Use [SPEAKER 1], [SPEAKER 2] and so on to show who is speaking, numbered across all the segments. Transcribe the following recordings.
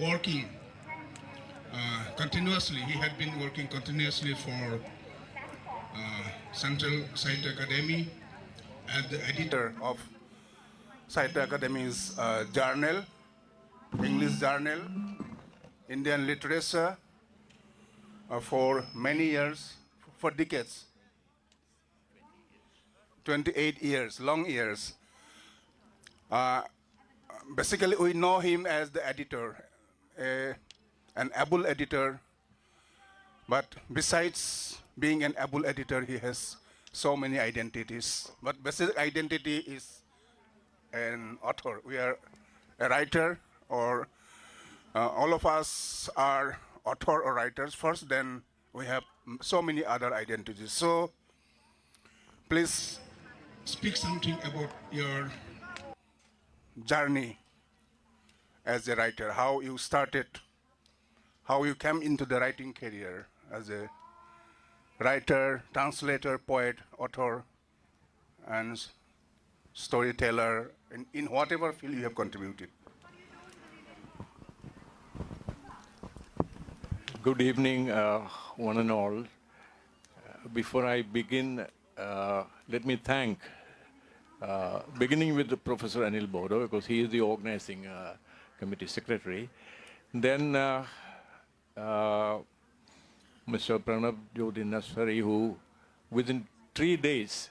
[SPEAKER 1] working continuously. He had been working continuously for Central Science Academy as the editor of Science Academy's journal, English journal, Indian literature for many years, for decades, 28 years, long years. Uh, Basically, we know him as the editor, an able editor. But besides being an able editor, he has so many identities. But basic identity is an author. We are a writer, or all of us are author or writers first. Then we have so many other identities. So please speak something about your journey as a writer, how you started, how you came into the writing career as a writer, translator, poet, author, and storyteller, in whatever field you have contributed.
[SPEAKER 2] Good evening, one and all. Before I begin, let me thank, beginning with Professor Anil Bodo, because he is the organizing committee secretary. Then Mr. Pranab Jyoti Nasari, who within 3 days,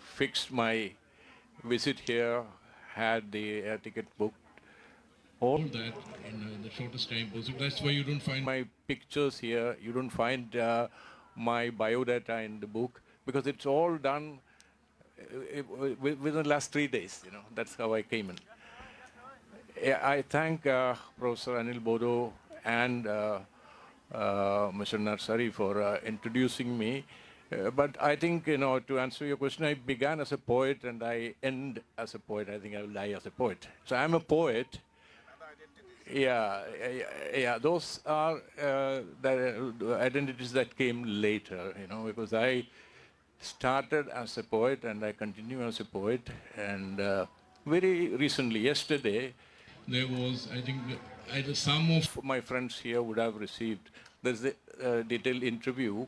[SPEAKER 2] fixed my visit here, had the air ticket booked. All that in the shortest time possible. That's why you don't find my pictures here. You don't find my biodata in the book, because it's all done within the last 3 days. That's how I came in. I thank Professor Anil Bodo and Mr. Narsari for introducing me. But I think, to answer your question, I began as a poet and I end as a poet. I think I will die as a poet. So I'm a poet. Yeah. Those are the identities that came later, because I started as a poet and I continue as a poet. And very recently, yesterday, there was, I think, either some of my friends here would have received. There's a detailed interview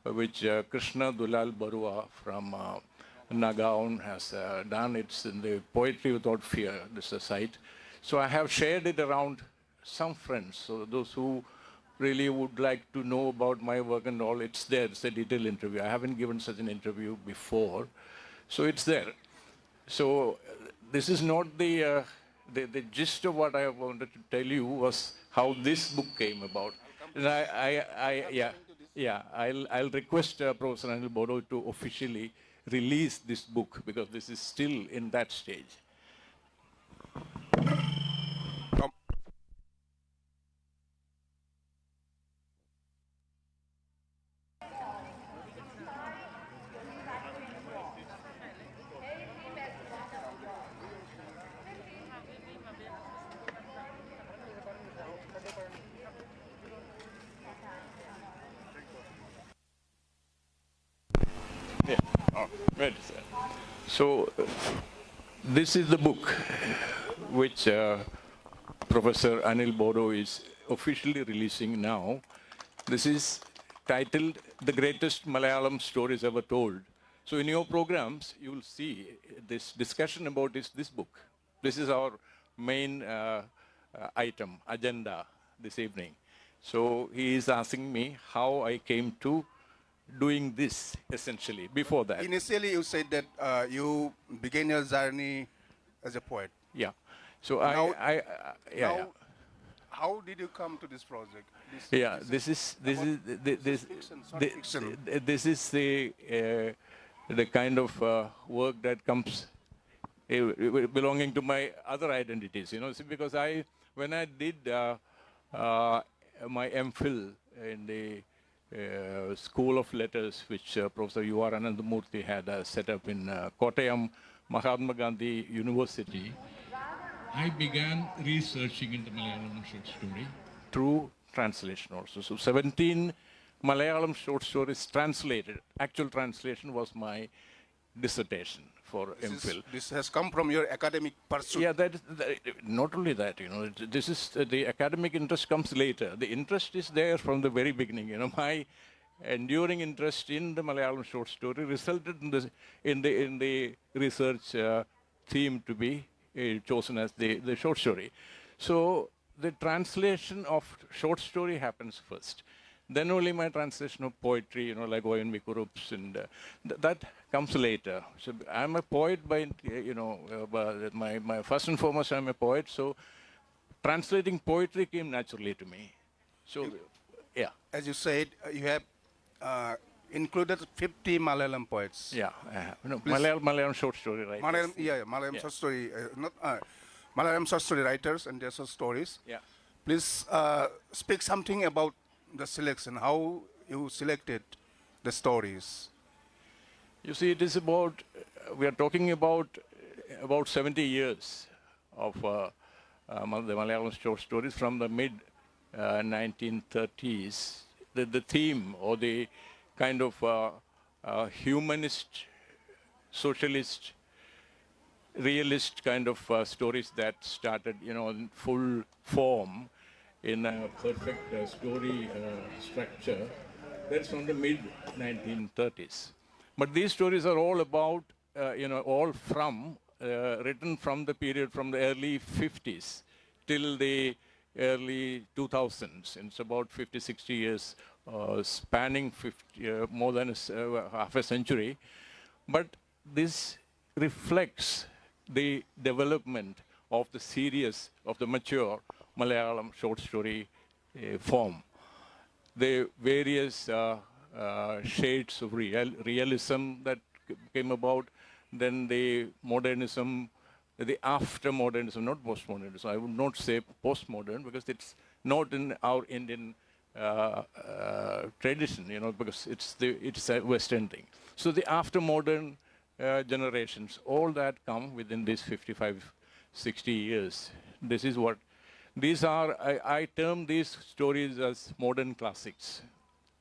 [SPEAKER 2] which Krishna Dulal Barua from Nagaon has done. It's in the Poetry Without Fear, this is a site. So I have shared it around some friends. So those who really would like to know about my work and all, it's there. It's a detailed interview. I haven't given such an interview before. So it's there. So this is not the gist of what I wanted to tell you was how this book came about. And I'll request Professor Anil Bodo to officially release this book, because this is still in that stage. Yeah. Oh, right. So this is the book which Professor Anil Bodo is officially releasing now. This is titled The Greatest Malayalam Stories Ever Told. So in your programs, you will see this discussion about this book. This is our main item, agenda this evening. So he is asking me how I came to doing this, essentially, before that.
[SPEAKER 1] Initially, you said that you began your journey as a poet.
[SPEAKER 2] Yeah. So
[SPEAKER 1] how did you come to this project?
[SPEAKER 2] This is the kind of work that comes belonging to my other identities. Because when I did my MPhil in the School of Letters, which Professor U.R. Anandamurthy had set up in Kottayam Mahatma Gandhi University, I began researching into Malayalam short story through translation also. So 17 Malayalam short stories translated. Actual translation was my dissertation for MPhil.
[SPEAKER 1] This has come from your academic pursuit.
[SPEAKER 2] Yeah, not only that, this is the academic interest comes later. The interest is there from the very beginning. My enduring interest in the Malayalam short story resulted in the research theme to be chosen as the short story. So the translation of short story happens first. Then only my translation of poetry, like O.N. Vikurups, and that comes later. So I'm a poet by, my first and foremost, I'm a poet. So translating poetry came naturally to me. So, yeah.
[SPEAKER 1] As you said, you have included 50 Malayalam poets.
[SPEAKER 2] Yeah, Malayalam short story writers.
[SPEAKER 1] Malayalam short story, not Malayalam short story writers and their short stories.
[SPEAKER 2] Yeah.
[SPEAKER 1] Please speak something about the selection, how you selected the stories.
[SPEAKER 2] You see, it is about, we are talking about 70 years of the Malayalam short stories from the mid 1930s. The theme or the kind of humanist, socialist, realist kind of stories that started, in full form in a perfect story structure. That's from the mid 1930s. But these stories are all about, all from, written from the period from the early 50s till the early 2000s. And it's about 50, 60 years, spanning more than half a century. But this reflects the development of the serious, of the mature Malayalam short story form. The various shades of realism that came about, then the modernism, the after-modernism, not post-modernism. I would not say postmodern because it's not in our Indian tradition, because it's a Western thing. So the after-modern generations, all that come within these 55, 60 years. This is what, these are, I term these stories as modern classics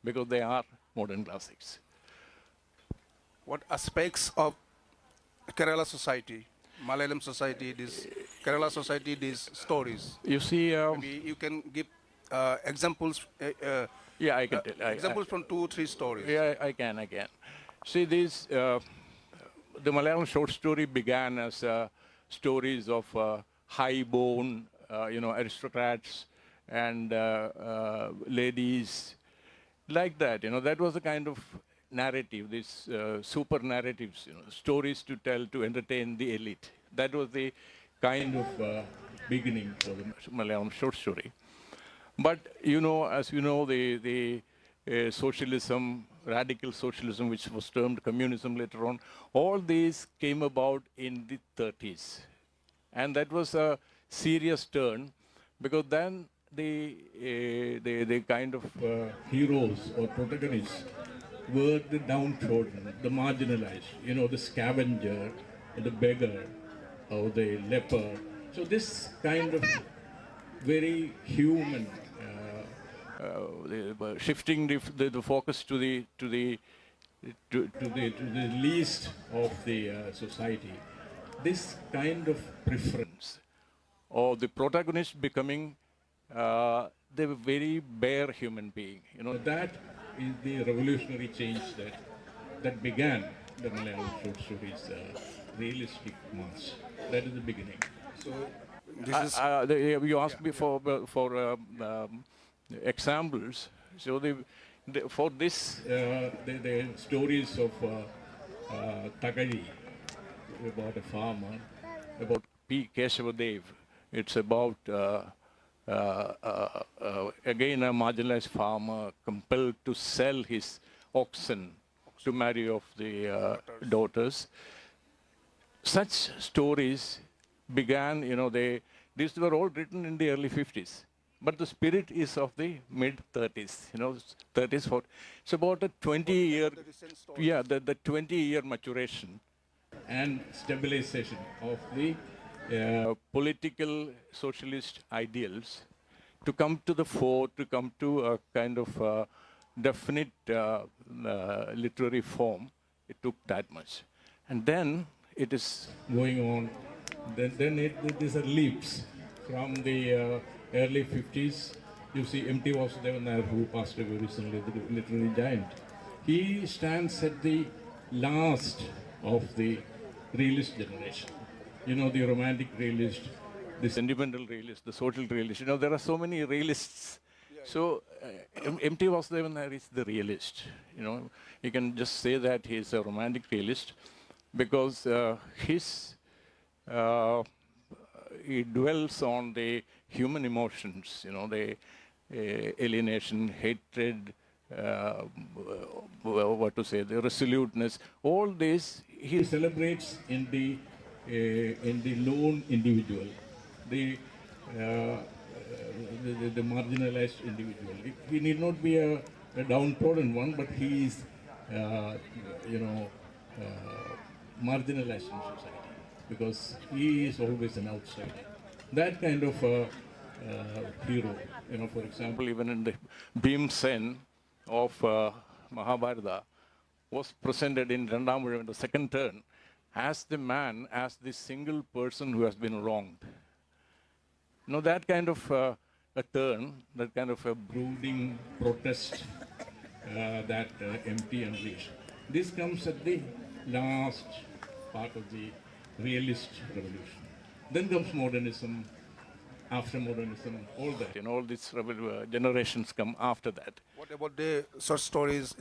[SPEAKER 2] because they are modern classics.
[SPEAKER 1] What aspects of Kerala society, Malayalam society, this Kerala society, these stories?
[SPEAKER 2] You see,
[SPEAKER 1] maybe you can give examples.
[SPEAKER 2] Yeah, I can tell.
[SPEAKER 1] Examples from 2 or 3 stories.
[SPEAKER 2] Yeah, I can. See, these, the Malayalam short story began as stories of high-born, aristocrats and ladies, like that. That was the kind of narrative, these super narratives, stories to tell to entertain the elite. That was the kind of beginning for the Malayalam short story. But as you know, the socialism, radical socialism, which was termed communism later on, all these came about in the 30s. And that was a serious turn because then the kind of heroes or protagonists were the downtrodden, the marginalized, the scavenger, the beggar, or the leper. So this kind of very human, shifting the focus to the least of the society. This kind of preference, or the protagonist becoming the very bare human being, that is the revolutionary change that began the Malayalam short stories realistic march. That is the beginning.
[SPEAKER 1] So this is
[SPEAKER 2] you asked me for examples. So for this, the stories of Tagari, about a farmer, about P. Keshavadev. It's about, again, a marginalized farmer compelled to sell his oxen to marry off the daughters. Such stories began, these were all written in the early 50s. But the spirit is of the mid-30s, 30s, 40s. It's about a 20-year, the 20-year maturation and stabilization of the political socialist ideals to come to the fore, to come to a kind of definite literary form. It took that much. And then, it is going on. These are leaps from the early 50s. You see M.T. Vasudevan Nair, who passed away recently, the literary giant. He stands at the last of the realist generation. You know, the romantic realist, the sentimental realist, the social realist. You know, there are so many realists. So M.T. Vasudevan Nair is the realist. You know, you can just say that he is a romantic realist because his he dwells on the human emotions, you know, the alienation, hatred, what to say, the resoluteness. All this he celebrates in the lone individual, the uh, the marginalized individual. He need not be a downtrodden one, but he is, you know, marginalized in society because he is always an outsider. That kind of hero, you know, for example, even in the Bhim Sen of Mahabharata, was presented in Randamuzham in the second turn as the man, as the single person who has been wronged. You know, that kind of a turn, that kind of a brooding protest that MT unleashed. This comes at the last part of the realist revolution. Then comes modernism, after modernism, all that. You know, all these generations come after that.
[SPEAKER 1] What about the short stories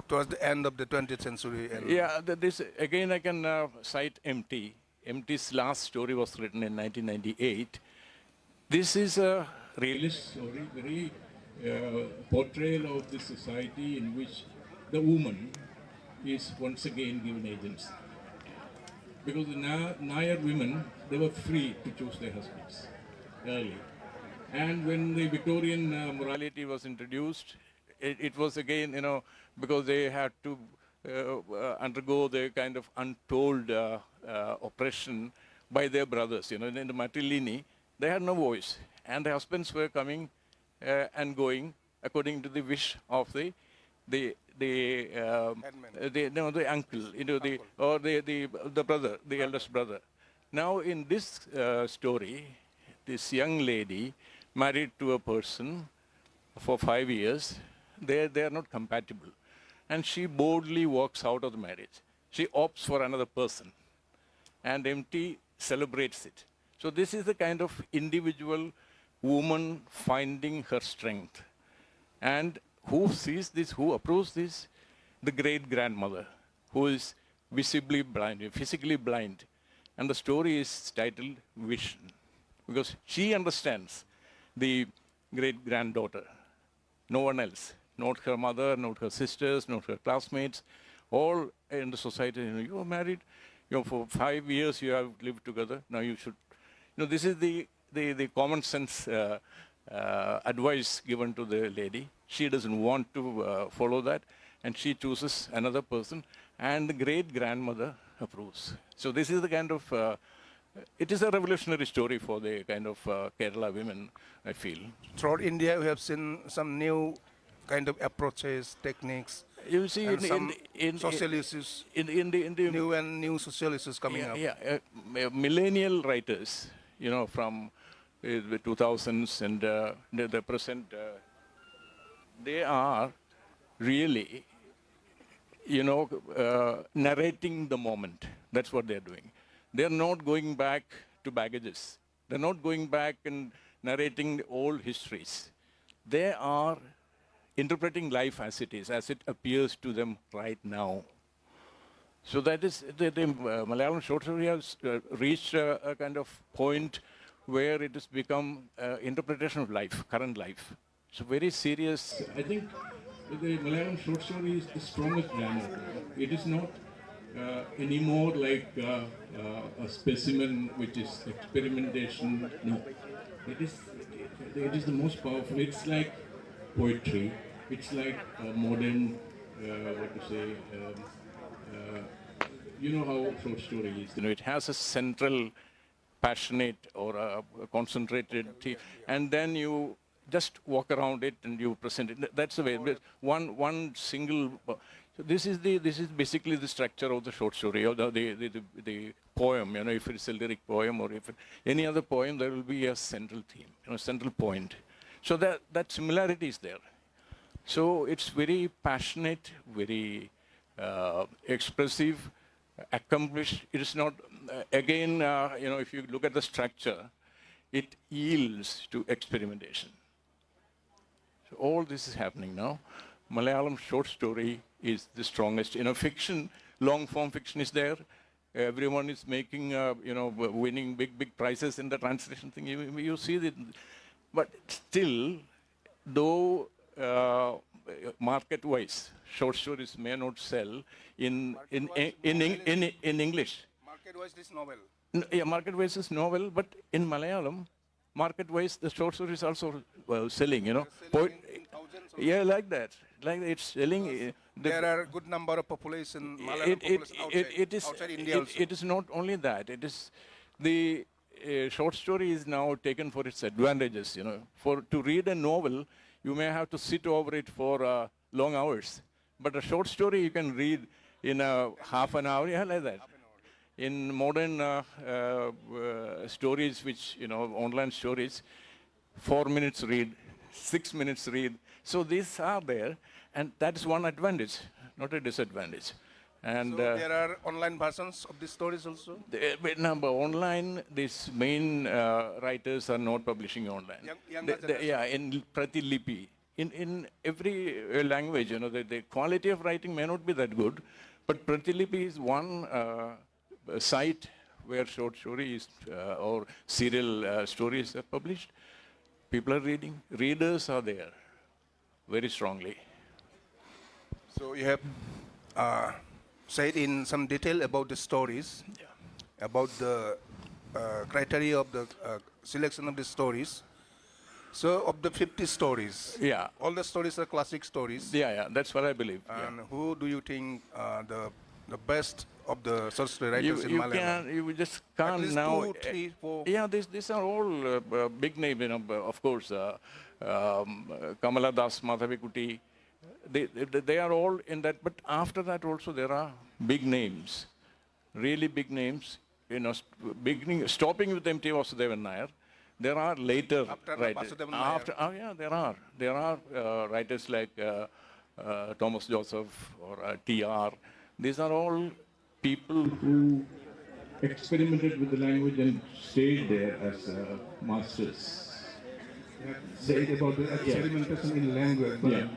[SPEAKER 1] towards the end of the 20th century?
[SPEAKER 2] Yeah, this again I can cite MT. MT's last story was written in 1998. This is a realist story, very portrayal of the society in which the woman is once again given agency. Because the Nair women, they were free to choose their husbands early. And when the Victorian morality was introduced, it was again, you know, because they had to undergo the kind of untold oppression by their brothers. You know, in the matrilineal, they had no voice. And the husbands were coming and going according to the wish of the uncle, you know, the brother, the eldest brother. Now in this story, this young lady married to a person for 5 years. They are not compatible, and she boldly walks out of the marriage. She opts for another person, and MT celebrates it. So this is the kind of individual woman finding her strength. And who sees this, who approves this? The great grandmother, who is visibly blind, physically blind. And the story is titled Vision, because she understands the great granddaughter. No one else, not her mother, not her sisters, not her classmates, all in the society. You know, you are married, you know, for 5 years you have lived together. Now you should, you know, this is the common sense advice given to the lady. She doesn't want to follow that, and she chooses another person, and the great grandmother approves. So this is the kind of it is a revolutionary story for the kind of Kerala women, I feel.
[SPEAKER 1] Throughout India, we have seen some new kind of approaches, techniques,
[SPEAKER 2] You see,
[SPEAKER 1] and some social issues,
[SPEAKER 2] in the
[SPEAKER 1] new social issues coming up.
[SPEAKER 2] millennial writers, you know, from the 2000s and the present, they are really, you know, narrating the moment. That's what they're doing. They're not going back to baggages. They're not going back and narrating the old histories. They are interpreting life as it is, as it appears to them right now. So that is the Malayalam short story has reached a kind of point where it has become interpretation of life, current life. It's very serious. I think the Malayalam short story is the strongest genre. It is not anymore like a specimen which is experimentation. No, it is the most powerful. It's like poetry. It's like modern, what to say, you know how short story is. You know, it has a central, passionate or a concentrated, and then you just walk around it and you present it. That's the way. One single, So this is basically the structure of the short story or the poem. You know, if it's a lyric poem or if any other poem, there will be a central theme, you know, central point. So that similarity is there. So it's very passionate, very expressive, accomplished. It is not again. You know, if you look at the structure, it yields to experimentation. So all this is happening now. Malayalam short story is the strongest. You know, fiction, long form fiction is there. Everyone is making, you know, winning big prizes in the translation thing. You see that, but still, though market-wise, short stories may not sell in English.
[SPEAKER 1] Market-wise, this novel.
[SPEAKER 2] Yeah, market-wise is novel, but in Malayalam, market-wise, the short story is also selling. You know,
[SPEAKER 1] Selling in thousands.
[SPEAKER 2] yeah, like that. It's selling.
[SPEAKER 1] There are good number of population, Malayalam population outside India also.
[SPEAKER 2] It is not only that. It is the short story is now taken for its advantages. You know, to read a novel, you may have to sit over it for long hours, but a short story you can read in half an hour. Yeah, like that. In modern stories, which, you know, online stories, 4 minutes read, 6 minutes read. So these are there, and that is one advantage, not a disadvantage. And
[SPEAKER 1] So there are online versions of these stories also.
[SPEAKER 2] Number online, these main writers are not publishing online.
[SPEAKER 1] Younger
[SPEAKER 2] Yeah, in Pratilipi, in every language, you know, the quality of writing may not be that good, but Pratilipi is one site where short stories or serial stories are published. People are reading. Readers are there very strongly.
[SPEAKER 1] So you have said in some detail about the stories, about the criteria of the selection of the stories. So of the 50 stories,
[SPEAKER 2] Yeah.
[SPEAKER 1] all the stories are classic stories.
[SPEAKER 2] Yeah, that's what I believe.
[SPEAKER 1] And who do you think the best of the short story writers in Malayalam?
[SPEAKER 2] You just
[SPEAKER 1] At
[SPEAKER 2] can't
[SPEAKER 1] least
[SPEAKER 2] now.
[SPEAKER 1] 2, 3, 4.
[SPEAKER 2] Yeah, these are all big names. You know, of course, Kamala Das, Madhavikuti. They are all in that. But after that, also there are big names, really big names. You know, beginning stopping with M.T. Vasudevan Nair. There are later
[SPEAKER 1] After
[SPEAKER 2] writers.
[SPEAKER 1] Vasudevan Nair.
[SPEAKER 2] After, yeah, there are writers like Thomas Joseph or T.R. These are all people who experimented with the language and stayed there as masters.
[SPEAKER 1] Said about the experimentation in language, but
[SPEAKER 2] Yeah.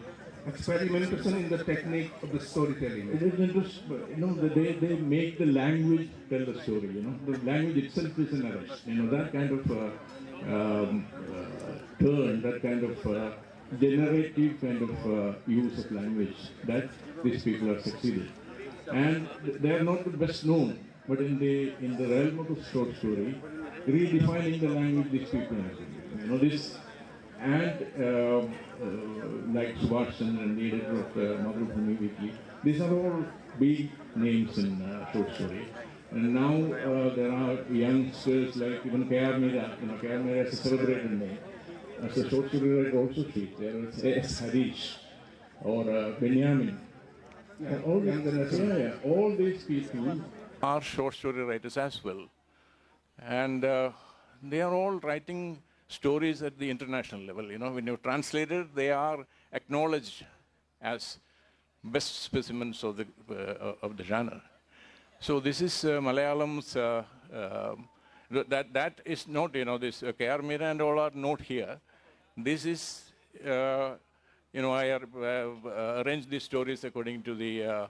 [SPEAKER 1] experimentation in the technique of the storytelling.
[SPEAKER 2] It is interesting, you know, they make the language tell the story, you know. The language itself is an arrest, you know, that kind of turn, that kind of generative kind of use of language, that these people have succeeded. And they are not the best known, but in the realm of the short story, redefining the language these people have done. You know, this, and like Subhasan and the editor of Madhubhumi Weekly, these are all big names in short story. And now there are youngsters like even K.R. Meera. You know, K.R. Meera is a celebrated name. As a short story writer also speaks. There is S. Harish or Benjamin. All these people are short story writers as well. And they are all writing stories at the international level. You know, when you translate it, they are acknowledged as best specimens of the genre. So this is Malayalam's. That is not, you know, this K.R. Meera and all are not here. This is, you know, I arranged these stories according to the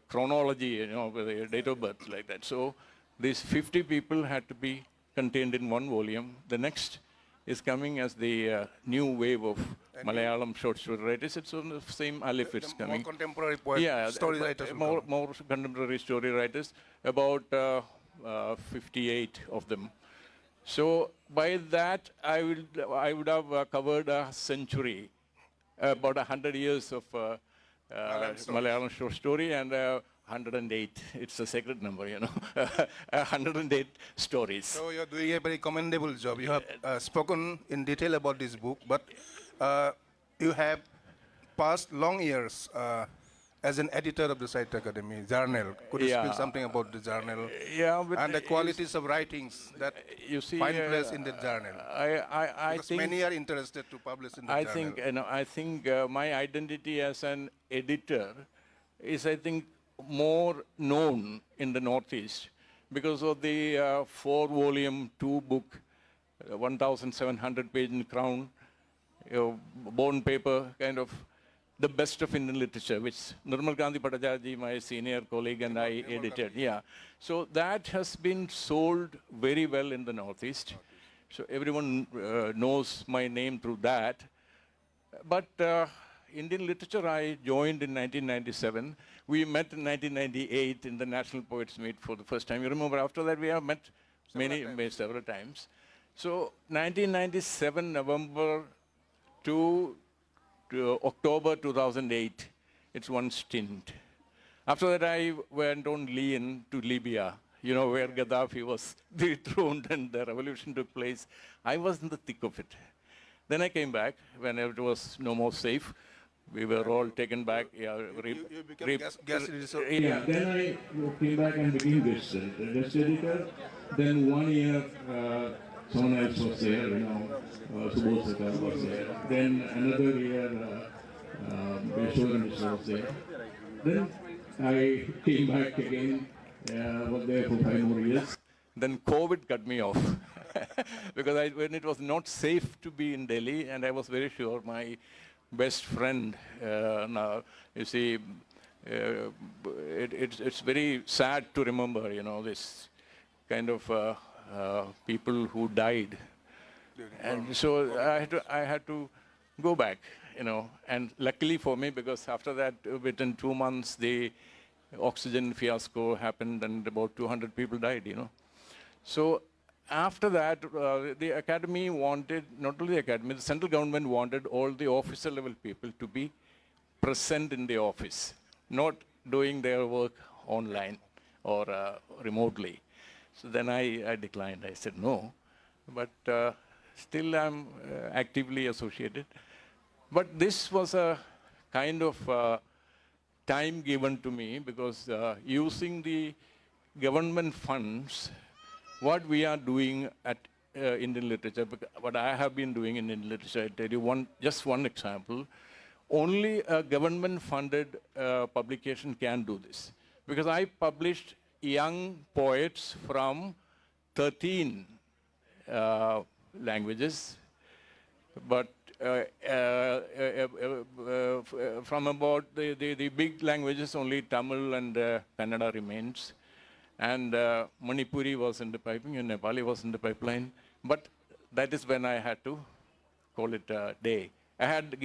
[SPEAKER 2] chronology, you know, the date of birth, like that. So these 50 people had to be contained in one volume. The next is coming as the new wave of Malayalam short story writers. It's on the same Aleph it's coming.
[SPEAKER 1] More contemporary poet, story writers.
[SPEAKER 2] More contemporary story writers, about 58 of them. So by that, I would have covered a century, about 100 years of Malayalam short story, and 108. It's a sacred number, you know. 108 stories.
[SPEAKER 1] So you're doing a very commendable job. You have spoken in detail about this book, but you have passed long years as an editor of the Sahitya Academy journal. Could you speak
[SPEAKER 2] Yeah,
[SPEAKER 1] something about the journal
[SPEAKER 2] yeah, but
[SPEAKER 1] and the qualities of writings that
[SPEAKER 2] you see,
[SPEAKER 1] find place in the journal?
[SPEAKER 2] I
[SPEAKER 1] Because
[SPEAKER 2] think
[SPEAKER 1] many are interested to publish in the
[SPEAKER 2] I
[SPEAKER 1] journal.
[SPEAKER 2] think I think my identity as an editor is, I think, more known in the Northeast because of the four-volume, two-book, 1,700-page in Crown, bone paper, kind of the best of Indian literature, which Nirmal Gandhi Bhattacharya, my senior colleague, and I edited. Yeah, so that has been sold very well in the Northeast. So everyone knows my name through that. But Indian literature, I joined in 1997. We met in 1998 in the National Poets Meet for the first time. You remember, after that we have met several times. So 1997, November to October 2008, it's one stint. After that, I went on lean to Libya, where Gaddafi was dethroned and the revolution took place. I was in the thick of it. Then I came back when it was no more safe. We were all taken back. Yeah,
[SPEAKER 1] You became guest editor.
[SPEAKER 2] yeah, then I came back and became guest editor. Then 1 year, someone else was there, Subodh Sarkar was there. Then another year, Yashodan was there. Then I came back again, was there for 5 more years. Then COVID cut me off because when it was not safe to be in Delhi, and I was very sure my best friend, now, you see, it's very sad to remember, this kind of people who died. And so I had to go back, and luckily for me, because after that, within 2 months, the oxygen fiasco happened and about 200 people died, So after that, the academy wanted, not only the academy, the central government wanted all the officer level people to be present in the office, not doing their work online or remotely. So then I declined. I said no, but still I'm actively associated. But this was a kind of time given to me because using the government funds, what we are doing at Indian literature, what I have been doing in Indian literature, I tell you just one example. Only a government-funded publication can do this. Because I published young poets from 13 languages, but from about the big languages, only Tamil and Kannada remains. And Manipuri was in the piping, and Nepali was in the pipeline. But that is when I had to call it a day. I had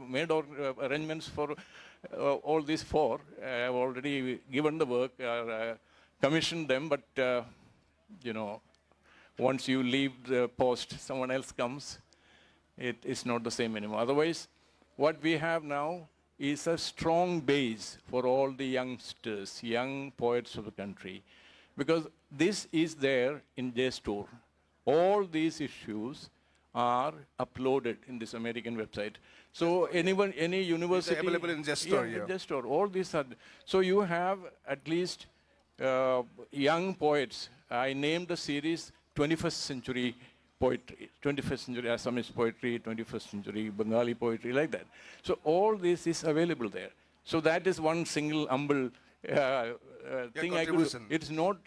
[SPEAKER 2] made arrangements for all these four. I have already given the work, commissioned them, but once you leave the post, someone else comes. It is not the same anymore. Otherwise, what we have now is a strong base for all the youngsters, young poets of the country, because this is there in JSTOR. All these issues are uploaded in this American website. So any university...
[SPEAKER 1] It's available in JSTOR,
[SPEAKER 2] yeah. JSTOR, all these are... So you have at least young poets. I named the series 21st Century Poetry, 21st Century Assamese Poetry, 21st Century Bengali Poetry, like that. So all this is available there. So that is one single humble thing I could... It's not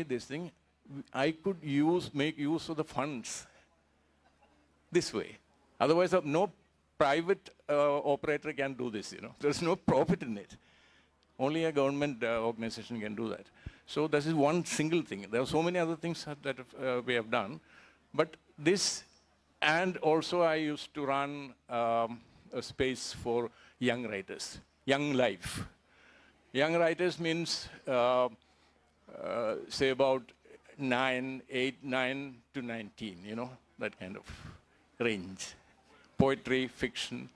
[SPEAKER 2] this thing. I could make use of the funds this way. Otherwise, no private operator can do this, There's no profit in it. Only a government organization can do that. So this is one single thing. There are so many other things that we have done. But this, and also I used to run a space for young writers, Young Life. Young writers means, say about 9 to 19, that kind of range. Poetry, fiction.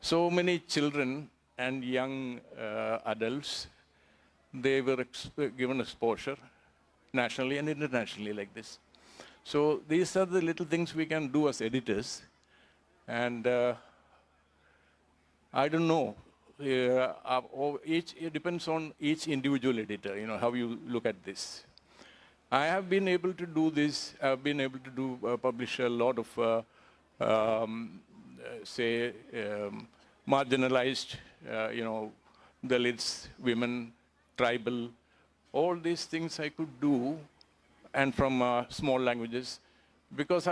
[SPEAKER 2] So many children and young adults, they were given exposure nationally and internationally like this. So these are the little things we can do as editors. And I don't know it depends on each individual editor, how you look at this. I have been able to do this. I've been able to publish a lot of, say, marginalized, Dalits, women, tribal, all these things I could do, and from small languages, because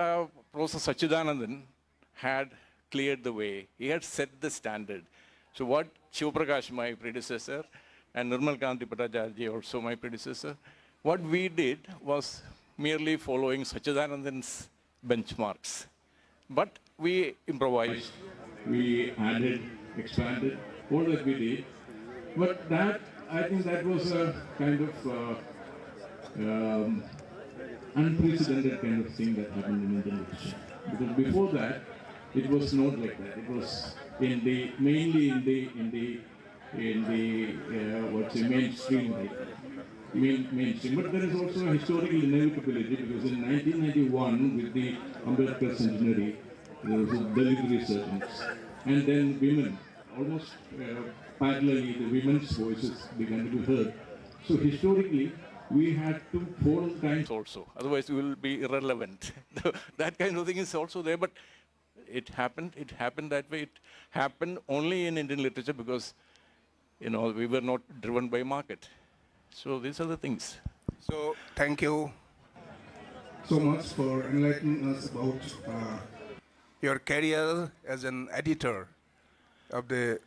[SPEAKER 2] Professor Sachidanandan had cleared the way. He had set the standard. So what Shivaprakash, my predecessor, and Nirmal Kanti Bhattacharya, also my predecessor, what we did was merely following Sachidanandan's benchmarks. But we improvised, we added, expanded, all that we did. But that, I think that was a kind of unprecedented kind of thing that happened in Indian literature. Because before that, it was not like that. It was mainly in the mainstream writing. Mainstream. But there is also a historical inevitability, because in 1991, with the Ambedkar centenary, there was a Dalit resurgence. And then women, almost parallelly, the women's voices began to be heard. So historically, we had to follow times also. Otherwise, we will be irrelevant. That kind of thing is also there. But it happened that way. It happened only in Indian literature because, we were not driven by market. So these are the things.
[SPEAKER 1] So thank you so much for enlightening us about your career as an editor of the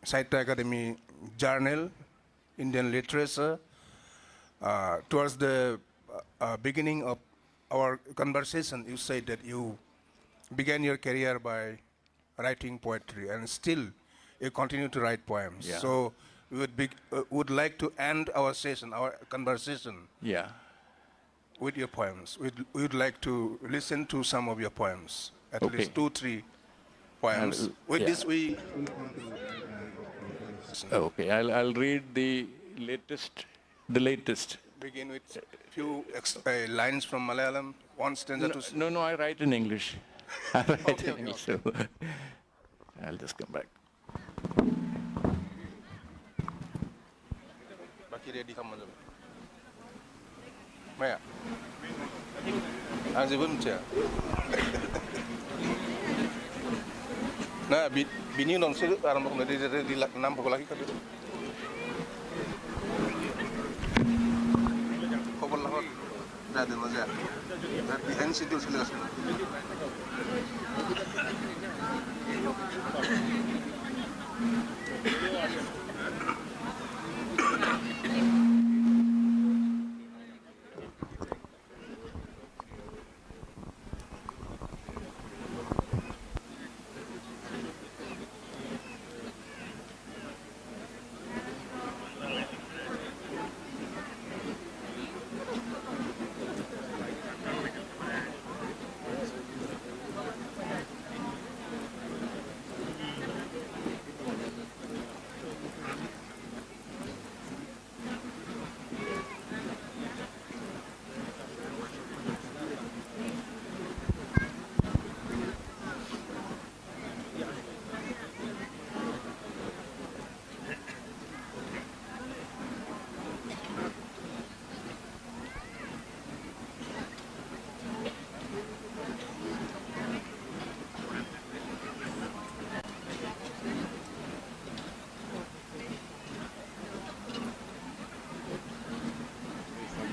[SPEAKER 1] Sahitya Academy Journal, Indian Literature. Towards the beginning of our conversation, you said that you began your career by writing poetry, and still you continue to write poems.
[SPEAKER 2] Yeah.
[SPEAKER 1] So we would like to end our session, our conversation, with your poems. We would like to listen to some of your poems, at least 2-3 poems. With this, we.
[SPEAKER 2] Okay, I'll read the latest.
[SPEAKER 1] Begin with a few lines from Malayalam, one stanza to.
[SPEAKER 2] No, I write in English. I write in English. So I'll just come back.
[SPEAKER 1] Baki ready kamu aja. Maya. Anjir belum cia. Nah, bini non sih arang mau di 6 pukul lagi kan. Kau lahor, dah ada masa. Di NCT sudah kasih.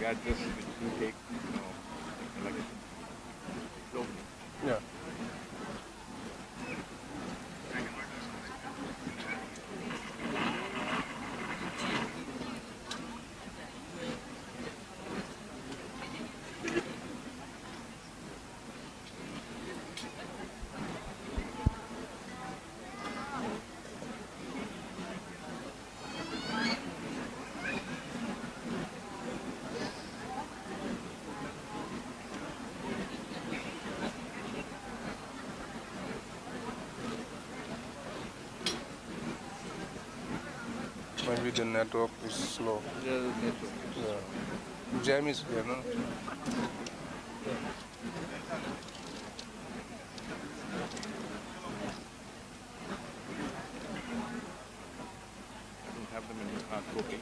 [SPEAKER 2] Got this take, like it.
[SPEAKER 1] Yeah. Maybe the network is slow. Yeah. Jam is here, no?
[SPEAKER 2] Okay.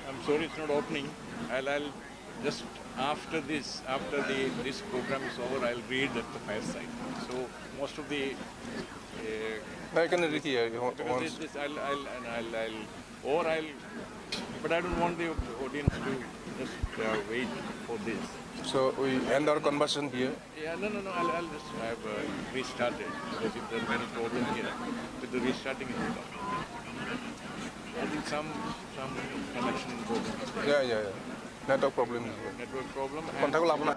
[SPEAKER 2] I'm sorry it's not opening. I'll just after this program is over, I'll read at the fireside. So most of the
[SPEAKER 1] I can read here.
[SPEAKER 2] because this I'll but I don't want the audience to just wait for this.
[SPEAKER 1] So we end our conversation here.
[SPEAKER 2] Yeah, no. I'll just have restarted because if there's any problem here with the restarting it will come. I think some connection problem,
[SPEAKER 1] Yeah. Network problem is here.
[SPEAKER 2] network problem. And
[SPEAKER 1] Contact will happen.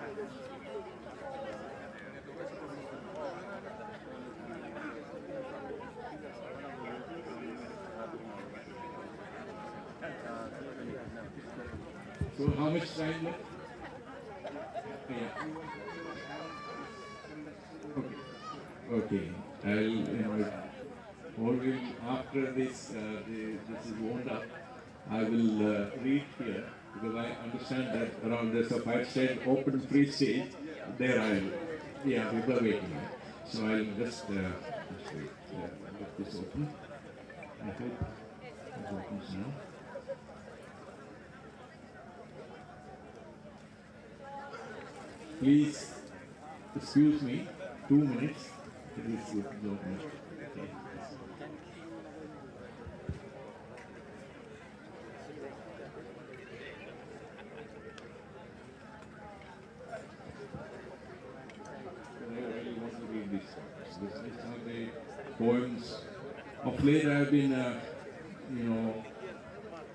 [SPEAKER 2] so how much time left? Yeah. Okay. Or will after this this is wound up, I will read here because I understand that around there's a five-stage open free stage. There people are waiting. So I'll just wait. Let this open. I hope it opens now. Please excuse me. 2 minutes. It is open. Okay. I really want to read this. These are the poems. Of late, I have been,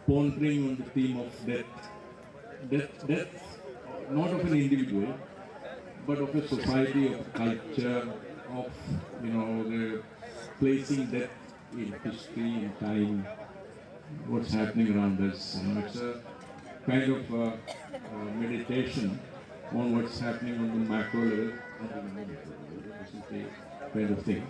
[SPEAKER 2] pondering on the theme of death. Death, not of an individual, but of a society, of a culture, of the placing death in history, in time, what's happening around us. It's a kind of meditation on what's happening on the macro level, not even on the micro level. This is the kind of thing.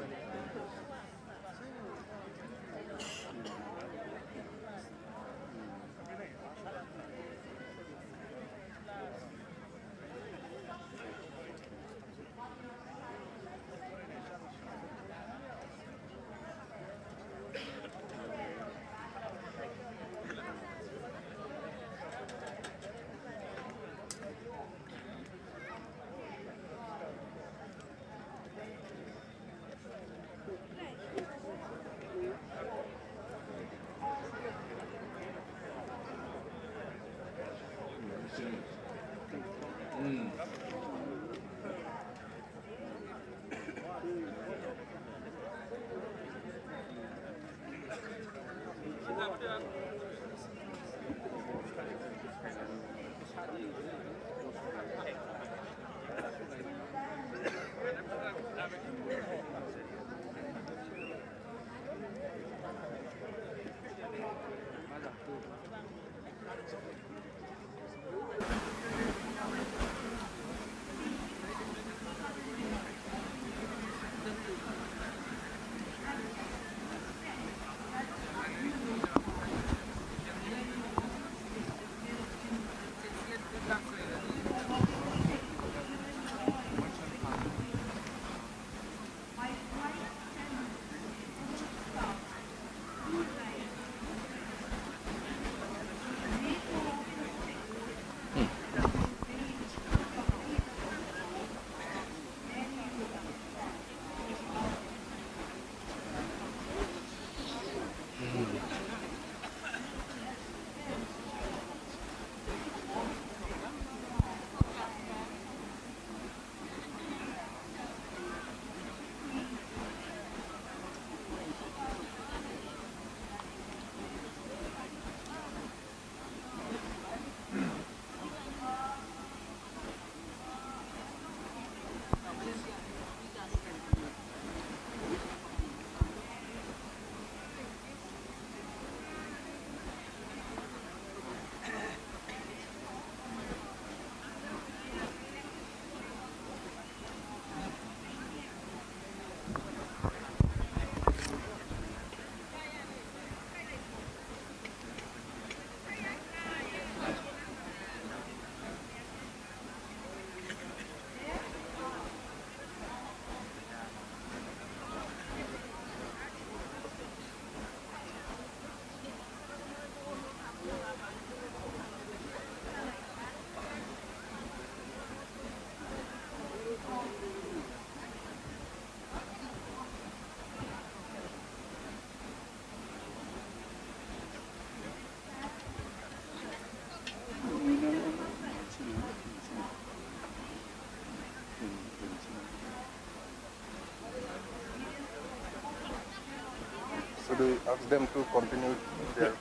[SPEAKER 1] we ask them to continue their...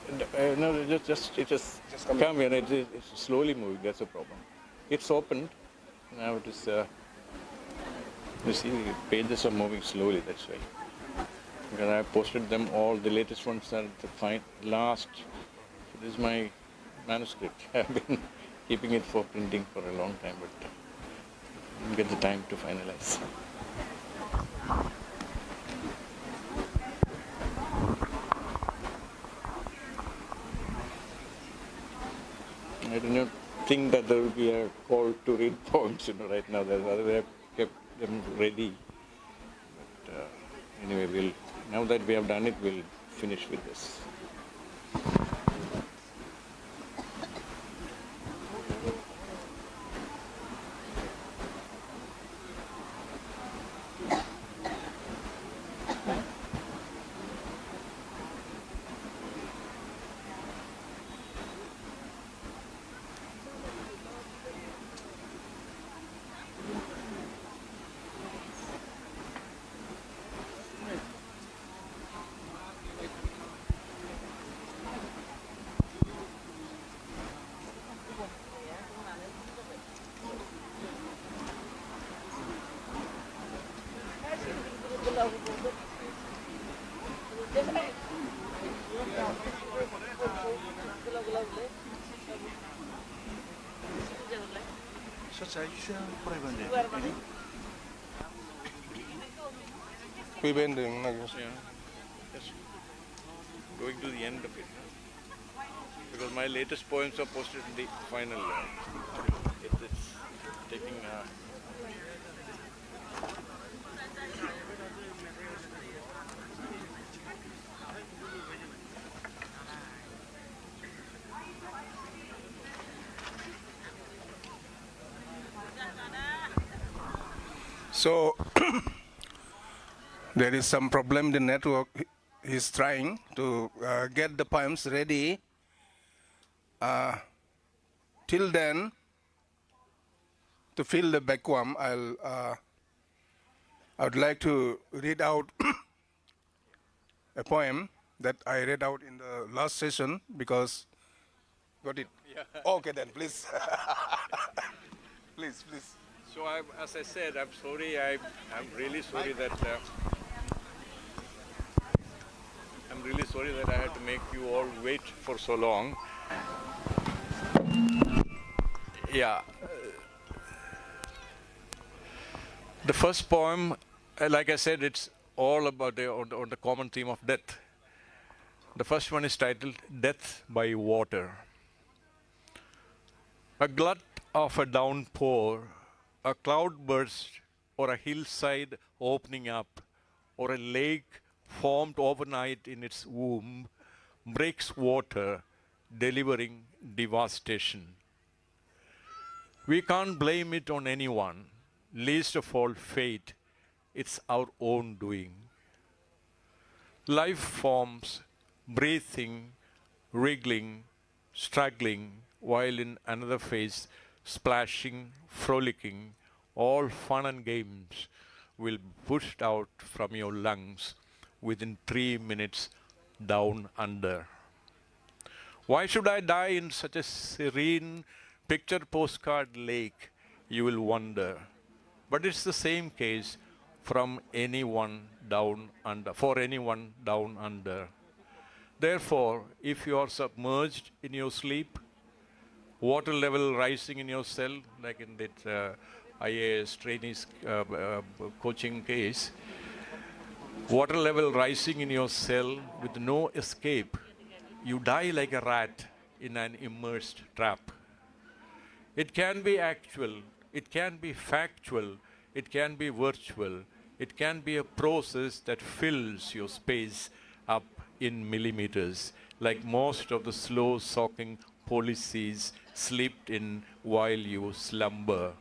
[SPEAKER 2] No, it just come here. It's slowly moving. That's the problem. It's opened. Now it is. You see, the pages are moving slowly. That's why. Because I posted them all. The latest ones are the last. This is my manuscript. I've been keeping it for printing for a long time, but didn't get the time to finalize. I do not think that there will be a call to read poems, right now. Otherwise, I've kept them ready. But anyway, now that we have done it, we'll finish with this.
[SPEAKER 1] Quy bên đường này.
[SPEAKER 2] Yeah, just going to the end of it. Because my latest poems are posted in the final. It's taking.
[SPEAKER 1] So there is some problem in the network. He's trying to get the poems ready. Till then, to fill the vacuum, I would like to read out a poem that I read out in the last session because got it.
[SPEAKER 2] Yeah.
[SPEAKER 1] Okay, then please, please.
[SPEAKER 2] So as I said, I'm sorry. I'm really sorry that. I'm really sorry that I had to make you all wait for so long. Yeah. The first poem, like I said, it's all about on the common theme of death. The first one is titled Death by Water. A glut of a downpour, a cloudburst, or a hillside opening up, or a lake formed overnight in its womb, breaks water, delivering devastation. We can't blame it on anyone, least of all fate. It's our own doing. Life forms, breathing, wriggling, struggling, while in another phase, splashing, frolicking, all fun and games will be pushed out from your lungs within 3 minutes down under. Why should I die in such a serene picture postcard lake, you will wonder. But it's the same case for anyone down under. Therefore, if you are submerged in your sleep, water level rising in your cell, like in that IAS trainees coaching case, water level rising in your cell with no escape, you die like a rat in an immersed trap. It can be actual, it can be factual, it can be virtual, it can be a process that fills your space up in millimeters, like most of the slow soaking policies slipped in while you slumber.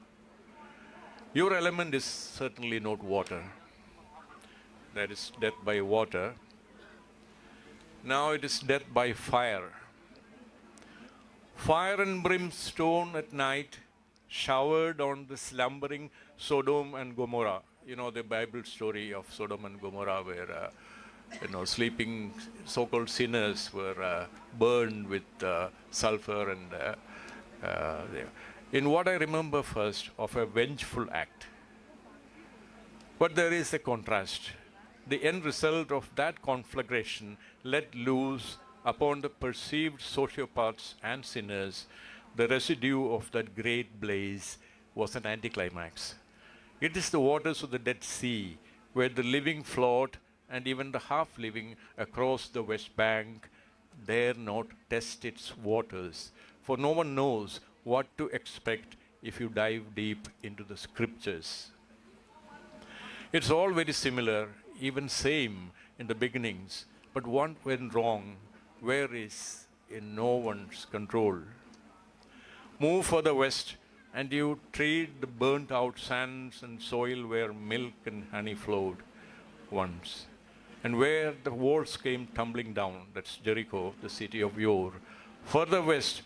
[SPEAKER 2] Your element is certainly not water. That is death by water. Now it is death by fire. Fire and brimstone at night showered on the slumbering Sodom and Gomorrah. You know the Bible story of Sodom and Gomorrah where sleeping so-called sinners were burned with sulfur and in what I remember first of a vengeful act. But there is a contrast. The end result of that conflagration let loose upon the perceived sociopaths and sinners, the residue of that great blaze was an anticlimax. It is the waters of the Dead Sea where the living float and even the half-living across the West Bank dare not test its waters, for no one knows what to expect if you dive deep into the scriptures. It's all very similar, even same in the beginnings, but what went wrong, where is in no one's control. Move further west, and you treat the burnt out sands and soil where milk and honey flowed once, and where the walls came tumbling down. That's Jericho, the city of Yor. Further west,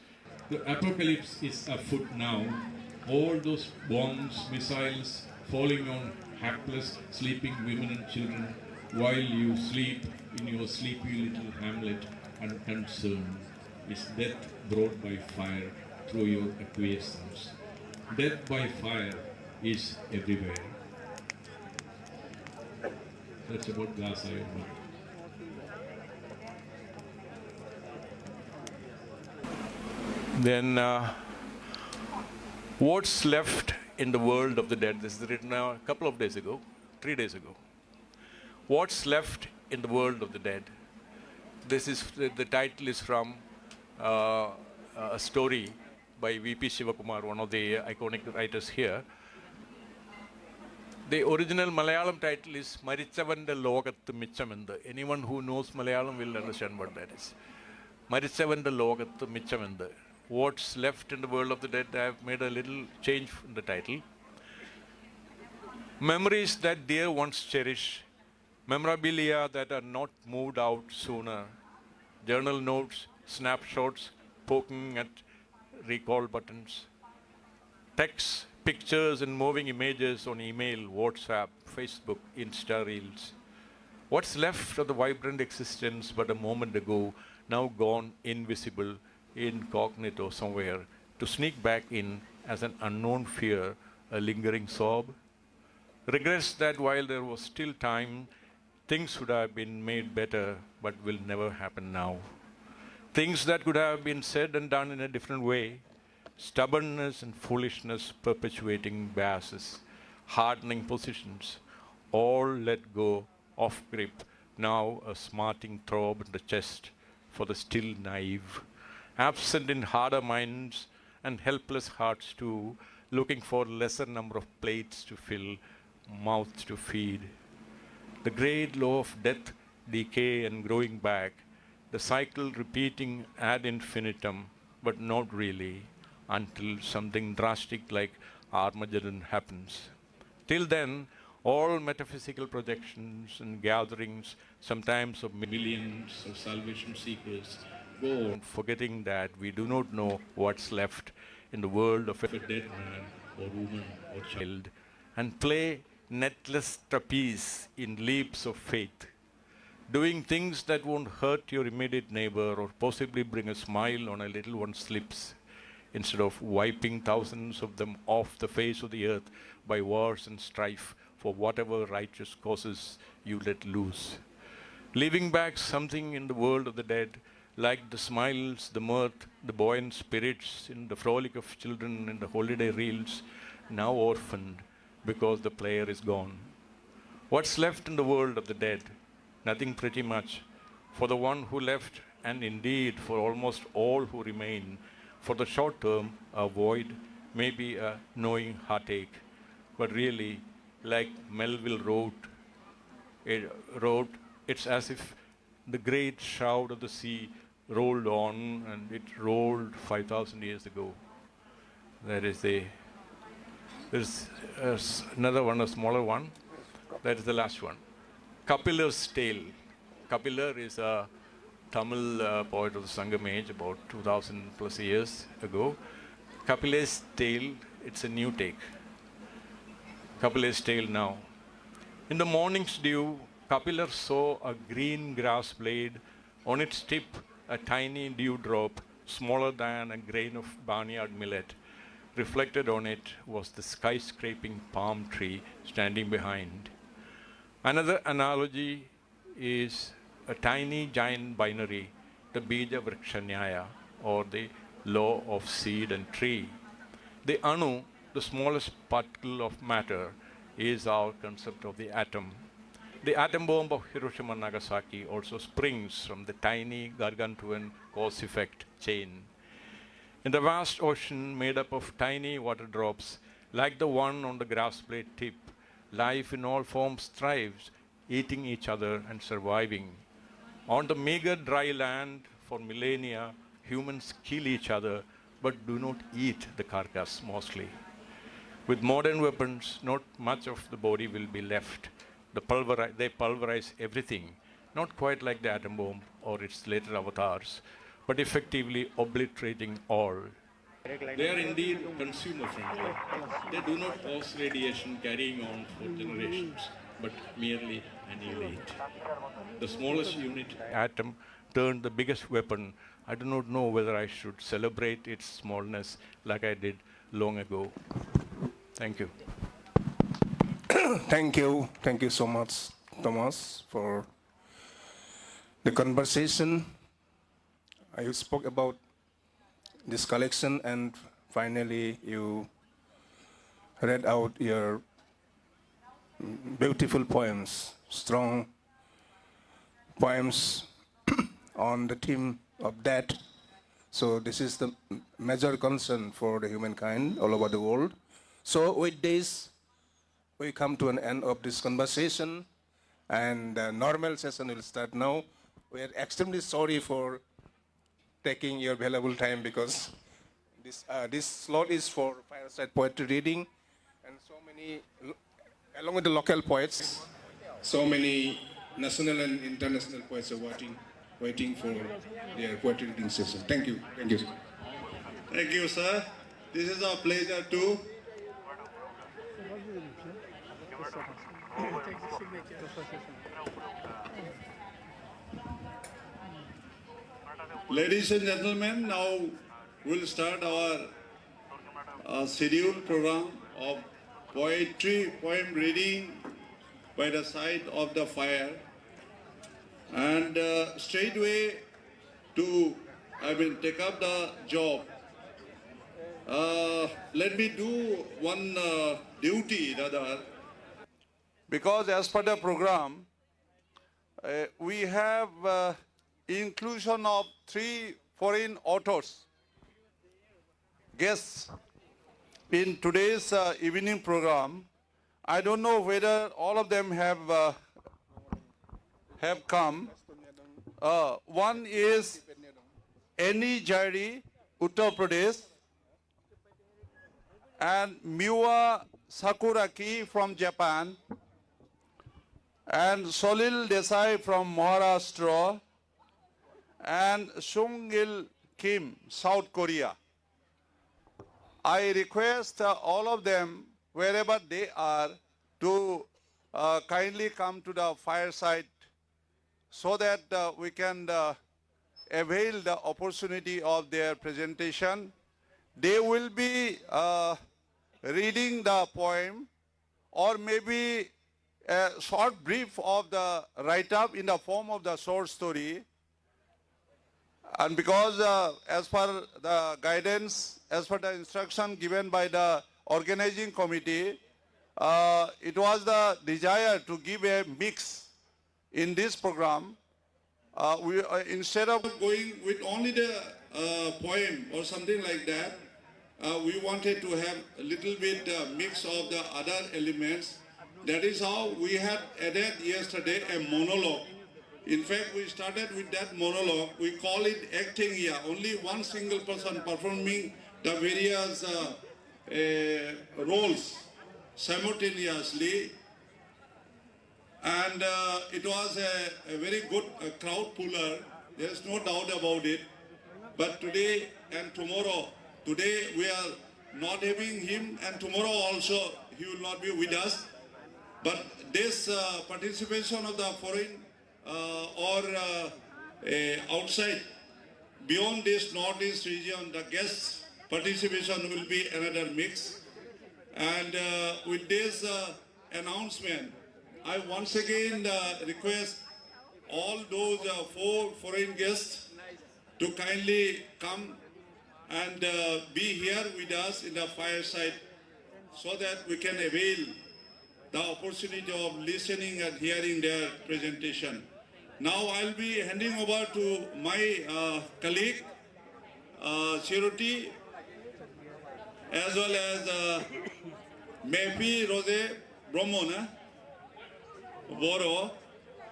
[SPEAKER 2] the apocalypse is afoot now. All those bombs, missiles falling on hapless, sleeping women and children while you sleep in your sleepy little hamlet unconcerned, is death brought by fire through your acquiescence. Death by fire is everywhere. That's about Gaza. Then, what's left in the world of the dead? This is written a couple of days ago, 3 days ago. What's left in the world of the dead? This is the title is from a story by V.P. Shivakumar, one of the iconic writers here. The original Malayalam title is Marichavante Logathu Michamendu. Anyone who knows Malayalam will understand what that is. Marichavante Logathu Michamendu. What's left in the world of the dead? I have made a little change in the title. Memories that dear ones cherish, memorabilia that are not moved out sooner, journal notes, snapshots, poking at recall buttons, texts, pictures and moving images on email, WhatsApp, Facebook, Insta Reels. What's left of the vibrant existence but a moment ago, now gone invisible, incognito somewhere, to sneak back in as an unknown fear, a lingering sob? Regrets that while there was still time, things would have been made better but will never happen now. Things that could have been said and done in a different way. Stubbornness and foolishness perpetuating biases, hardening positions, all let go, off grip, now a smarting throb in the chest for the still naive, absent in harder minds and helpless hearts too, looking for lesser number of plates to fill, mouths to feed. The great law of death, decay and growing back, the cycle repeating ad infinitum, but not really, until something drastic like Armageddon happens. Till then, all metaphysical projections and gatherings, sometimes of millions of salvation seekers, go on forgetting that we do not know what's left in the world of a dead man or woman or child, and play netless trapeze in leaps of faith, doing things that won't hurt your immediate neighbor or possibly bring a smile on a little one's lips, instead of wiping thousands of them off the face of the earth by wars and strife for whatever righteous causes you let loose. Leaving back something in the world of the dead, like the smiles, the mirth, the buoyant spirits in the frolic of children in the holiday reels, now orphaned because the player is gone. What's left in the world of the dead? Nothing pretty much. For the one who left, and indeed for almost all who remain, for the short term, a void, maybe a knowing heartache. But really, like Melville wrote, it's as if the great shroud of the sea rolled on, and it rolled 5,000 years ago. There's another one, a smaller one. That is the last one. Kapilar's Tale. Kapilar is a Tamil poet of the Sangam age, about 2,000 plus years ago. Kapilar's Tale, it's a new take. Kapilar's Tale now. In the morning's dew, Kapilar saw a green grass blade, on its tip a tiny dewdrop smaller than a grain of barnyard millet. Reflected on it was the skyscraping palm tree standing behind. Another analogy is a tiny giant binary, the Bija Vrikshanyaya, or the law of seed and tree. The Anu, the smallest particle of matter, is our concept of the atom. The atom bomb of Hiroshima and Nagasaki also springs from the tiny gargantuan cause effect chain. In the vast ocean made up of tiny water drops, like the one on the grass blade tip, life in all forms thrives, eating each other and surviving. On the meager dry land for millennia, humans kill each other but do not eat the carcass mostly. With modern weapons, not much of the body will be left. They pulverize everything, not quite like the atom bomb or its later avatars, but effectively obliterating all. They are indeed consumer friendly. They do not cause radiation carrying on for generations, but merely annihilate. The smallest unit, atom, turned the biggest weapon. I do not know whether I should celebrate its smallness like I did long ago. Thank you.
[SPEAKER 1] Thank you. Thank you so much, Thomas, for the conversation. You spoke about this collection, and finally you read out your beautiful poems, strong poems on the theme of death. So this is the major concern for the humankind all over the world. So with this, we come to an end of this conversation, and the normal session will start now. We are extremely sorry for taking your valuable time, because this slot is for fireside poetry reading, and so many, along with the local poets, so many national and international poets are waiting for their poetry reading session. Thank you. Thank you.
[SPEAKER 3] Thank you, sir. This is our pleasure too. Ladies and gentlemen, now we'll start our scheduled program of poem reading by the side of the fire. And straightway take up the job. Let me do one duty rather. Because as per the program, we have inclusion of 3 foreign authors, guests in today's evening program. I don't know whether all of them have come. One is Annie Jairi, Uttar Pradesh, and Miwa Sakuraki from Japan, and Solil Desai from Maharashtra, and Sung-il Kim, South Korea. I request all of them, wherever they are, to kindly come to the fireside so that we can avail the opportunity of their presentation. They will be reading the poem, or maybe a short brief of the write-up in the form of the short story. And because as per the guidance, as per the instruction given by the organizing committee, it was the desire to give a mix in this program. Instead of going with only the poem or something like that, we wanted to have a little bit mix of the other elements. That is how we had added yesterday a monologue. In fact, we started with that monologue. We call it acting here. Only one single person performing the various roles simultaneously. And it was a very good crowd puller. There is no doubt about it. But today and tomorrow, today we are not having him, and tomorrow also he will not be with us. But this participation of the foreign or outside, beyond this Northeast region, the guest participation will be another mix. And with this announcement, I once again request all those 4 foreign guests to kindly come and be here with us in the fireside so that we can avail the opportunity of listening and hearing their presentation. Now I'll be handing over to my colleague, Chiruti, as well as Mepi Rose Bromona Boro,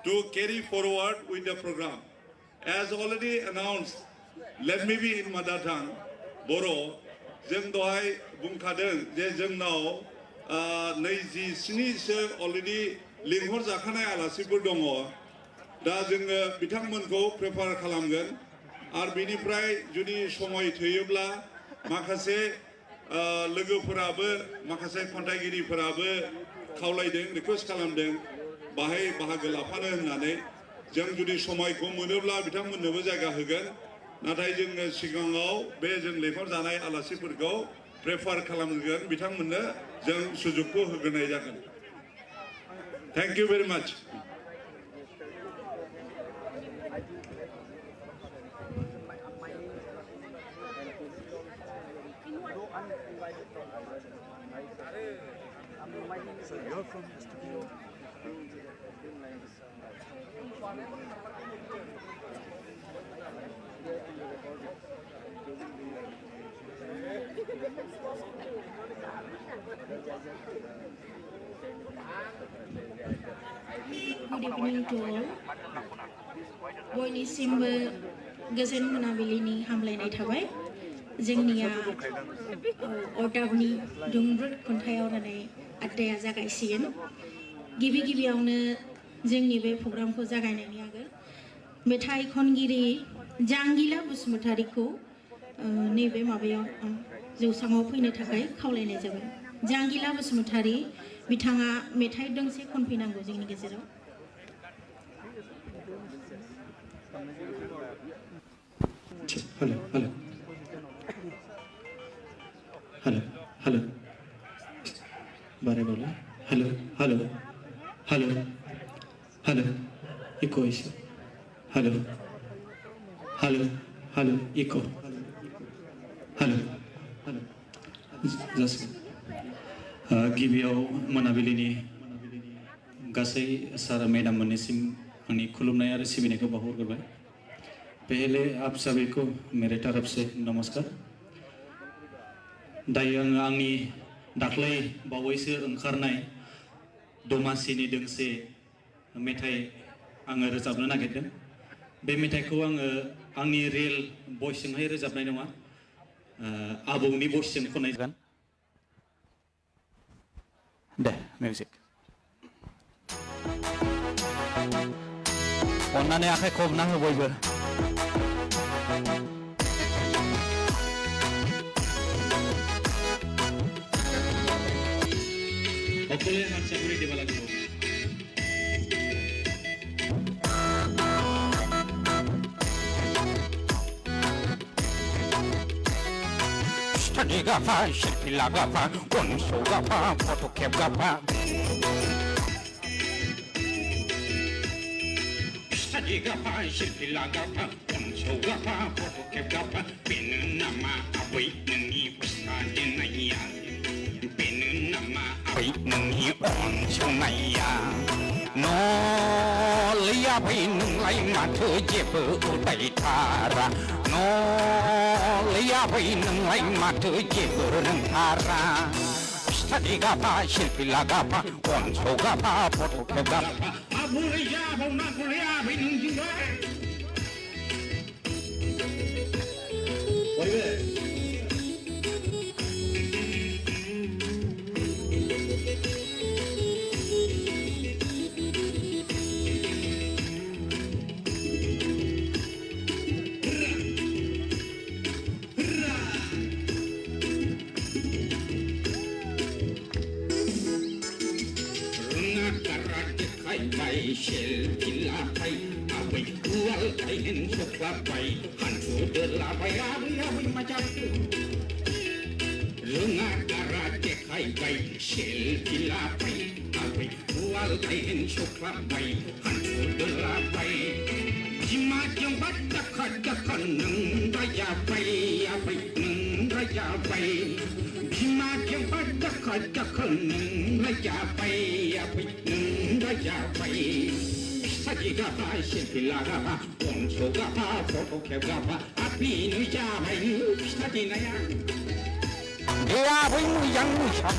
[SPEAKER 3] to carry forward with the program. As already announced, let me be in mother tongue, Boro, जों दहाय बुंखादों जे जोंनाव 27 already लिंहर जाखानाय आलासिफोर दङ दा जोङो बिथांमोनखौ प्रेफार खालामगोन आरो बिनिफ्राय जुदि समय थोयोब्ला माखासे लोगोफोराबो माखासे खन्थाइगिरिफोराबो खावलायदों रिक्वेस्ट खालामदों बाहाय बाहागो लाफानो होननानै जों जुदि समायखौ मोनोब्ला बिथांमोननोबो जायगा होगोन नाथाय जोङो सिगाङाव बे जों लेंहर जानाय आलासिफोरखौ प्रेफार खालामगोन बिथांमोननो जों सुजुगखौ होग्रोनाय जागोन thank you very much
[SPEAKER 4] So you're from studio.
[SPEAKER 5] Good evening to all. बयनिसिमबो गोजोन मोनाबिलिनि हामलायनाय थाबाय जोंनिया अर्डाबनि दुंब्रुद खन्थाइ आवरायनाय आयदाया जागायसिगोन गिबि गिबियावनो जोंनि बे प्रग्रामखौ जागायनायनि आगोल मेथाइ खनगिरि जांगिला बसुमतारीखौ नैबे माबायाव जौसाङाव फैनो थाखाय खावलायनाय जाबाय जांगिला बसुमतारी बिथाङा मेथाइ दोंसे खनफैनांगौ जोंनि गेजेराव
[SPEAKER 4] Hello, hello. Hello, hello. Bare bolo. Hello, hello. Hello. Hello. Echo issue. Hello. Hello. Hello. Echo. Hello. Hello. Just गिबियाव मोनाबिलिनि गासै सार मेडाम मोननिसिम आंनि खुलुमनाय आरो सिबिनायखौ बावहरग्रोबाय पहले आप सभी को मेरे तरफ से नमस्कार दायो आङो आंनि दाख्लै बावैसो ओंखारनाय दमासिनि दोंसे मेथाइ आङो रोजाबनो नागिरदों बे मेथाइखौ आङो आंनि रियेल भइसजोंहाय रोजाबनाय नङा आबौनि भइसजों खननाय जागोन दे मिउजिक अन्नानै आखाइ खबना हो बयबो সকলে হাত চাপড়ি দিব লাগিব
[SPEAKER 6] Study gapa, shipila gapa, konso gapa, photocap gapa. Study gapa, shipila gapa, konso gapa, photocap gapa. Pinu nama abai nungi ustadi naya. Pinu nama abai nungi onso naya. No liya bai nunglai matu jebu udai tara. No liya bai nunglai matu jebu nantara. Study gapa, shilpila gapa, onso gapa, photocap gapa. Abuliya bai nakuliya bai nungi bai. shell pila pai abai kual ai hen sokla pai hantu dela bai abi macam Lunga kara cekai bai shell pila pai abai kual ai hen sokla bai hantu dela bai Jima jembat dekat neng raya bai abai neng raya bai Jima jembat dekat neng raya bai abai neng raya bai Sagi gapa shilpila gapa onso gapa foto kep gapa api nu jabai sagi naya
[SPEAKER 7] Dia wing yang sham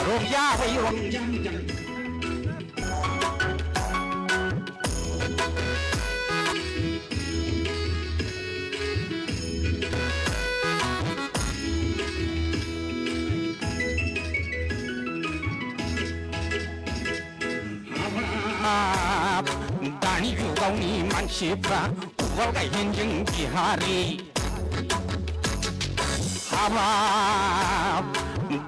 [SPEAKER 7] Rong ya wei rong
[SPEAKER 6] jam jam
[SPEAKER 7] Dani juga ni mansipra Uwal kai henjeng bihari Habab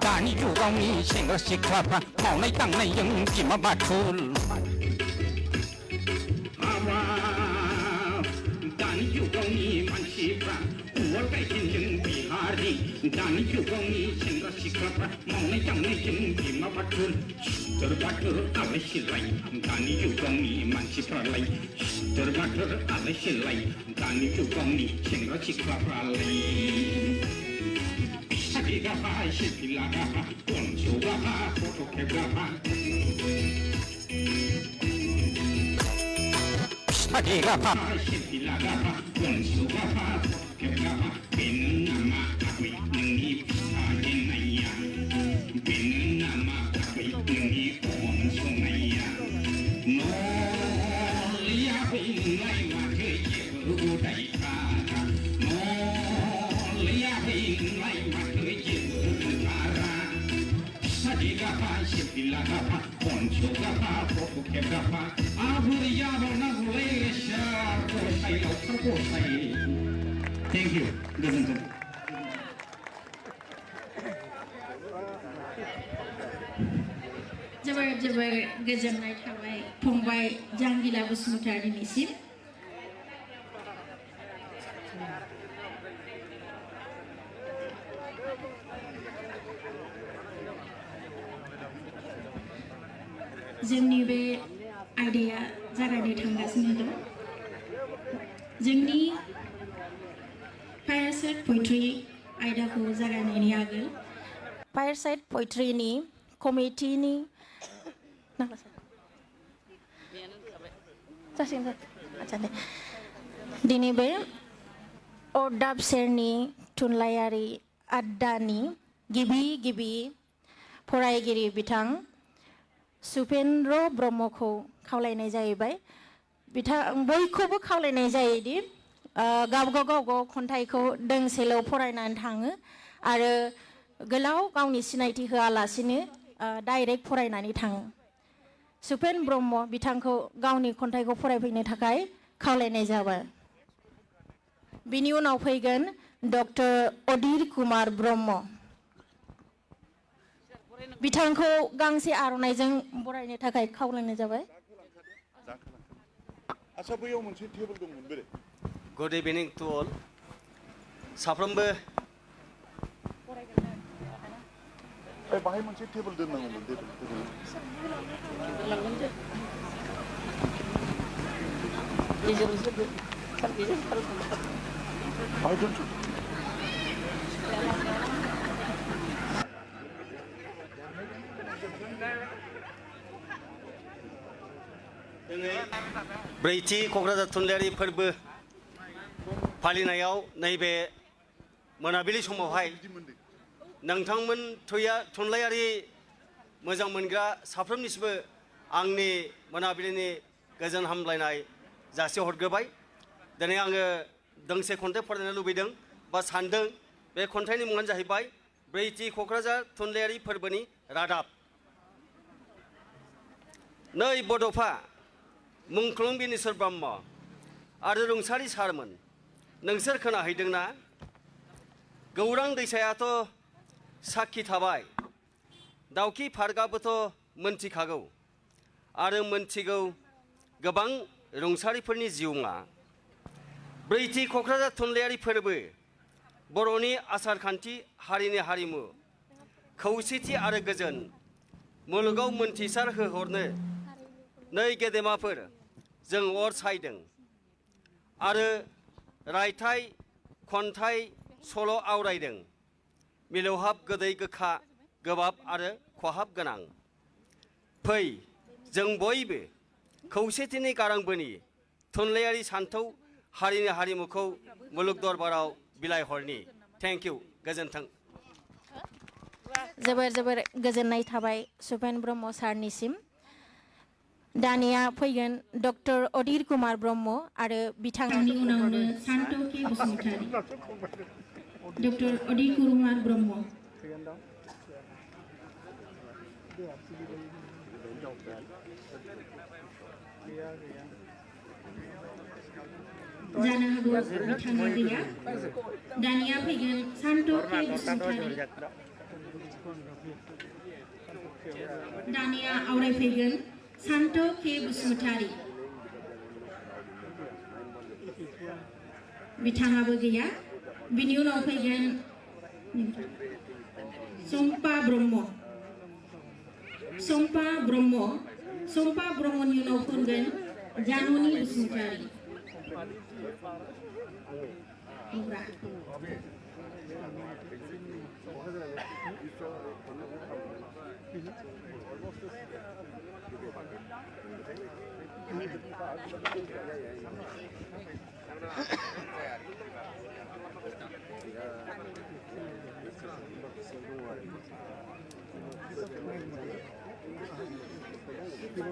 [SPEAKER 7] Dani juga ni sengra siklapa Mau naik tang naik yang bima batul
[SPEAKER 6] Dan juga ni mansipra Uwal kai henjeng bihari Dan juga ni sengra siklapa Mau naik tang naik yang bima batul Terbatur ala silai Dan juga ni mansipra lai Terbatur ala silai Dan juga ni sengra siklapa lai Sagi gapa shilpila gapa Onso gapa foto kep gapa
[SPEAKER 7] Sagi gapa
[SPEAKER 6] Shilpila gapa Onso gapa foto kep gapa Binu nama abai nengi pisa jenaya Binu nama abai nengi onso naya No liya bingai wake jebu dai kara No liya bingai wake jebu kara Sagi gapa shilpila gapa Onso gapa foto kep gapa Aburiya bona gule shar kosai laukar kosai Thank you. Goodbye.
[SPEAKER 5] जोबोर गोजोननाय थाबाय फंबाय जांगिला बसुमतारीनिसिम जोंनि बे आयदाया जागायनो थांगासिनो दं जोंनि फायरसाइड पोएट्री आयदाखौ जागायनायनि आगोल फायरसाइड पोएट्रीनि कमिटिनि दिनै बे अरदाब सेरनि थुनलाइयारि आड्डानि गिबि फरायगिरि बिथां सुपेन्द्र ब्रह्मखौ खावलायनाय जाहैबाय बिथां बयखौबो खावलायनाय जायोदि गावगाव खन्थाइखौ दोंसेल' फरायनानै थाङो आरो गोलाव गावनि सिनायथि होआलासिनो डाइरेक्ट फरायनानै थाङो सुपेन्द्र ब्रह्म बिथांखौ गावनि खन्थाइखौ फरायफैनो थाखाय खावलायनाय जाबाय बिनि उनाव फैगोन डक्टर अधीर कुमार ब्रह्म बिथांखौ गांसे आर'नाइजों बरायनो थाखाय खावलायनाय जाबाय
[SPEAKER 3] आच्छा बैयाव मोनसे टेबोल दंमोन बेरे
[SPEAKER 8] Good evening to all. साफ्रोमबो
[SPEAKER 3] बाहाय मोनसे टेबोल दोननांगौमोन टेबोल बाहाय दोनथ'
[SPEAKER 8] ब्रैथि क'क्राझार थुनलाइयारि फोरबो फालिनायाव नैबे मोनाबिलि समावहाय नोंथांमोन थुनलाइयारि मोजां मोनग्रा साफ्रोमनिसिमबो आंनि मोनाबिलिनि गोजोन हामलायनाय जासिहरग्रोबाय दिनै आङो दोंसे खन्थाइ फरायनो लुबैदों बा सानदों बे खन्थाइनि मुङानो जाहैबाय ब्रैथि क'क्राझार थुनलाइयारि फोरबोनि रादाब नै बड'फा मुंख्लं बिनेस्वर ब्रह्म आरो रुंसारि सारमोन नोंसोर खोनाहैदोंना गौरां दैसायाथ' साखि थाबाय दाउखि फारगाबोथ' मोनथिखागौ आरो मोनथिगौ गोबां रुंसारिफोरनि जिउमा ब्रैथि क'क्राझार थुनलाइयारि फोरबो बर'नि आसारखान्थि हारिनि हारिमु खौसेथि आरो गोजोन मुलुगाव मोनथिसार होहरनो नै गेदेमाफोर जों अर सायदों आरो रायथाइ खन्थाइ सल' आवरायदों मिलौहाब गोदै गोखा गोबाब आरो खहाब गोनां फै जों बयबो खौसेथिनि गारांबोनि थुनलाइयारि सान्थौ हारिनि हारिमुखौ मुलुग दरबाराव बिलाइहरनि थेंक इउ गोजोन्थों
[SPEAKER 5] जोबोर जोबोर गोजोननाय थाबाय सुपेन ब्रह्म सारनिसिम दानिया फैगोन डक्टर अधीर कुमार ब्रह्म आरो बिथांनि उनावनो सान्थौखि बसुमतारी डक्टर अधीर कुमार ब्रह्म जानो हागौ बिथाङा गैया दानिया फैगोन सान्थौखि बसुमतारी दानिया आवरायफैगोन सान्थौखि बसुमतारी बिथाङाबो गैया बिनि उनाव फैगोन सम्पा ब्रह्म ब्रह्मनि उनाव फैगोन जाननि बसुमतारी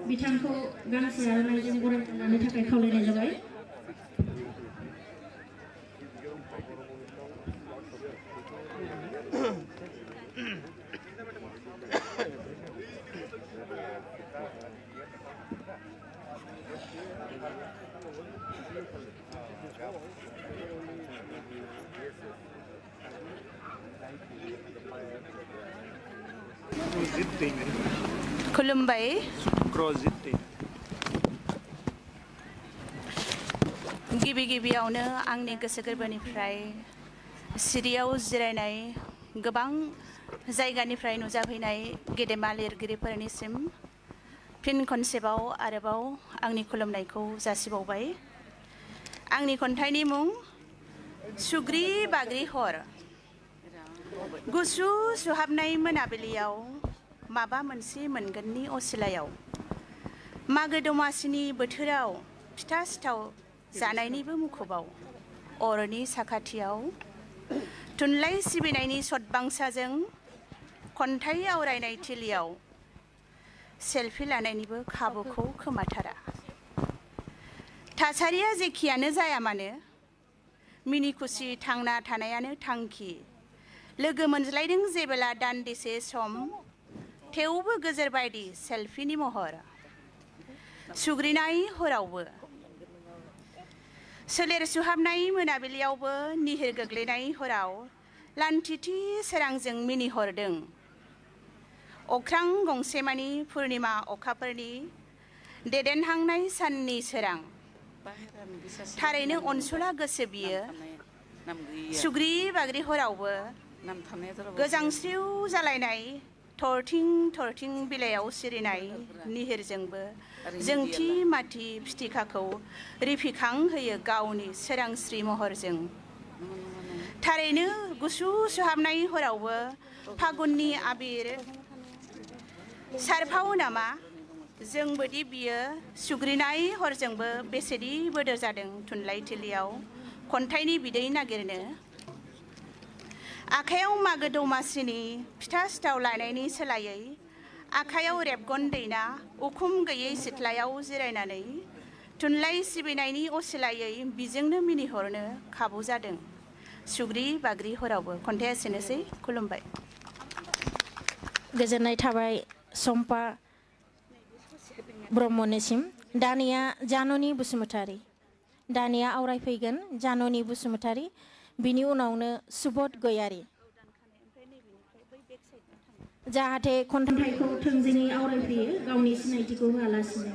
[SPEAKER 5] बिथांखौ गांसे आर'नाइजों बरायनानै थाखाय खावलायनाय जाबाय
[SPEAKER 9] खुलुमबाय गिबि गिबियावनो आंनि गोसो गोरबोनिफ्राय सिरियाव जिरायनाय गोबां जायगानिफ्राय नुजाफैनाय गेदेमा लिरगिरिफोरनिसिम फिन खनसेबाव आरोबाव आंनि खुलुमनायखौ जासिबावबाय आंनि खन्थाइनि मुं सुग्रि बाग्रि हर गुसु सुहाबनाय मोनाबिलियाव माबा मोनसे मोनगोननि असिलायाव मागो दमासिनि बोथोराव फिथा सिथाव जानायनिबो मुखुबाव अरनि साखाथियाव थुनलाइ सिबिनायनि सदबांसाजों खन्थाइ आवरायनाय थिलियाव सेल्फि लानायनिबो खाबुखौ खोमाथारा थासारिया जेखियानो जाया मानो मिनि खुसि थांना थानायानो थांखि लोगो मोनज्लायदों जेबोला दान्दिसे सम थेवबो गोजोर बायदि सेल्फिनि महर सुग्रिनाय हरावबो सोलेर सुहाबनाय मोनाबिलियावबो निहिर गोग्लैनाय हराव लान्थिथि सोरांजों मिनिहरदों अख्रां गंसेमानि पुर्णिमा अखाफोरनि देदेनहांनाय साननि सोरां थारैनो अनसुला गोसो बियो सुग्रि बाग्रि हरावबो गोजांस्रिउ जालायनाय थरथिं थरथिं बिलाइयाव सिरिनाय निहिरजोंबो जोंथि माथि फिथिखाखौ रिफिखांहोयो गावनि सोरांस्रि महरजों थारैनो गुसु सुहाबनाय हरावबो फागुननि आबिर सारफावो नामा जोंबोदि बियो सुग्रिनाय हरजोंबो बेसेदि बोदोर जादों थुनलाइ थिलियाव खन्थाइनि बिदै नागिरनो आखायाव मागो दमासिनि फिथा सिथाव लायनायनि सोलायै आखायाव रेबगन दैना उखुम गैयै सिथ्लायाव जिरायनानै थुनलाइ सिबिनायनि असिलायै बिजोंनो मिनिहरनो खाबु जादों सुग्रि बाग्रि हरावबो खन्थाइया एसेनोसै खुलुमबाय
[SPEAKER 5] गोजोननाय थाबाय सम्पा ब्रह्मनिसिम दानिया जाननि बसुमतारी दानिया आवरायफैगोन जाननि बसुमतारी बिनि उनावनो सुबोध गयारी जाहाथे खन्थाइखौ थोंजोङै आवरायफैयो गावनि सिनायथिखौ होआलासिनो।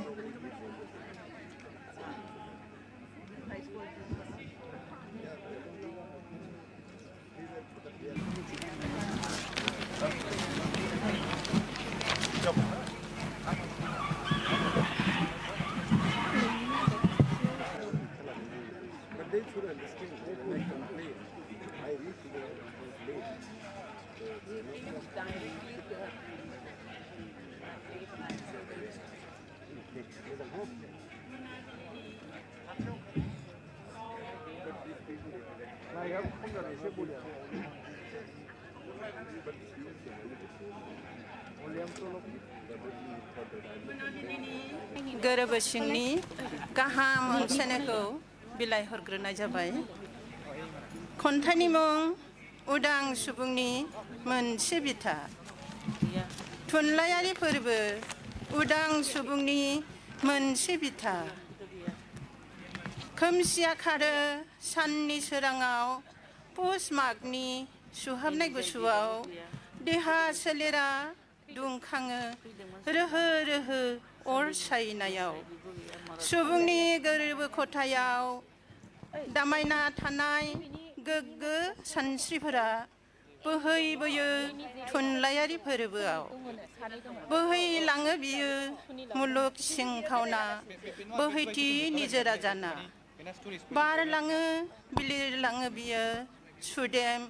[SPEAKER 9] गोरबो सिंनि गाहाम हामलायनायखौ बिलाइ हरग्रोनाय जाबाय। खन्थाइनि मुं उदां सुबुंनि मोनसे बिथा। थुनलाइयारि फोरबो उदां सुबुंनि मोनसे बिथा। खोमसिया खारो साननि सोराङाव पुस मागनि सुहाबनाय गुसुआव देहा सोलेरा दुंखाङो रोहो रोहो अर सायनायाव। सुबुंनि गोरबो खथायाव दामायना थानाय गोग्गो सानस्रिफोरा बोहैबोयो थुनलाइयारि फोरबोआव। बोहैलाङो बियो मुलुग सिंखावना बोहैथि निजोरा जाना। बारलाङो बिलिरलाङो बियो सुदेम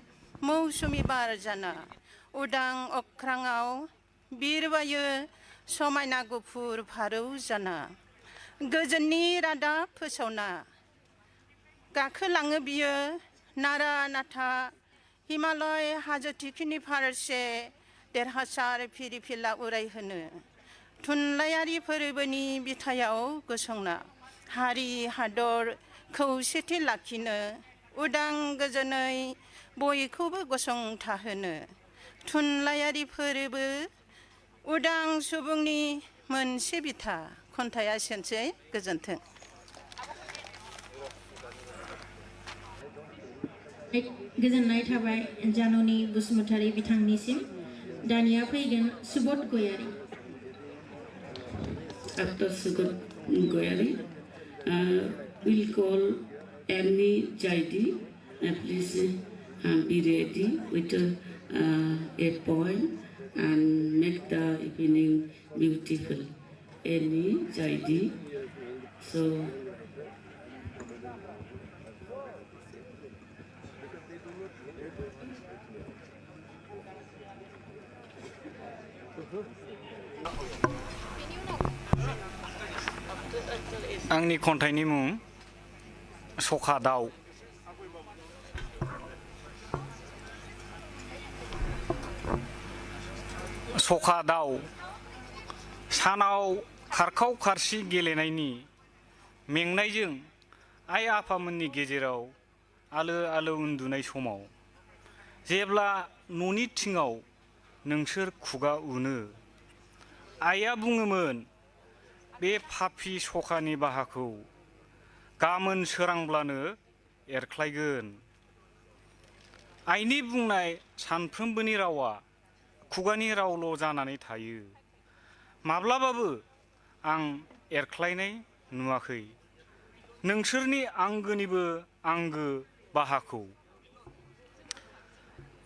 [SPEAKER 9] मौसुमि बार जाना। उदां अख्राङाव बिरबायो समायना गुफुर फारौ जाना। गोजोननि रादाब फोसावना गाखोलाङो बियो नारा नाथा हिमालय हाजो थिखिनि फारसे देरहासार फिरिफिला उरायहोनो। थुनलाइयारि फोरबोनि बिथायाव गसंना हारि हादर खौसेथि लाखिनो उदां गोजोनै बयखौबो गसंथाहोनो। थुनलाइयारि फोरबो उदां सुबुंनि मोनसे बिथा। खन्थाइया एसेनोसै। गोजोन्थों।
[SPEAKER 5] गोजोननाय थाबाय जाननि बसुमतारी बिथांनिसिम। दानिया फैगोन सुबोध गयारी।
[SPEAKER 10] Dr. Sugod Goyari will call Annie Jaidi. Please be ready with a poem and make the evening beautiful. Annie Jaidi. So.
[SPEAKER 7] आंनि खन्थाइनि मुं सखा दाउ। सखा दाउ सानाव खारखाव खारसि गेलेनायनि मेंनायजों आइ आफामोननि गेजेराव आलो आलो उन्दुनाय समाव जेब्ला न'नि थिङाव नोंसोर खुगा उनो आइया बुङोमोन बे फाफि सखानि बाहाखौ गामोन सोरांब्लानो एरख्लायगोन। आइनि बुंनाय सानफ्रोमबोनि रावा खुगानि रावल' जानानै थायो। माब्लाबाबो आं एरख्लायनाय नुवाखै नोंसोरनि आंगोनिबो आंगो बाहाखौ।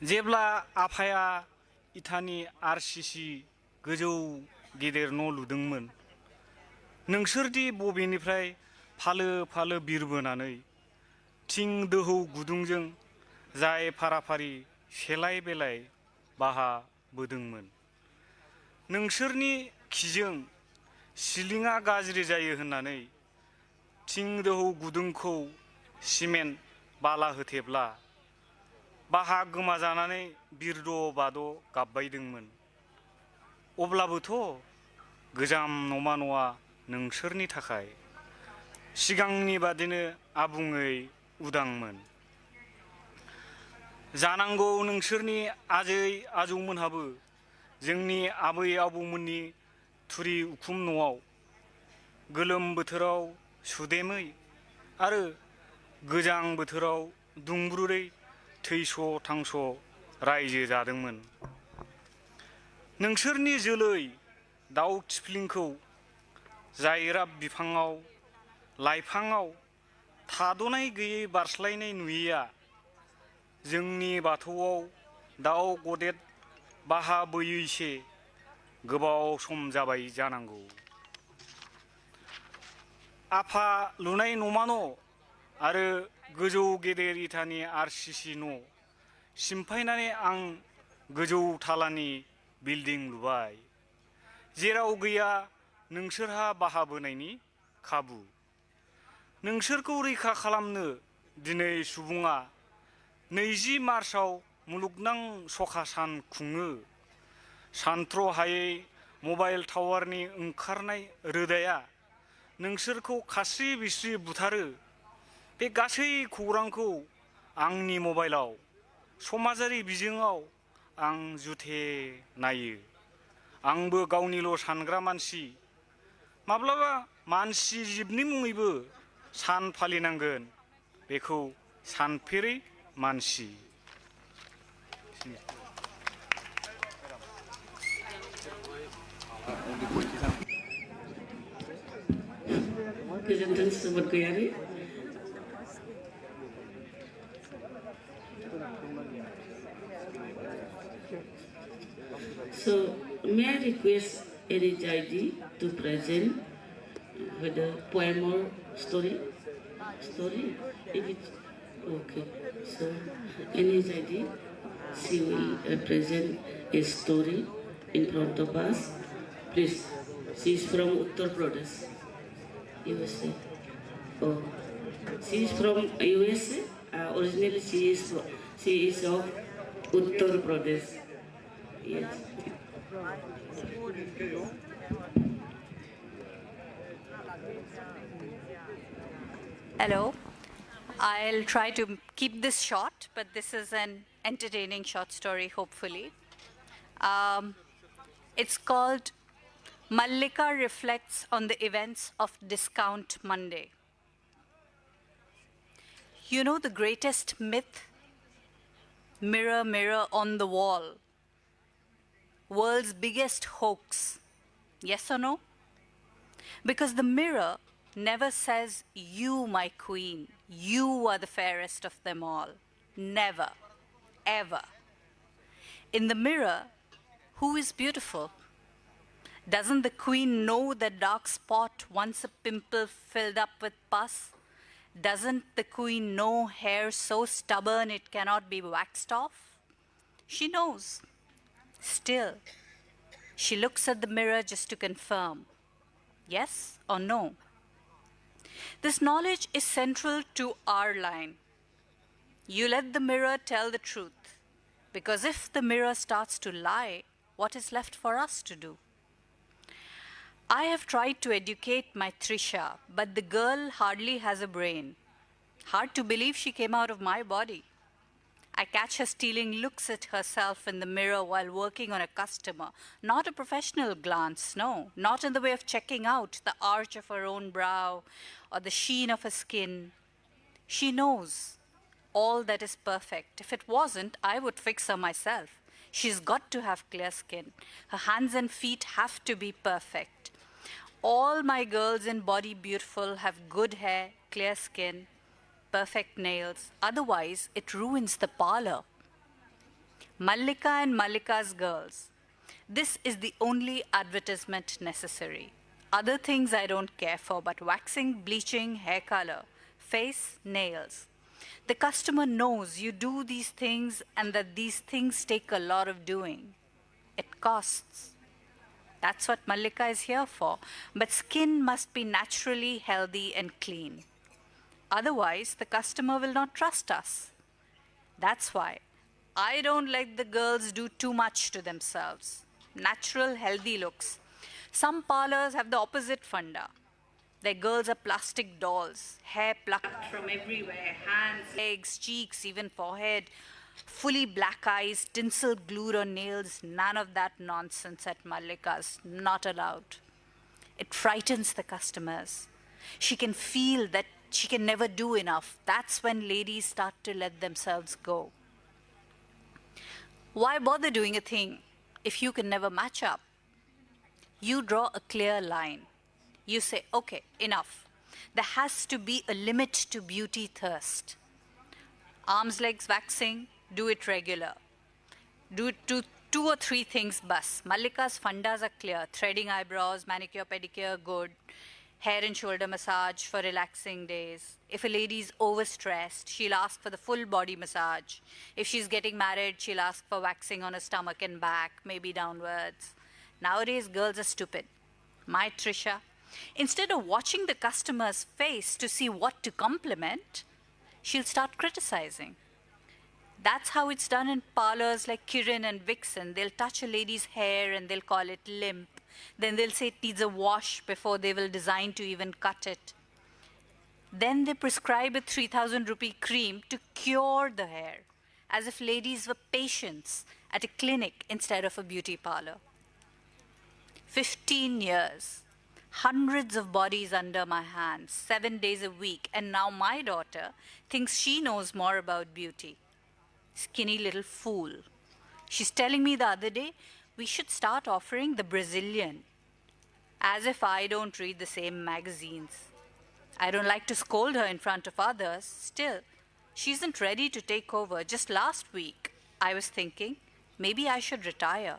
[SPEAKER 7] जेब्ला आफाया इटानि RCC गोजौ गेदेर न' लुदोंमोन नोंसोरदि बबेनिफ्राय फालो फालो बिरबोनानै थिं दोहौ गुदुंजों जाय फाराफारि सेलाय बेलाय बाहा बोदोंमोन। नोंसोरनि खिजों सिलिङा गाज्रि जायो होननानै थिं दोहौ गुदुंखौ सिमेन्ट बाला होथेब्ला बाहा गोमाजानानै बिरद' बाद' गाबबायदोंमोन। अब्लाबोथ' गोजाम नमा न'आ नोंसोरनि थाखाय सिगांनि बादिनो आबुङै उदांमोन। जानांगौ नोंसोरनि आजै आजौमोनहाबो जोंनि आबै आबौमोननि थुरि उखुम न'आव गोलोम बोथोराव सुदेमै आरो गोजां बोथोराव दुंब्रुदै थैस' थांस' रायजो जादोंमोन।
[SPEAKER 11] नोंसोरनि जोलै दाउ थिफ्लिंखौ जायराब बिफाङाव लाइफाङाव थाद'नाय गैयै बारस्लायनाय नुयैया जोंनि बाथौआव दाउ गदेर बाहा बोयैसे गोबाव सम जाबाय जानांगौ आफा लुनाय न'मा न' आरो गोजौ गेदेर इटानि आरसिसि न' सिमफायनानै आं गोजौ थालानि बिल्डिं लुबाय जेराव गैया नोंसोरहा बाहा बोनायनि खाबु नोंसोरखौ रैखा खालामनो दिनै सुबुङा 20 मार्चआव मुलुगनां सखा सान खुङो सानथ्र'हायै मबाइल टावारनि ओंखारनाय रोदाया नोंसोरखौ खास्रि बिस्रि बुथारो बे गासै खौरांखौ आंनि मबाइलाव समाजारि बिजोङाव आं जुथे नायो आंबो गावनिल' सानग्रा मानसि माब्लाबा मानसि जिबनि मुङैबो सान फालिनांगोन बेखौ सानफेरै मानसि
[SPEAKER 10] गोजोन्थों सुबोद गयारि So, may I request Erijadi to present with a poem or story? Story? If it's okay. So, Erijadi, she will present a story in front of us. Please, she is from Uttar Pradesh, USA. Oh, she is from USA. Originally, she is of Uttar Pradesh. Yes.
[SPEAKER 12] Hello. I'll try to keep this short, but this is an entertaining short story, hopefully. It's called Mallika Reflects on the Events of Discount Monday. You know the greatest myth? Mirror, mirror on the wall. World's biggest hoax. Yes or no? Because the mirror never says, you, my queen, you are the fairest of them all. Never, ever. In the mirror, who is beautiful? Doesn't the queen know that dark spot once a pimple filled up with pus? Doesn't the queen know hair so stubborn it cannot be waxed off? She knows. Still, she looks at the mirror just to confirm, yes or no. This knowledge is central to our line. You let the mirror tell the truth, because if the mirror starts to lie, what is left for us to do? I have tried to educate my Trisha, but the girl hardly has a brain. Hard to believe she came out of my body. I catch her stealing looks at herself in the mirror while working on a customer. Not a professional glance, no. Not in the way of checking out the arch of her own brow or the sheen of her skin. She knows all that is perfect. If it wasn't, I would fix her myself. She's got to have clear skin. Her hands and feet have to be perfect. All my girls in Body Beautiful have good hair, clear skin, perfect nails. Otherwise, it ruins the parlor. Mallika and Mallika's girls. This is the only advertisement necessary. Other things I don't care for, but waxing, bleaching, hair color, face, nails. The customer knows you do these things and that these things take a lot of doing. It costs. That's what Mallika is here for. But skin must be naturally healthy and clean. Otherwise, the customer will not trust us. That's why I don't let the girls do too much to themselves. Natural, healthy looks. Some parlors have the opposite funda. Their girls are plastic dolls, hair plucked from everywhere, hands, legs, cheeks, even forehead, fully black eyes, tinsel glued on nails. None of that nonsense at Mallika's. Not allowed. It frightens the customers. She can feel that she can never do enough. That's when ladies start to let themselves go. Why bother doing a thing if you can never match up, you draw a clear line. You say, okay, enough. There has to be a limit to beauty thirst. Arms, legs waxing, do it regular. Do it to 2 or 3 things bus. Mallika's fundas are clear. Threading eyebrows, manicure, pedicure, good. Hair and shoulder massage for relaxing days. If a lady's overstressed, she'll ask for the full body massage. If she's getting married, she'll ask for waxing on her stomach and back, maybe downwards. Nowadays, girls are stupid. My Trisha, instead of watching the customer's face to see what to compliment, she'll start criticizing. That's how it's done in parlors like Kirin and Vixen. They'll touch a lady's hair and they'll call it limp. Then they'll say it needs a wash before they will design to even cut it. Then they prescribe a 3,000 rupee cream to cure the hair, as if ladies were patients at a clinic instead of a beauty parlor. 15 years, hundreds of bodies under my hands, 7 days a week, and now my daughter thinks she knows more about beauty. Skinny little fool. She's telling me the other day we should start offering the Brazilian. As if I don't read the same magazines. I don't like to scold her in front of others. Still, she isn't ready to take over. Just last week, I was thinking maybe I should retire.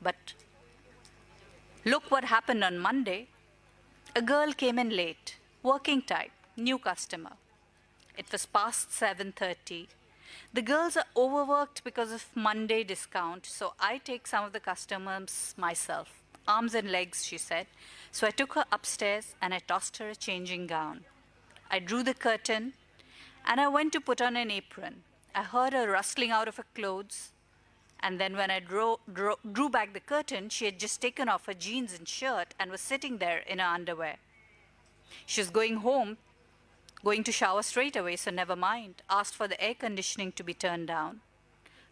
[SPEAKER 12] But look what happened on Monday. A girl came in late, working type, new customer. It was past 7:30. The girls are overworked because of Monday discount, so I take some of the customers myself. Arms and legs, she said. So I took her upstairs and I tossed her a changing gown. I drew the curtain and I went to put on an apron. I heard her rustling out of her clothes. And then when I drew back the curtain, she had just taken off her jeans and shirt and was sitting there in her underwear. She was going home, going to shower straight away, so never mind. Asked for the air conditioning to be turned down.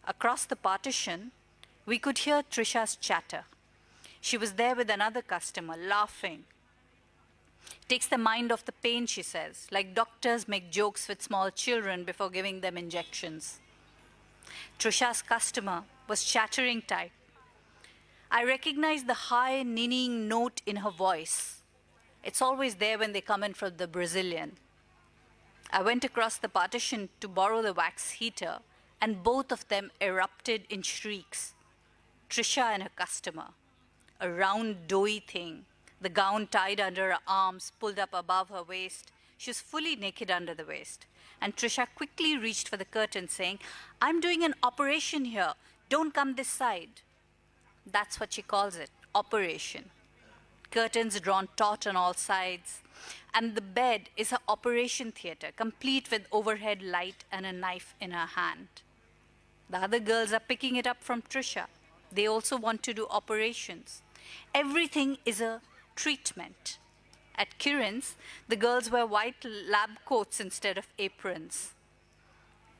[SPEAKER 12] Across the partition, we could hear Trisha's chatter. She was there with another customer, laughing. Takes the mind off the pain, she says, like doctors make jokes with small children before giving them injections. Trisha's customer was chattering type. I recognized the high ninning note in her voice. It's always there when they come in from the Brazilian. I went across the partition to borrow the wax heater, and both of them erupted in shrieks. Trisha and her customer, a round, doughy thing, the gown tied under her arms, pulled up above her waist. She was fully naked under the waist. And Trisha quickly reached for the curtain, saying, I'm doing an operation here. Don't come this side. That's what she calls it, operation. Curtains drawn taut on all sides. And the bed is her operation theater, complete with overhead light and a knife in her hand. The other girls are picking it up from Trisha. They also want to do operations. Everything is a treatment. At Kirin's, the girls wear white lab coats instead of aprons.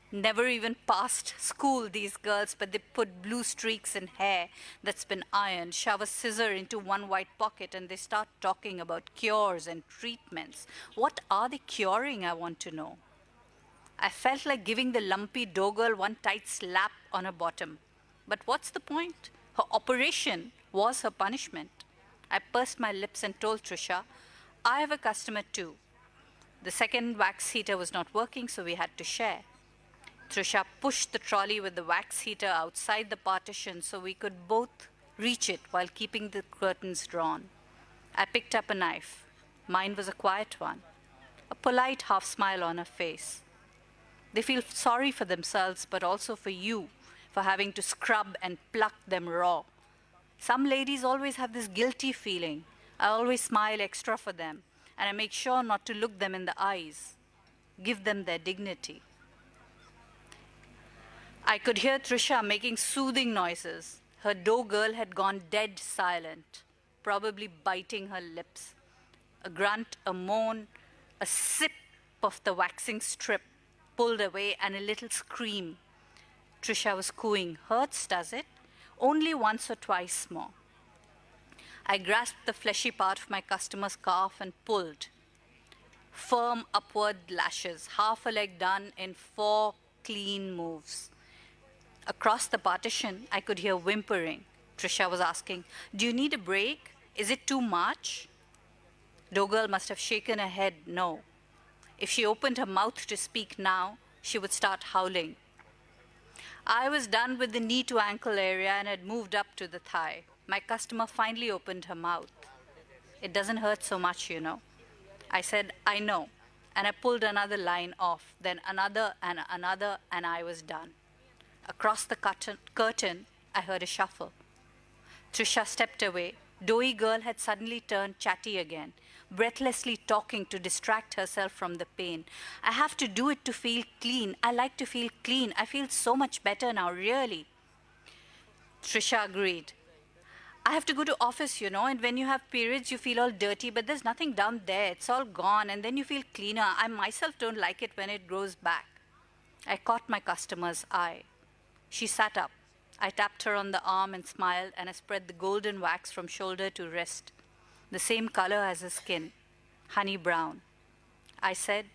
[SPEAKER 12] Never even passed school, these girls, but they put blue streaks in hair that's been ironed, shove a scissor into one white pocket, and they start talking about cures and treatments. What are they curing, I want to know? I felt like giving the lumpy dough girl one tight slap on her bottom. But what's the point? Her operation was her punishment. I pursed my lips and told Trisha, I have a customer too. The second wax heater was not working, so we had to share. Trisha pushed the trolley with the wax heater outside the partition so we could both reach it while keeping the curtains drawn. I picked up a knife. Mine was a quiet one, a polite half smile on her face. They feel sorry for themselves, but also for you, for having to scrub and pluck them raw. Some ladies always have this guilty feeling. I always smile extra for them, and I make sure not to look them in the eyes. Give them their dignity. I could hear Trisha making soothing noises. Her dough girl had gone dead silent, probably biting her lips. A grunt, a moan, a sip of the waxing strip pulled away, and a little scream. Trisha was cooing. Hurts, does it? Only once or twice more. I grasped the fleshy part of my customer's calf and pulled. Firm upward lashes, half a leg done in 4 clean moves. Across the partition, I could hear whimpering. Trisha was asking. Do you need a break? Is it too much? Dogal must have shaken her head no. If she opened her mouth to speak now, she would start howling. I was done with the knee to ankle area and had moved up to the thigh. My customer finally opened her mouth. It doesn't hurt so much, you know. I said, I know. And I pulled another line off, then another, and I was done. Across the curtain, I heard a shuffle. Trisha stepped away. Doughy girl had suddenly turned chatty again, breathlessly talking to distract herself from the pain. I have to do it to feel clean. I like to feel clean. I feel so much better now, really. Trisha agreed. I have to go to office, you know, and when you have periods, you feel all dirty, but there's nothing down there. It's all gone, and then you feel cleaner. I myself don't like it when it grows back. I caught my customer's eye. She sat up. I tapped her on the arm and smiled, and I spread the golden wax from shoulder to wrist, the same color as her skin, honey brown. I said,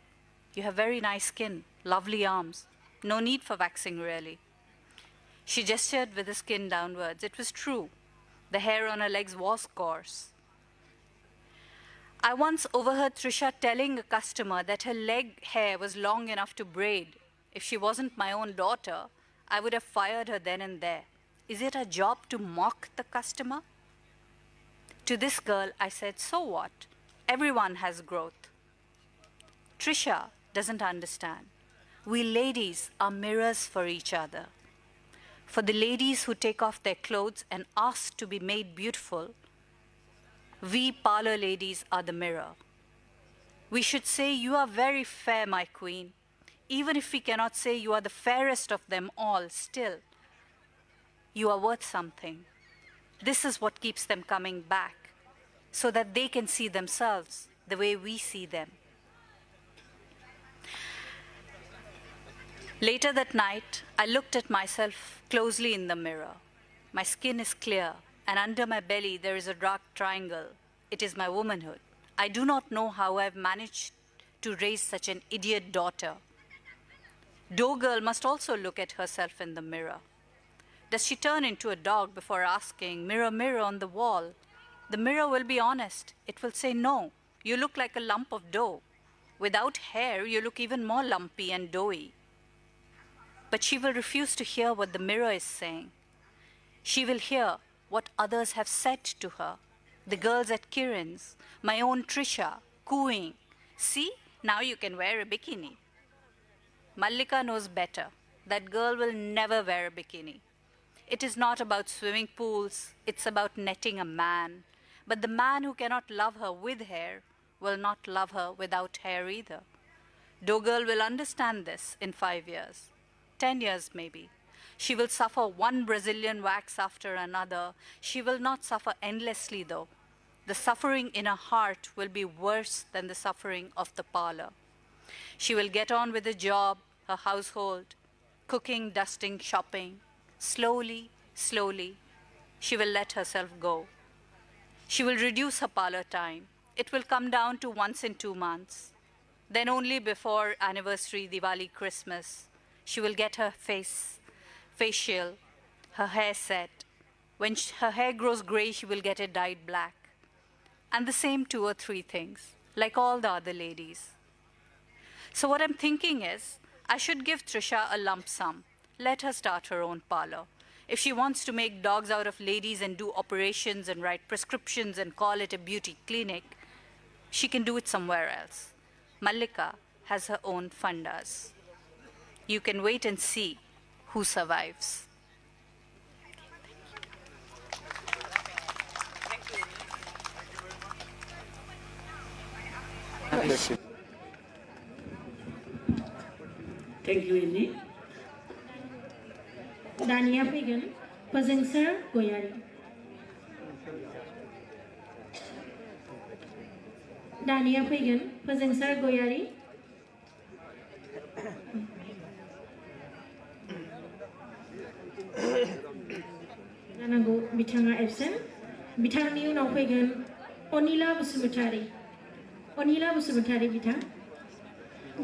[SPEAKER 12] you have very nice skin, lovely arms. No need for waxing, really. She gestured with the skin downwards. It was true. The hair on her legs was coarse. I once overheard Trisha telling a customer that her leg hair was long enough to braid. If she wasn't my own daughter, I would have fired her then and there. Is it a job to mock the customer? To this girl, I said, so what? Everyone has growth. Trisha doesn't understand. We ladies are mirrors for each other. For the ladies who take off their clothes and ask to be made beautiful, we parlor ladies are the mirror. We should say, you are very fair, my queen. Even if we cannot say you are the fairest of them all, still, you are worth something. This is what keeps them coming back, so that they can see themselves the way we see them. Later that night, I looked at myself closely in the mirror. My skin is clear, and under my belly there is a dark triangle. It is my womanhood. I do not know how I've managed to raise such an idiot daughter. Dough girl must also look at herself in the mirror. Does she turn into a dog before asking, mirror, mirror on the wall? The mirror will be honest. It will say, no, you look like a lump of dough. Without hair, you look even more lumpy and doughy. But she will refuse to hear what the mirror is saying. She will hear what others have said to her. The girls at Kiran's, my own Trisha, cooing, see, now you can wear a bikini. Mallika knows better. That girl will never wear a bikini. It is not about swimming pools, it's about netting a man. But the man who cannot love her with hair will not love her without hair either. Dough girl will understand this in 5 years. 10 years maybe. She will suffer one Brazilian wax after another. She will not suffer endlessly though. The suffering in her heart will be worse than the suffering of the parlor. She will get on with the job, her household, cooking, dusting, shopping. Slowly, slowly, she will let herself go. She will reduce her parlor time. It will come down to once in 2 months. Then only before anniversary, Diwali, Christmas, she will get her facial, her hair set. When her hair grows gray, she will get it dyed black. And the same 2 or 3 things, like all the other ladies. So what I'm thinking is, I should give Trisha a lump sum. Let her start her own parlor. If she wants to make dogs out of ladies and do operations and write prescriptions and call it a beauty clinic, she can do it somewhere else. Mallika has her own fundas. You can wait and see who survives.
[SPEAKER 10] Thank you, Inni.
[SPEAKER 5] Dania fैगोन फोजोंसार गयारी दानिया फैगोन फोजोंसार गयारी जानांगौ बिथाङा absent बिथांनि उनाव फैगोन अनिला बसुमतारी बिथां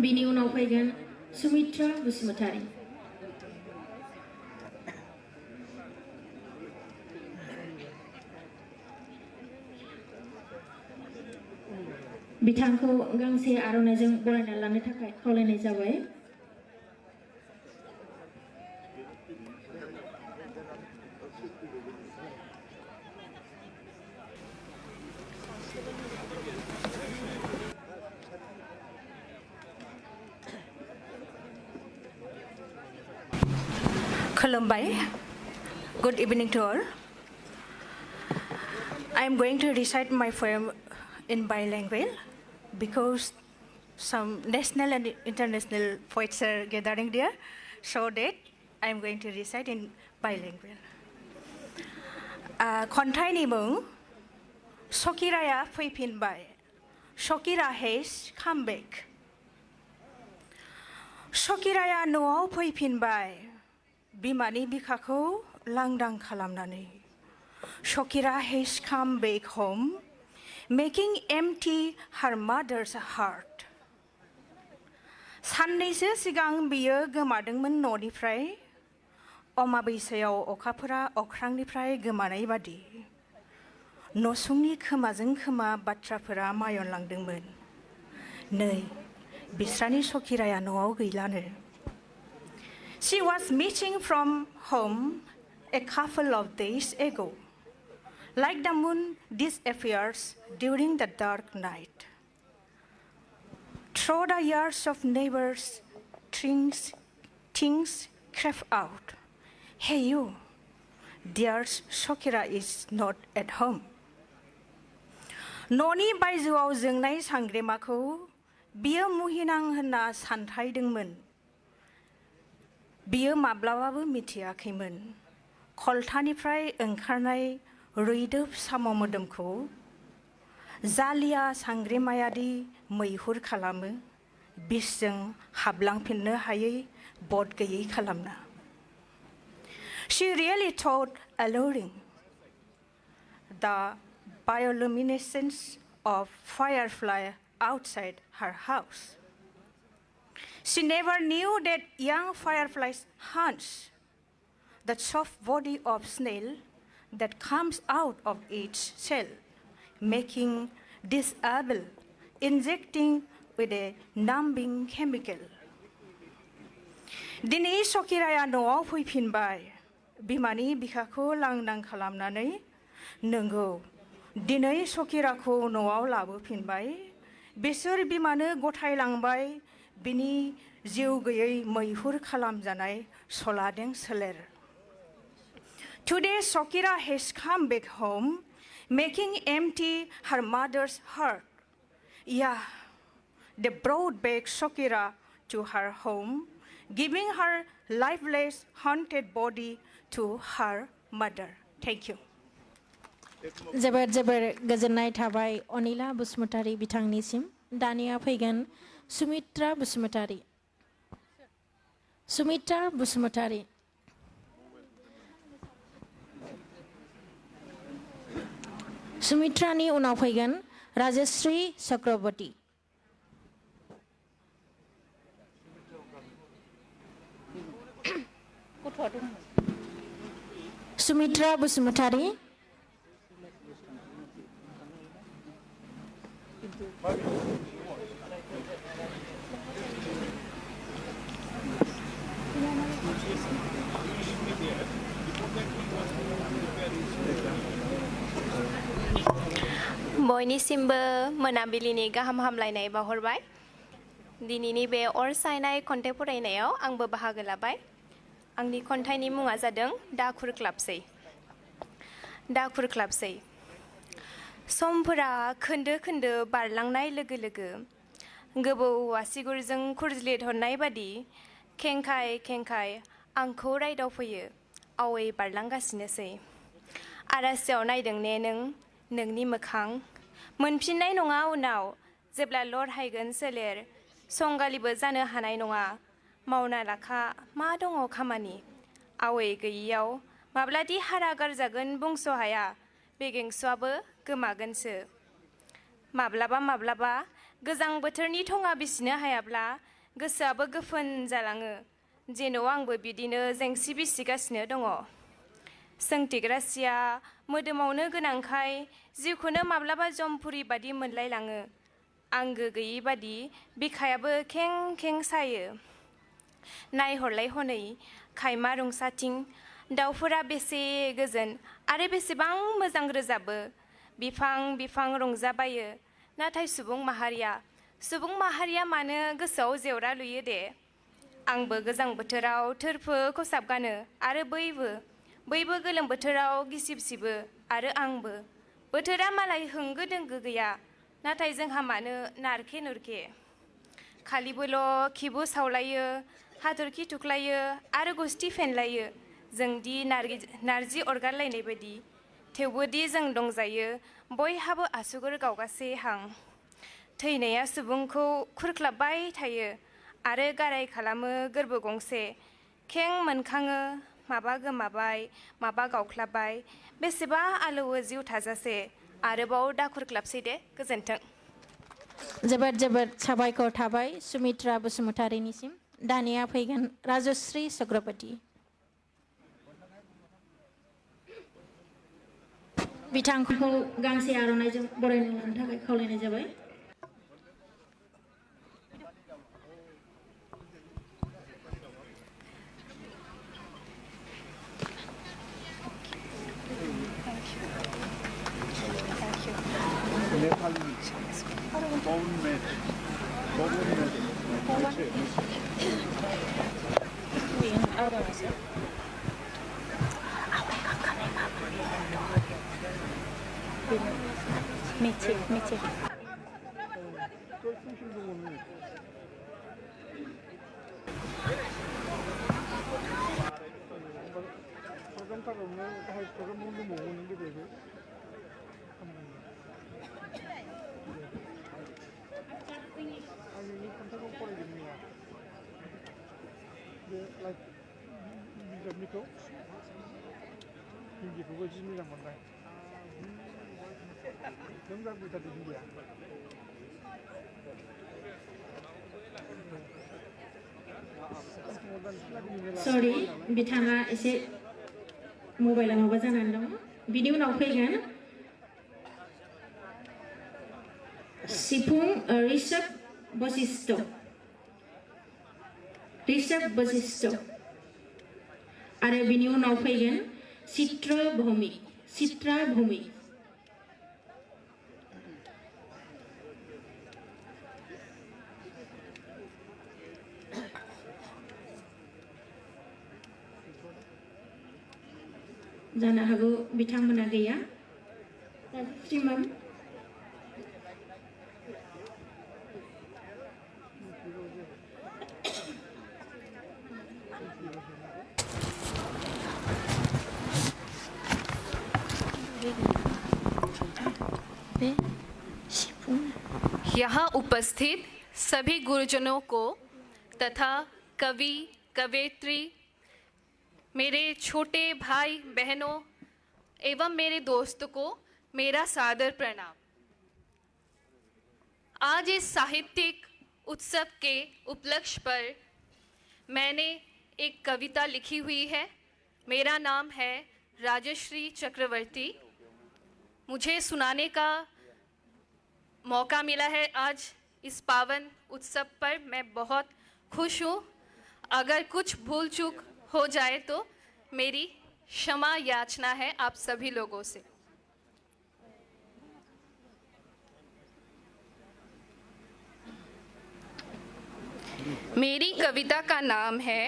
[SPEAKER 5] बिनि उनाव फैगोन सुमित्रा बसुमतारी बिथांखौ गांसे आर'नाइजों बरायना लानो थाखाय खावलायनाय जाबाय।
[SPEAKER 13] Khulumbai. Good evening to all. I am going to recite my poem in bilingual because some national and international poets are gathering there, so that I am going to recite in bilingual. खन्थाइनि मुं सकिराया फैफिनबाय. Shokira has come back. Shokiraya न'आव फैफिनबाय. बिमानि बिखाखौ लांदां खालामनानै. Shokira has come back home, making empty her mother's heart. साननैसो सिगां बियो गोमादोंमोन न'निफ्राय. अमाबैसायाव अखाफोरा अख्रांनिफ्राय गोमानाय बादि. नसुंनि खोमाजों खोमा बाथ्राफोरा मायनलांदोंमोन. नै बिस्रानि सकिराया न'आव गैलानो. She was missing from home a couple of days ago. Like the moon disappears during the dark night. Through the years of neighbors, things crept out. Hey you, there's Shokira is not at home. न'नि बायजोआव जोंनाय सांग्रेमाखौ बियो मुहिनां होनना सानथायदोंमोन. बियो माब्लाबाबो मिथियाखैमोन. खलथानिफ्राय ओंखारनाय रैदोब साम' मोदोमखौ जालिया सांग्रेमायादि मैहुर खालामो, बिसजों हाबलांफिननो हायै बद गैयै खालामना. She really thought alluring. The bioluminescence of firefly outside her house. She never knew that young fireflies hunts the soft body of snail that comes out of its shell, making disable, injecting with a numbing chemical. दिनै सकिराया न'आव फैफिनबाय. बिमानि बिखाखौ लांदां खालामनानै. नंगौ दिनै सकिराखौ न'आव लाबोफिनबाय. बिसोर बिमानो गथायलांबाय बिनि जिउ गैयै मैहुर खालामजानाय सलादें सोलेर. Today Shokira has come back home, making empty her mother's heart. Yeah, they brought back Shokira to her home, giving her lifeless, haunted body to her mother. Thank you.
[SPEAKER 5] जोबोर जोबोर गोजोननाय थाबाय अनिला बसुमतारी बिथांनिसिम. दानिया फैगोन सुमित्रा बसुमतारी. सुमित्रा बसुमतारी. सुमित्रानि उनाव फैगोन राजश्री चक्रवर्ती. सुमित्रा बसुमतारी.
[SPEAKER 14] बयनिसिमबो मोनाबिलिनि गाहाम हामलायनाय बावहरबाय. दिनैनि बे अर सायनाय खन्थाइ फरायनायाव आंबो बाहागो लाबाय. आंनि खन्थाइनि मुङा जादों दाखुर क्लाबसै. दाखुर क्लाबसै. समफोरा खोन्दो खोन्दो बारलांनाय लोगो लोगो गोबौ आसिगुरजों खुरज्लिद हरनाय बादि खेंखाय खेंखाय आंखौ रायदावफैयो. आवै बारलांगासिनोसै. आरासियाव नायदों ने नों नोंनि मोखां. मोनफिननाय नङा उनाव जेब्ला लरहायगोन सोलेर. संगालिबो जानो हानाय नङा. मावना लाखा मा दङ खामानि. आवै गैयियाव माब्लादि हारा गारजागोन बुंस' हाया. बेगेंसुआबो गोमागोनसो. माब्लाबा माब्लाबा गोजां बोथोरनि थङा बिसिनो हायाब्ला गोसोआबो गोफोन जालाङो. जेन' आंबो बिदिनो जेंसि बिसिगासिनो दङ. सोंथिक रासिया मोदोमावनो गोनांखाय जिउखौनो माब्लाबा जमफुरि बादि मोनलायलाङो. आंगो गैयि बादि बिखायाबो खें खें सायो नायहरलाय हनै खायमा रुंसाथिं दाउफोरा बेसे गोजोन आरो बेसेबां मोजां रोजाबो बिफां बिफां रंजाबायो नाथाय सुबुं माहारिया मानो गोसोआव जेवरा लुयो दे आंबो गोजां बोथोराव थोरफो खसाब गानो आरो बैबो गोलोम बोथोराव गिसिब सिबो आरो आंबो बोथोरा मालाय होंगो दोंगो गैया नाथाय जोंहा मानो नारखे नुरखे खालिबोल' खिबु सावलायो हाथरखि थुख्लायो आरो गुस्थि फेनलायो जोंदि नारजि अरगारलायनाय बायदि थेवबोदि जों दंजायो बयहाबो आसुगुर गावगासे हां थैनाया सुबुंखौ खुरख्लाबबाय थायो आरो गाराय खालामो गोरबो गंसे खें मोनखाङो माबा गोमाबाय माबा गावख्लाबबाय बेसेबा आलौवो जिउ थाजासे आरोबाव दाखुरख्लाबसै दे गोजोन्थों
[SPEAKER 5] जोबोद जोबोद साबायखर थाबाय सुमित्रा बसुमतारीनिसिम दानिया फैगोन राजश्री चक्रवर्ती
[SPEAKER 15] बिथांखौ गांसे आर'नाइजों बरायनो थाखाय खावलायनाय जाबाय सरि बिथाङा एसे मबाइला माबा जानानै दङ बिनि उनाव फैगोन सिफुं ऋषभ बशिष्ठ आरो बिनि उनाव फैगोन चित्रा भौमिक जानो हागौ बिथांमोना गैया श्रीमान
[SPEAKER 16] यहाँ उपस्थित सभी गुरुजनों को तथा कवि कवयित्री मेरे छोटे भाई बहनों एवं मेरे दोस्त को मेरा सादर प्रणाम आज इस साहित्यिक उत्सव के उपलक्ष्य पर मैंने एक कविता लिखी हुई है मेरा नाम है राजश्री चक्रवर्ती मुझे सुनाने का मौका मिला है आज इस पावन उत्सव पर मैं बहुत खुश हूँ अगर कुछ भूल चूक हो जाए तो मेरी क्षमा याचना है आप सभी लोगों से मेरी कविता का नाम है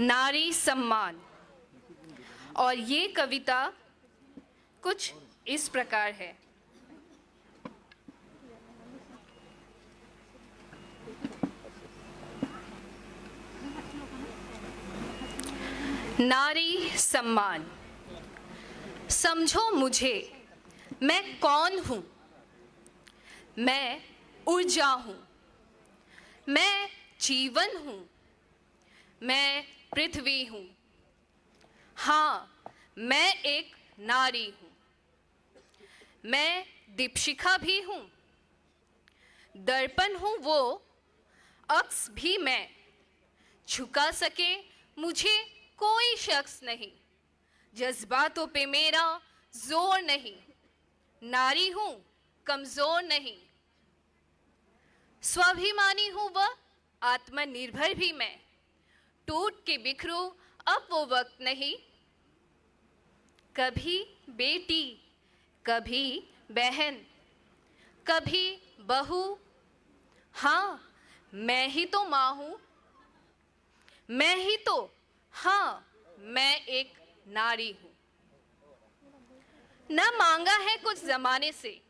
[SPEAKER 16] नारी सम्मान और ये कविता कुछ इस प्रकार है नारी सम्मान समझो मुझे मैं कौन हूं मैं ऊर्जा हूं मैं जीवन हूं मैं पृथ्वी हूं हाँ मैं एक नारी हूं मैं दीपशिखा भी हूं दर्पण हूं वो अक्स भी मैं झुका सके मुझे कोई शख्स नहीं जज्बातों पे मेरा जोर नहीं नारी हूं, कमजोर नहीं। स्वाभिमानी हूं व आत्मनिर्भर भी मैं। टूट के बिखरूं अब वो वक्त नहीं। कभी बेटी, कभी बहन, कभी बहू, हाँ मैं ही तो माँ हूं। मैं ही तो, हाँ मैं एक नारी हूं। न मांगा है कुछ जमाने से,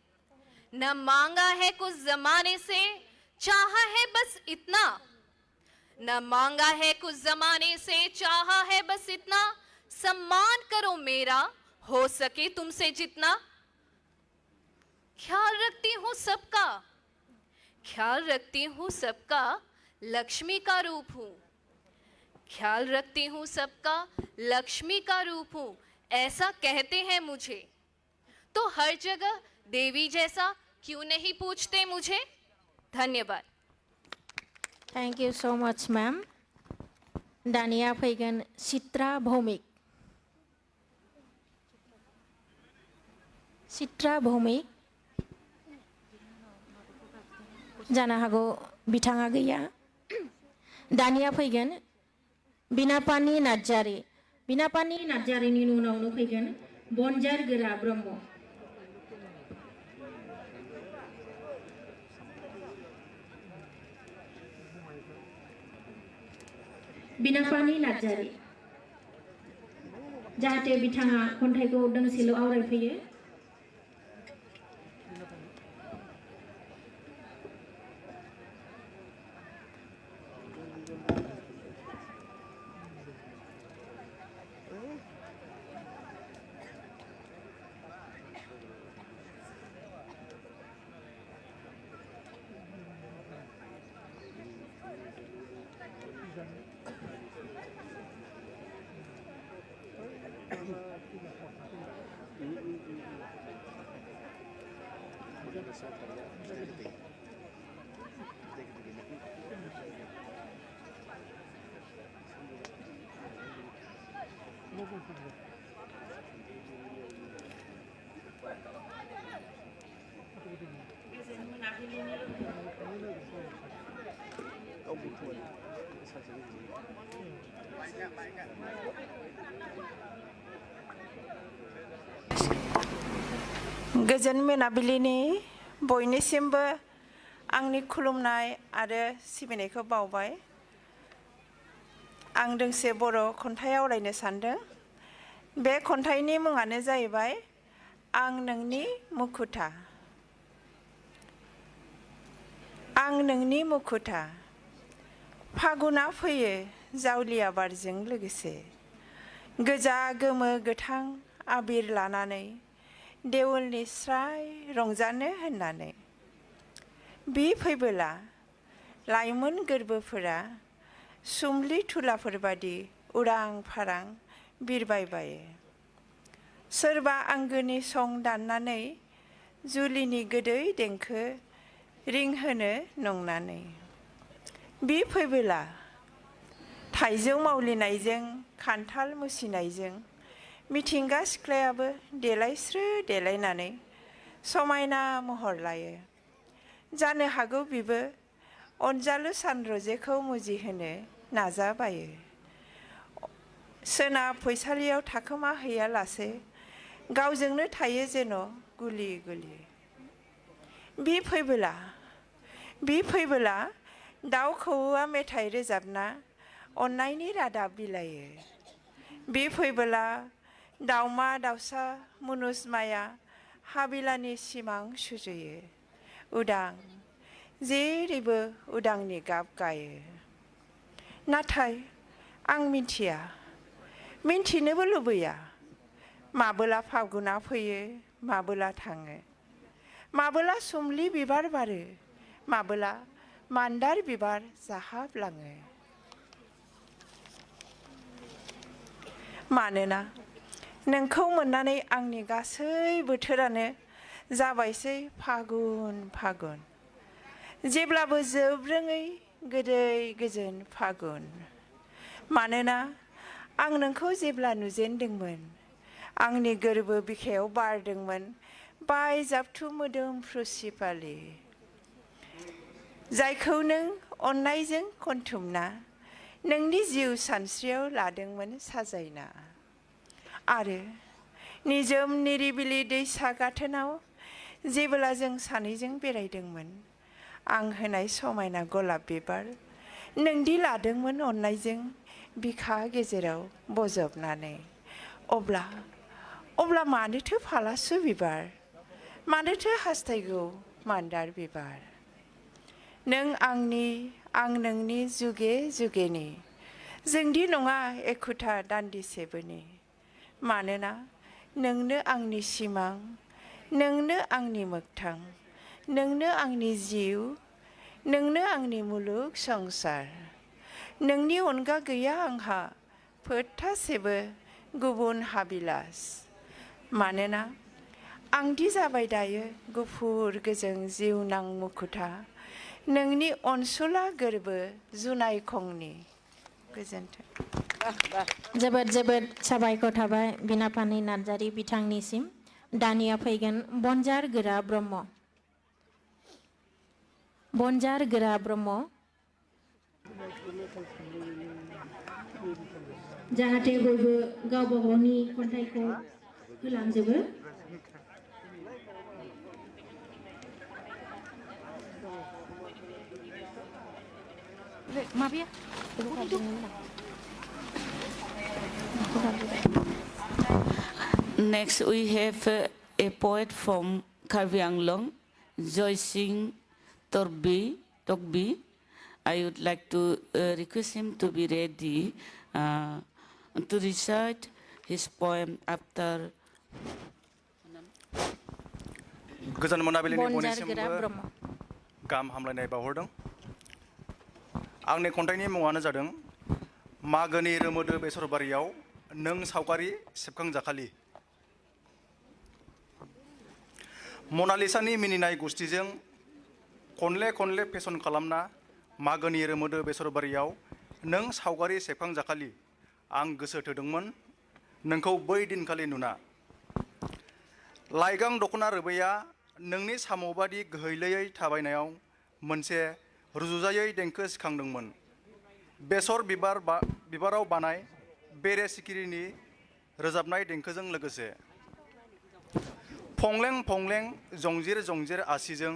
[SPEAKER 16] न मांगा है कुछ जमाने से, चाहा है बस इतना। न मांगा है कुछ जमाने से, चाहा है बस इतना। सम्मान करो मेरा, हो सके तुमसे जितना। ख्याल रखती हूँ सबका, ख्याल रखती हूँ सबका, लक्ष्मी का रूप हूँ। ख्याल रखती हूँ सबका, लक्ष्मी का रूप हूँ। ऐसा कहते हैं मुझे, तो हर जगह देवी जैसा क्यों नहीं पूछते मुझे। धन्यवाद।
[SPEAKER 5] Thank you so much, ma'am. दानिया फैगोन चित्रा भौमिक। चित्रा भौमिक जानो हागौ बिथाङा गैया। दानिया फैगोन बिनापानि नार्जारि। बिनापानि नार्जारिनि उनावनो फैगोन बनजार गोरा ब्रह्म। बिनापानि नार्जारि जाहाथे बिथाङा खन्थाइखौ दोंसेल' आवरायफैयो।
[SPEAKER 9] गोजोन मोनाबिलिनि बयनिसिमबो आंनि खुलुमनाय आरो सिबिनायखौ बावबाय। आं दोंसे बर' खन्थाइ आवरायनो सानदों। बे खन्थाइनि मुङानो जाहैबाय आं नोंनि मुखुथा। आं नोंनि मुखुथा, फागुना फैयो जावलिया बारजों लोगोसे। गोजा गोमो गोथां आबिर लानानै देवोलनि स्राय रंजानो होननानै। बि फैबोला लाइमोन गोरबोफोरा सुमलि थुलाफोर बादि उरां फारां बिरबायबायो। सोरबा आंगोनि सं दाननानै जुलिनि गोदै देंखो रिंहोनो नंनानै। बि फैबोला थाइजौ मावलिनायजों खान्थाल मुसिनायजों मिथिंगा सिख्लायाबो देलायस्रो देलायनानै समायना महर लायो। जानो हागौ बिबो अनजालु सानरजेखौ मुजिहोनो नाजाबायो। सोनाब फैसालियाव थाखोमा हैयालासे गावजोंनो थायो जेन' गुलि गुलि। बि फैबोला दाउ खौवौआ मेथाइ रोजाबना अननायनि रादाब बिलायो। बि फैबोला दाउमा दाउसा मुनुसमाया हाबिलानि सिमां सुजुयो। उदां जेरैबो उदांनि गाब गायो। नाथाय आं मिथिया, मिन्थिनोबो लुबैया, माबोला फागुना फैयो, माबोला थाङो। माबोला सुमलि बिबार बारो, माबोला मान्दार बिबार जाहाबलाङो। मानोना नोंखौ मोननानै आंनि गासै बोथोरानो जाबायसै फागुन फागुन। जेब्लाबो जोबरोङै गोदै गोजोन फागुन। मानोना आं नोंखौ जेब्ला नुजेनदोंमोन, आंनि गोरबो बिखायाव बारदोंमोन
[SPEAKER 17] बायजाबथु मोदोमफ्रु सिफालि जायखौ नों अननायजों खनथुमना नोंनि जिउ सानस्रियाव लादोंमोन साजायना आरो निजोम निरिबिलि दैसा गाथोनाव जेब्ला जों सानैजों बेरायदोंमोन आं होनाय समायना गलाब बिबार नोंदि लादोंमोन अननायजों बिखा गेजेराव बजबनानै अब्ला मानोथो फालासु बिबार मानोथो हास्थायगौ मान्दार बिबार नों आंनि आं नोंनि जुगे जुगेनि जोंदि नङा एखुथा दान्दिसेबोनि मानोना नोंनो आंनि सिमां नोंनो आंनि मोगथां नोंनो आंनि जिउ नोंनो आंनि मुलुग संसार नोंनि अनगा गैया आंहा फोथासेबो गुबुन हाबिलास मानोना आंदि जाबाय दायो गुफुर गोजों जिउनां मुखुथा नोंनि अनसुला गोरबो जुनाय खंनि गोजोन्थों
[SPEAKER 5] जोबोद जोबोद साबायखर थाबाय बिनापानि नार्जारी बिथांनिसिम दानिया फैगोन बनजार गोरा ब्रह्म
[SPEAKER 15] जाहाथे बयबो गावबा गावनि खन्थाइखौ होलांजोबो
[SPEAKER 5] माबाया
[SPEAKER 10] Next, we have a poet from Karbi Anglong, Joy Singh Tokbi. I would like to request him to be ready to recite his poem after.
[SPEAKER 18] गोजोन मोनाबिलिनि बयनिसिमबो गाहाम हामलायनाय बावहरदों आंनि खन्थाइनि मुङानो जादों मागोनि रोमोदो बेसरबारियाव नों सावगारि सेबखांजाखालि मनालिसानि मिनिनाय गुस्थिजों खनले खनले फेसन खालामना मागोनि रोमोदो बेसरबारियाव नों सावगारि सेबखांजाखालि आं गोसो थोदोंमोन नोंखौ बै दिनखालि नुना लाइगां दख'ना रोबैया नोंनि साम'बादि गोहैलेयै थाबायनायाव मोनसे रुजुजायै देंखो सिखांदोंमोन बेसर बिबाराव बानाय बेरे सिखिरिनि रोजाबनाय देंखोजों लोगोसे फंलें फंलें जंजिर जंजिर आसिजों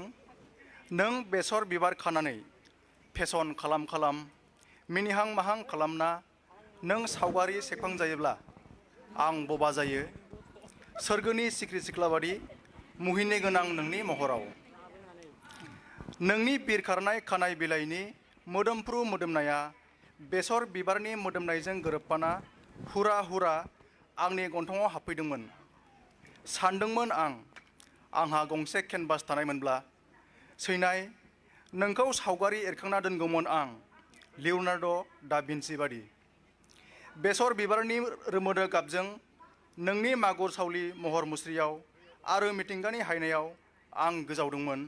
[SPEAKER 18] नों बेसर बिबार खानानै फेसन खालाम खालाम मिनिहां माहां खालामना नों सावगारि सेबखांजायोब्ला आं बबा जायो सोरगोनि सिख्रि सिख्लाबादि मुहिनि गोनां नोंनि महराव नोंनि बिरखारनाय खानाय बिलाइनि मोदोमफ्रु मोदोमनाया बेसर बिबारनि मोदोमनायजों गोरोबफाना हुरा हुरा आंनि गन्थङाव हाबफैदोंमोन सानदोंमोन आंहा गंसे केनभास थानायमोनब्ला सैनाय नोंखौ सावगारि एरखांना दोनगौमोन आं लियनार्ड' दा भिन्सि बादि बेसर बिबारनि रोमोदो गाबजों नोंनि मागुर सावलि महर मुस्रियाव आरो मिथिंगानि हायनायाव आं गोजावदोंमोन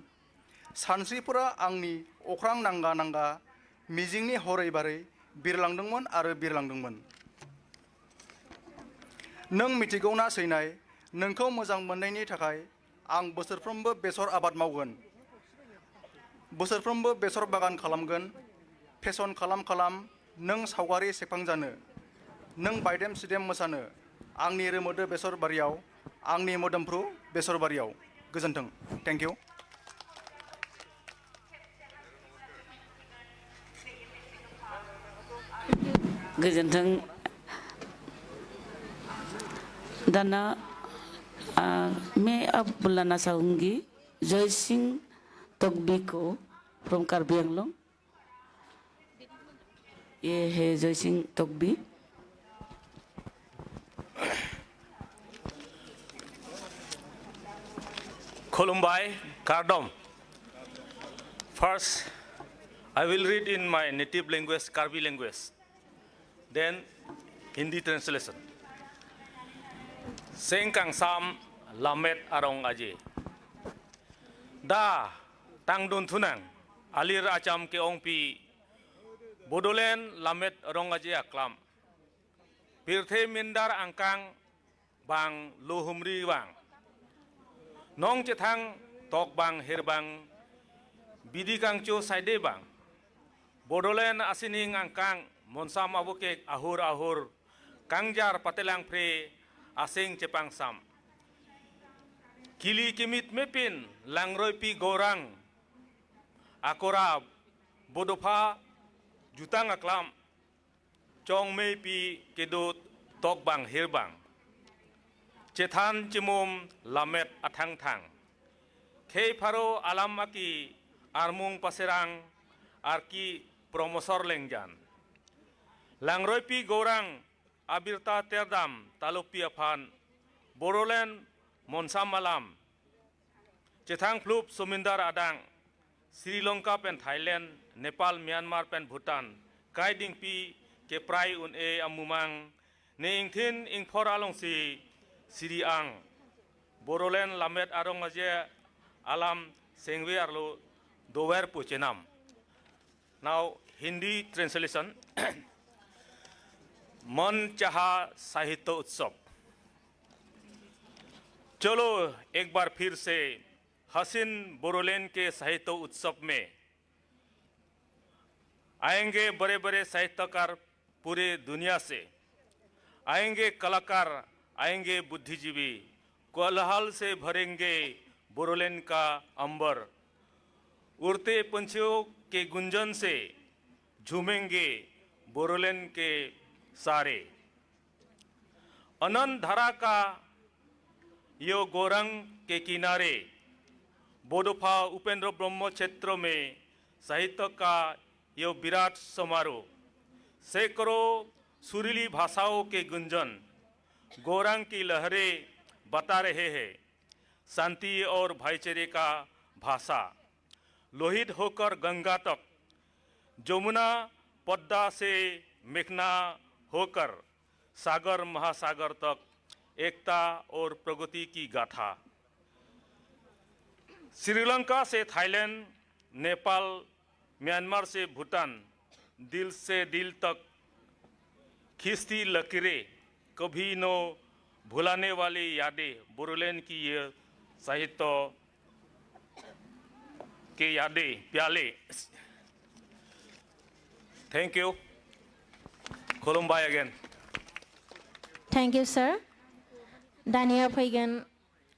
[SPEAKER 18] सानस्रिफोरा आंनि अख्रां नांगा नांगा मिजिंनि हरै बारै बिरलांदोंमोन आरो बिरलांदोंमोन नों मिथिगौना सैनाय नोंखौ मोजां मोननायनि थाखाय आं बोसोरफ्रोमबो बेसर आबाद मावगोन बोसोरफ्रोमबो बेसर बागान खालामगोन फेसन खालाम खालाम नों सावगारि सेबखांजानो नों बायदेम सिदेम मोसानो आंनि रोमोदो बेसर बारियाव आंनि मोदोमफ्रु बेसर बारियाव गोजोन्थों थेंक इउ
[SPEAKER 10] गोजोन्थों दाना मैं अब बुलाना चाहूँगी जय सिंह तोगबी को फ्रॉम कार्बी आंगलोंग ये है जय Singh तोगबी
[SPEAKER 19] Khulumbai Kardom. First, I will read in my native language, Karbi language. Then, Hindi translation. Seng kang sam lamet arong aje. Da tang dun thunang alir acham ke ongpi Bodolen lamet arong aje aklam. Pirthe mindar angkang bang lohumri bang. nong chethang tok bang herbang bidi kangcho saide bang Bodolen asining angkang monsam abukek ahur ahur kangjar patelang pre asing cepang sam kili kimit mepin langroi pi gorang akora bodopa jutang aklam chong mei pi kedut tok bang herbang Cethan cimum lamet athang thang Kei paro alam aki armung paserang arki promosor lengjan Langroi pi gorang abirta terdam talupi aphan Borolen monsam malam Cethang flup sumindar adang Sri Lanka pen Thailand Nepal Myanmar pen Bhutan kai ding pi ke prai un e amumang ne ingthin ingphor along si Siri ang Borolen lamet arong aje alam sengwe arlo dower puchenam. Now Hindi translation. मन चाहा साहित्य उत्सव चलो एक बार फिर से हसीन बोरोलेन के साहित्य उत्सव में आएंगे बड़े बड़े साहित्यकार पूरे दुनिया से आएंगे कलाकार आएंगे बुद्धिजीवी कोलाहल से भरेंगे बोरोलेन का अंबर उड़ते पंछियों के गुंजन से झूमेंगे बोरोलेन के सारे अनंत धारा का यो गोरंग के किनारे बोडोफा उपेंद्र ब्रह्म क्षेत्र में साहित्य का यो विराट समारोह सैकड़ों सुरीली भाषाओं के गुंजन गोरंग की लहरें बता रहे हैं शांति और भाईचारे का भाषा लोहित होकर गंगा तक जमुना पद्मा से मेघना होकर सागर महासागर तक एकता और प्रगति की गाथा श्रीलंका से थाईलैंड नेपाल म्यांमार से भूटान दिल से दिल तक खींचती लकीरें कभी न भुलाने वाली यादें बोरोलेन की ये साहित्य के यादें प्याले थैंक यू खुलुमबाय अगेन
[SPEAKER 5] थैंक यू सर दानिया फैगोन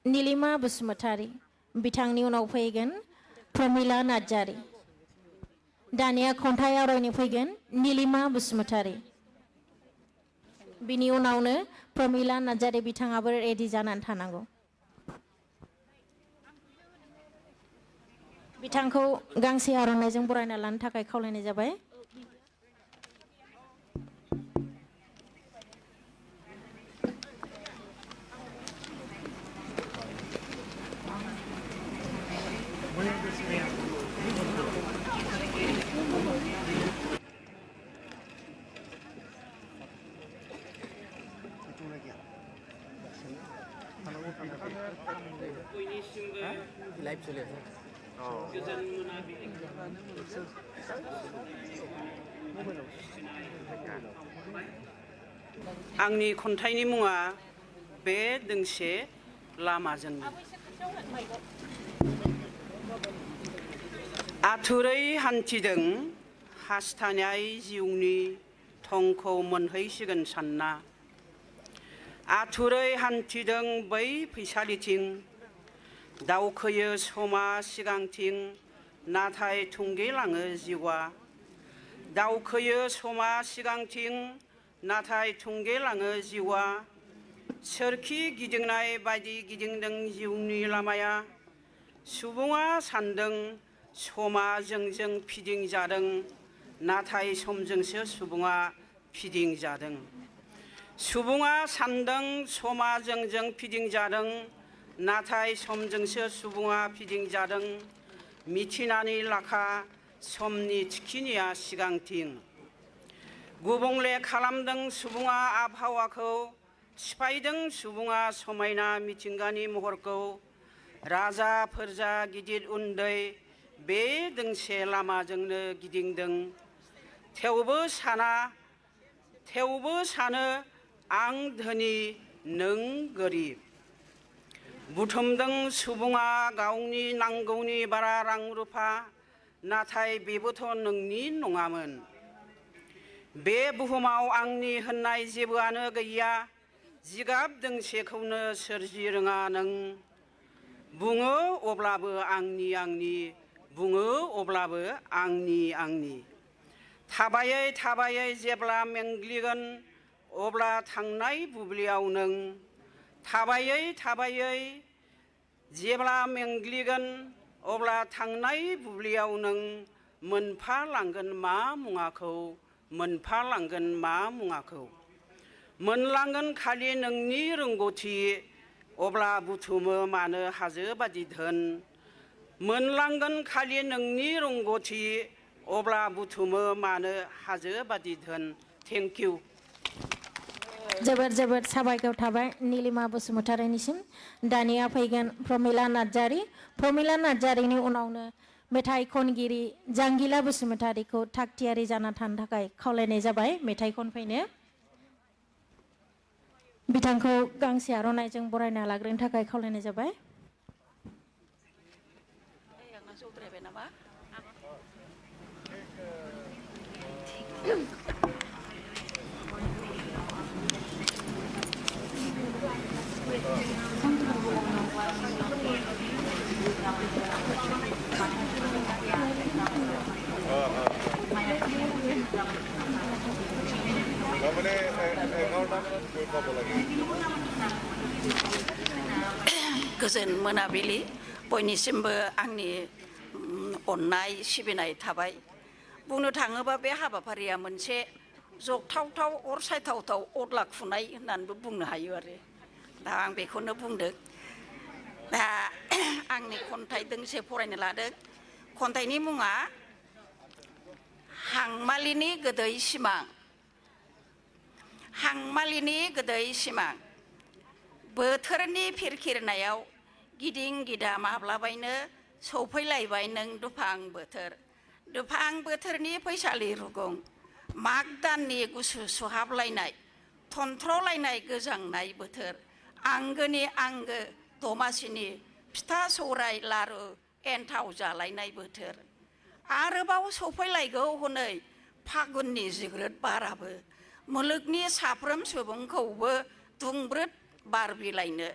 [SPEAKER 5] नीलिमा बसुमतारी बिथांनि उनाव फैगोन प्रमिला नार्जारी दानिया खन्थाइ आवरायनो फैगोन नीलिमा बसुमतारी बिनि उनावनो प्रमिला नार्जारी बिथाङाबो रेडि जानानै थानांगौ बिथांखौ गांसे आर'नाइजों बरायना लानो थाखाय खावलायनाय जाबाय
[SPEAKER 9] आंनि खन्थाइनि मुङा बे दोंसे लामाजोंनो आथुरै हान्थिदों हास्थायनाय जिउनि थंखौ मोनहैसिगोन सानना आथुरै हान्थिदों बै फैसालिथिं दावखोयो समा सिगांथिं नाथाय थुंगेलाङो जिउआ दावखोयो समा सिगांथिं नाथाय थुंगेलाङो जिउआ सोरखि गिदिंनाय बायदि गिदिंदों जिउनि लामाया सुबुङा सान्दों समा जोंजों फिदिंजादों नाथाय समजोंसो सुबुङा फिदिंजादों सुबुङा सान्दों समा जोंजों फिदिंजादों नाथाय समजोंसो सुबुङा फिदिंजादों मिथिनानै लाखा समनि थिखिनिया सिगांथिं गुबुंले खालामदों सुबुङा आबहावाखौ सिफायदों सुबुङा समायना मिथिंगानि महरखौ राजा फोरजा गिदिर उन्दै बे दोंसे लामाजोंनो गिदिंदों थेवबो सानो आं धोनि नों गोरिब
[SPEAKER 20] बुथुमदों सुबुङा गावनि नांगौनि बारा रां रुफा नाथाय बेबोथ' नोंनि नङामोन बे बुहुमाव आंनि होननाय जेबोआनो गैया जिगाब दोंसेखौनो सोरजि रोङा नों बुङो अब्लाबो आंनि आंनि बुङो अब्लाबो आंनि आंनि थाबायै थाबायै जेब्ला मेंग्लिगोन अब्ला थांनाय बुब्लियाव नों थाबायै थाबायै जेब्ला मेंग्लिगोन अब्ला थांनाय बुब्लियाव नों मोनफा लांगोन मा मुवाखौ मोनफा लांगोन मा मुवाखौ मोनलांगोन खालि नोंनि रोंगौथि अब्ला बुथुमो मानो हाजो बादि धोन मोनलांगोन खालि नोंनि रोंगौथि अब्ला बुथुमो मानो हाजो बादि धोन थेंक इउ
[SPEAKER 5] जोबोद जोबोद साबायखर थाबाय नीलिमा बसुमतारीनिसिम दानिया फैगोन प्रमिला नार्जारिनि उनावनो मेथाइ खनगिरि जांगिला बसुमतारीखौ थागथियारि जाना थानो थाखाय खावलायनाय जाबाय मेथाइ खनफैनो बिथांखौ गांसे आर'नाइजों बरायना लाग्रोनो थाखाय खावलायनाय जाबाय
[SPEAKER 21] गोजोन मोनाबिलि बयनिसिमबो आंनि अननाय सिबिनाय थाबाय बुंनो थाङोबा बे हाबाफारिया मोनसे जगथावथाव अर सायथावथाव अर लाखुनाय होननानैबो बुंनो हायो आरो दा आं बेखौनो बुंदों दा आंनि खन्थाइ दोंसे फरायनो लादों खन्थाइनि मुङा हांमालिनि गोदै सिमां हांमालिनि गोदै सिमां बोथोरनि फिरखिरनायाव गिदिं गिदा माब्लाबायनो सौफैलायबाय नों दुफां बोथोरनि फैसालि रुगुं माग दाननि गुसु सुहाबलायनाय थन्थ्रलायनाय गोजांनाय बोथोर आंगोनि आंगो दमासिनि फिथा सौराय लारु एन्थाव जालायनाय बोथोर आरोबाव सौफैलायगौ हनै फागुननि जिग्रोद बाराबो मुलुगनि साफ्रोम सुबुंखौबो दुंब्रोद बार बिलाइनो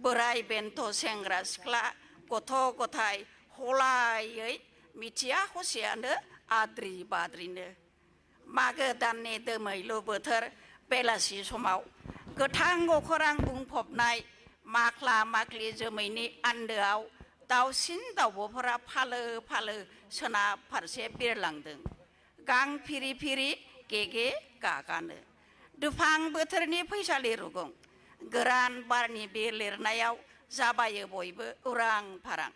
[SPEAKER 21] बोराय बेन्थ सेंग्रा सिख्ला गथ' गथाय हलायै मिथिया हसियानो आद्रि बाद्रिनो मागो दाननि दोमैलु बोथोर बेलासि समाव गोथां अखोरां बुंफबनाय माख्ला माख्लि जोमैनि आन्दोआव दाउसिन दाउब'फोरा फालो फालो सोनाब फारसे बिरलांदों गां फिरि फिरि गेगे गागानो दुफां बोथोरनि फैसालि रुगुं गोरान बारनि बे लिरनायाव जाबायो बयबो उरां फारां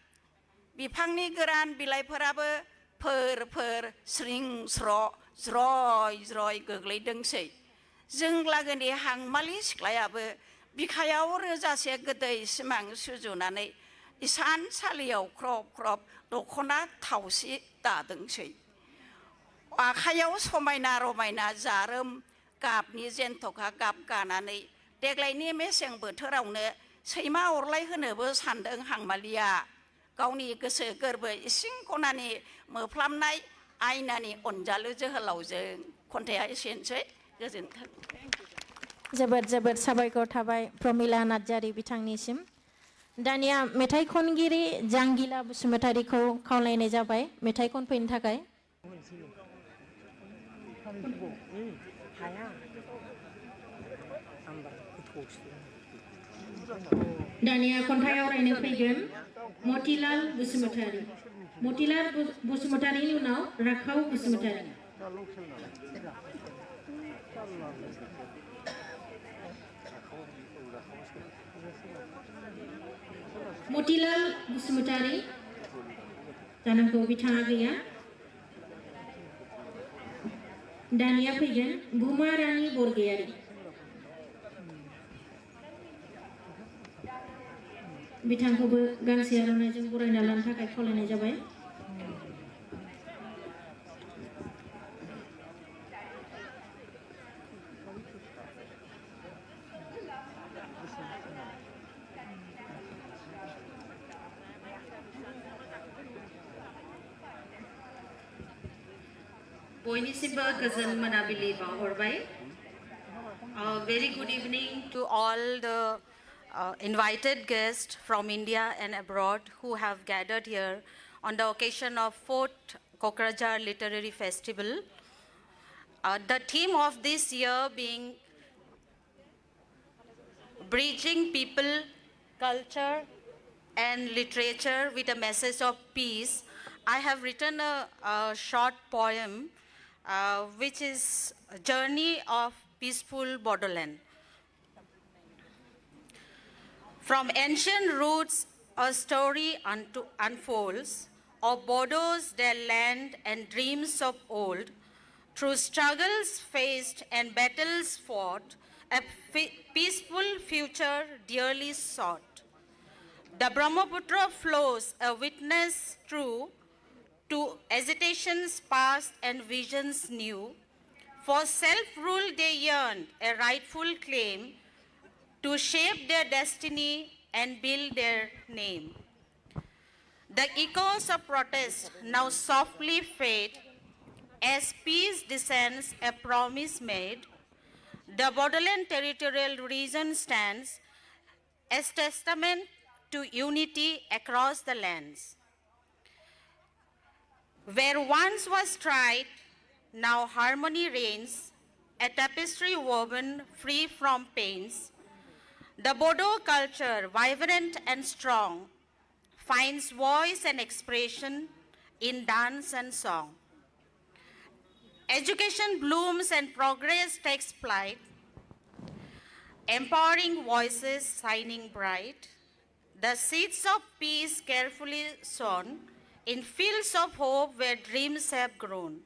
[SPEAKER 21] बिफांनि गोरान बिलाइफोराबो फोर फोर स्रिं स्र' ज्रय ज्रय गोग्लैदोंसै जों लागोनि हांमालि सिख्लायाबो बिखायाव रोजासे गोदै सिमां सुजुनानै इसानसालियाव ख्रब ख्रब दख'ना थावसि दादोंसै आखायाव समायना रमायना जारोम गाबनि जेन्थ'खा गाब गानानै देग्लायनि मेसें बोथोरावनो सैमा अरलाय होनोबो सान्दों हांमालिया गावनि गोसो गोरबो इसिं खनानि मोफ्लामनाय आयनानि अनजालु जोहोलावजों खन्थाइया एसेनोसै गोजोन्थों
[SPEAKER 5] जोबोद जोबोद साबायखर थाबाय प्रमिला नार्जारि बिथांनिसिम दानिया मेथाइ खनगिरि जांगिला बसुमतारीखौ खावलायनाय जाबाय मेथाइ खनफैनो थाखाय
[SPEAKER 15] दानिया खन्थाइ आवरायनो फैगोन मतिलाल बसुमतारीनि उनाव राखाव बसुमतारी मतिलाल बसुमतारी जानांगौ बिथाङा गैया दानिया फैगोन भुमा रानि बरगयारी बिथांखौबो गांसे आर'नाइजों बरायना लानो थाखाय खावलायनाय जाबाय बयनिसिमबो गोजोन मोनाबिलि बावहरबाय. Very good evening
[SPEAKER 12] to all the invited guests from India and abroad who have gathered here on the occasion of 4th Kokrajhar Literary Festival. The theme of this year being bridging people, culture, and literature with a message of peace. I have written a short poem which is a journey of peaceful borderland. From ancient roots, a story unfolds of Bodos, their land, and dreams of old. Through struggles faced and battles fought, a peaceful future dearly sought. The Brahmaputra flows, a witness true to hesitations past and visions new. For self-rule they yearned, a rightful claim to shape their destiny and build their name. The echoes of protest now softly fade as peace descends, a promise made. The borderland territorial region stands as testament to unity across the lands. Where once was strife, now harmony reigns, a tapestry woven free from pains. The Bodo culture, vibrant and strong, finds voice and expression in dance and song. Education blooms and progress takes flight, empowering voices shining bright. The seeds of peace carefully sown in fields of hope where dreams have grown.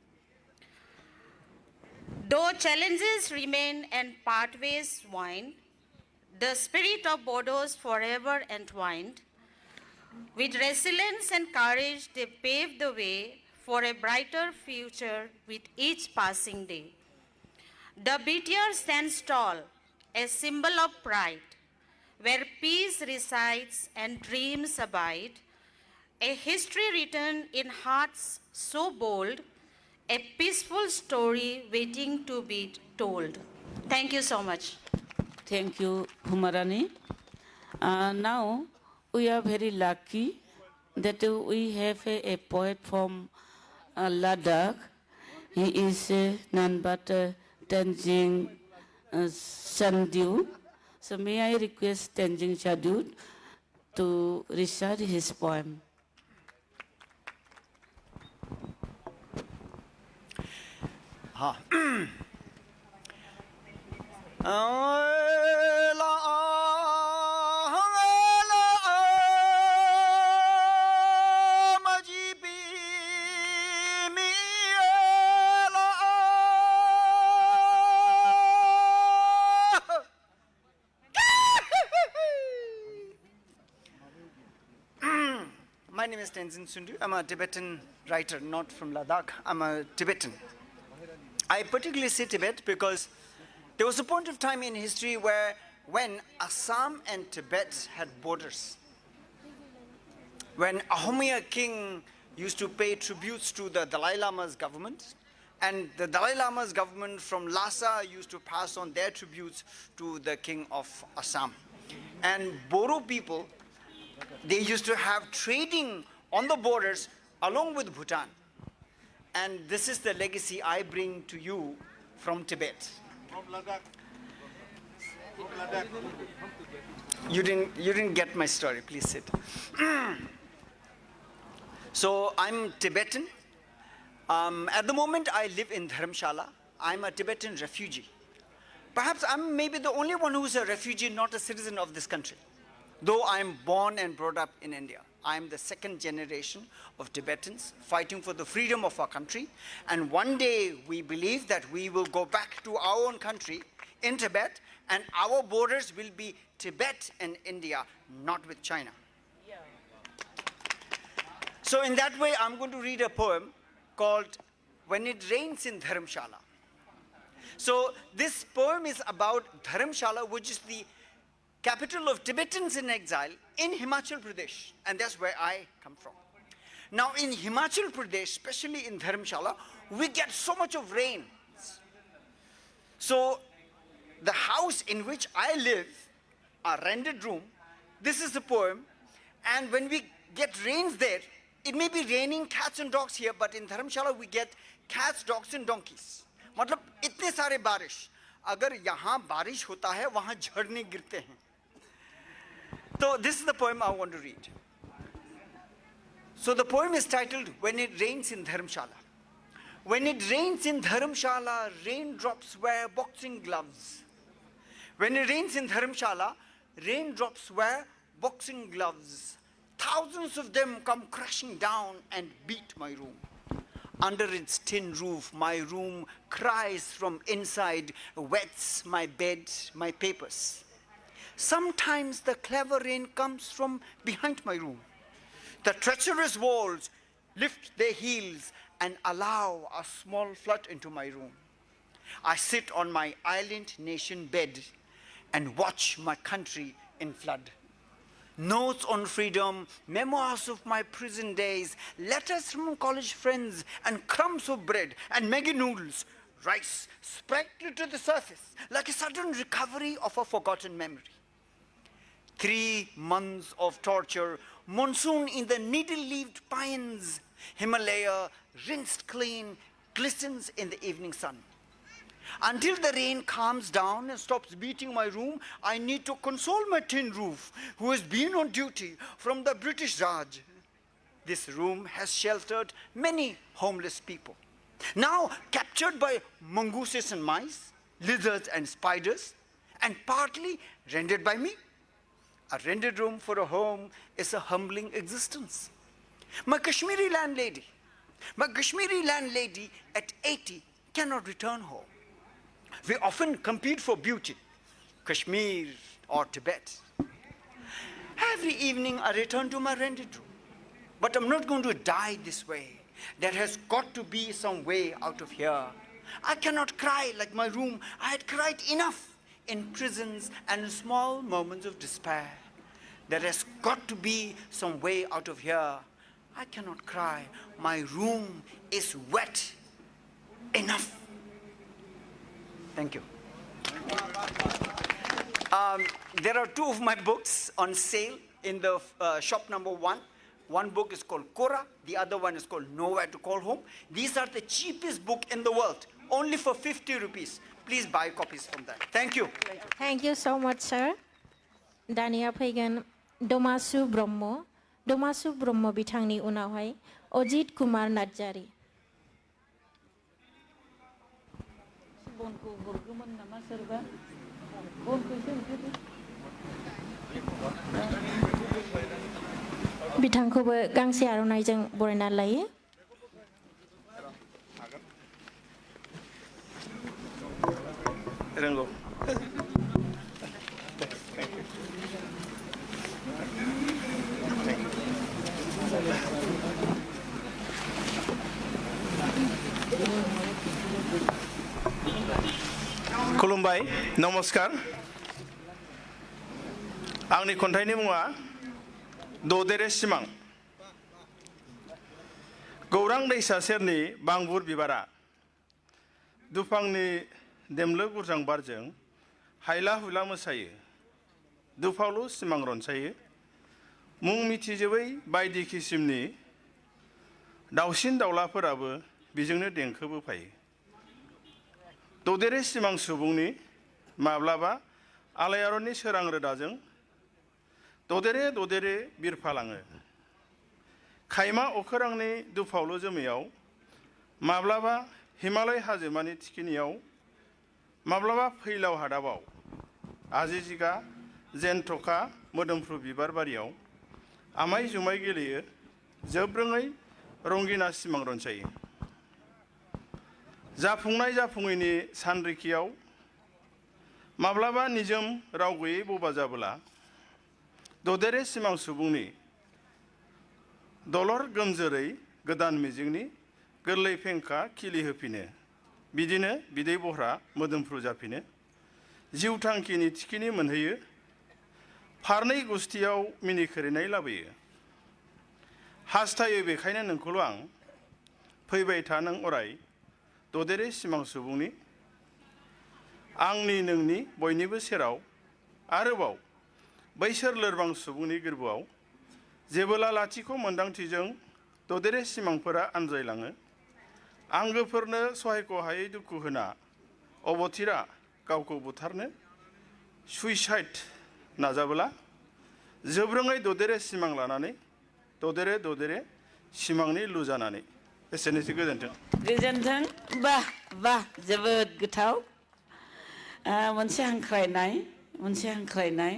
[SPEAKER 12] Though challenges remain and pathways wind, the spirit of Bodos forever entwined. With resilience and courage, they pave the way for a brighter future with each passing day. The BTR stands tall, a symbol of pride, where peace resides and dreams abide, a history written in hearts so bold, a peaceful story waiting to be told. Thank you so much.
[SPEAKER 10] Thank you, Humarani. Now, we are very lucky that we have a poet from Ladakh. He is none but Tenzing Sandhu. So may I request Tenzing Sandhu to recite his poem.
[SPEAKER 2] My name is Tenzin Sundhu. I'm a Tibetan writer, not from Ladakh. I'm a Tibetan. I particularly say Tibet because there was a point of time in history when Assam and Tibet had borders. When Ahomya king used to pay tributes to the Dalai Lama's government, and the Dalai Lama's government from Lhasa used to pass on their tributes to the king of Assam. And Bodo people, they used to have trading on the borders along with Bhutan. And this is the legacy I bring to you from Tibet.
[SPEAKER 3] From Ladakh. From Ladakh.
[SPEAKER 2] You didn't get my story. Please sit. So I'm Tibetan. At the moment, I live in Dharamshala. I'm a Tibetan refugee. Perhaps I'm maybe the only one who's a refugee, not a citizen of this country. Though I'm born and brought up in India, I'm the second generation of Tibetans fighting for the freedom of our country. And one day we believe that we will go back to our own country in Tibet, and our borders will be Tibet and India, not with China. Yeah. So in that way, I'm going to read a poem called When It Rains in Dharamshala. So this poem is about Dharamshala, which is the capital of Tibetans in exile in Himachal Pradesh, and that's where I come from. Now in Himachal Pradesh, especially in Dharamshala, we get so much of rain. So the house in which I live, a rented room, this is the poem, and when we get rains there, it may be raining cats and dogs here, but in Dharamshala we get cats, dogs and donkeys. मतलब इतने सारे बारिश, अगर यहाँ बारिश होता है, वहाँ झड़ने गिरते हैं. So this is the poem I want to read. So the poem is titled When It Rains in Dharamshala. When it rains in Dharamshala, raindrops wear boxing gloves. When it rains in Dharamshala, raindrops wear boxing gloves. Thousands of them come crashing down and beat my room. Under its tin roof, my room cries from inside, wets my bed, my papers. Sometimes the clever rain comes from behind my room. The treacherous walls lift their heels and allow a small flood into my room. I sit on my island nation bed and watch my country in flood. Notes on freedom, memoirs of my prison days, letters from college friends, and crumbs of bread and Maggie noodles, rice sprinkled to the surface like a sudden recovery of a forgotten memory. 3 months of torture, monsoon in the needle-leaved pines, Himalaya, rinsed clean, glistens in the evening sun. Until the rain calms down and stops beating my room, I need to console my tin roof, who has been on duty from the British Raj. This room has sheltered many homeless people, now captured by mongooses and mice, lizards and spiders, and partly rendered by me. A rented room for a home is a humbling existence. My Kashmiri landlady at 80 cannot return home. We often compete for beauty, Kashmir or Tibet. Every evening I return to my rented room. But I'm not going to die this way. There has got to be some way out of here. I cannot cry like my room. I had cried enough in prisons and in small moments of despair. There has got to be some way out of here. I cannot cry. My room is wet enough. Thank you. There are 2 of my books on sale in the shop number 1. One book is called Kora, the other one is called Nowhere to Call Home. These are the cheapest book in the world, only for 50 rupees. Please buy copies from that. Thank you.
[SPEAKER 5] Thank you so much, sir. Dania फैगोन Domasu Brahmo बिथांनि उनावहाय अजित कुमार नार्जारी. बिथांखौबो गांसे आर'नाइजों बरायना लायो.
[SPEAKER 1] रोंगौ. खुलुमबाय, नमस्कार. आंनि खन्थाइनि मुङा ददेरे सिमां. गौरां दैसा सेरनि बांबुर बिबारा दुफांनि देमलो गुरजां बारजों हायला हुला मोसायो. दुफावलु सिमां रनसायो. मुं मिथिजोबै बायदि किसिमनि दाउसिन दाउलाफोराबो बिजोंनो देंखो बोफायो. ददेरे सिमां सुबुंनि माब्लाबा आलायारननि सोरां रोदाजों ददेरे ददेरे बिरफालाङो. खायमा अखोरांनि दुफावलु जोमैयाव माब्लाबा हिमालय हाजोमानि थिखिनियाव माब्लाबा फैलाव हादाबाव आजिजिगा जेनथखा मोदोमफ्रु बिबार बारियाव आमाय जुमाय गेलेयो. जोब्रोङै रंगिना सिमां रनसायो. जाफुंनाय जाफुङैनि सानरिखियाव माब्लाबा निजोम राव गैयै बबा जाबोला ददेरे सिमां सुबुंनि दलर गोमजोरै गोदान मिजिंनि गोरलै फेंखा खिलिहोफिनो. बिदिनो बिदै बहरा मोदोमफ्रु जाफिनो. जिउ थांखिनि थिखिनि मोनहैयो. फारनै गुस्थियाव मिनिखोरिनाय लाबोयो. हास्थायो बेखायनो नोंखौल' आं फैबाय था नों अराय ददेरे सिमां सुबुंनि आंनि नोंनि बयनिबो सेराव आरोबाव बैसोर लोरबां सुबुंनि गोरबोआव जेबोला लाथिख' मोन्दांथिजों ददेरे सिमांफोरा आनज्रायलाङो आंगोफोरनो सहायख' हायै दुखु होना अबथिरा गावखौ बुथारनो सुइसाइड नाजाबोला जोब्रोङै ददेरे सिमां लानानै ददेरे सिमांनि लुजानानै एसेनोसै गोजोन्थों
[SPEAKER 10] गोजोन्थों बा जोबोद गोथाव मोनसे हांख्रायनाय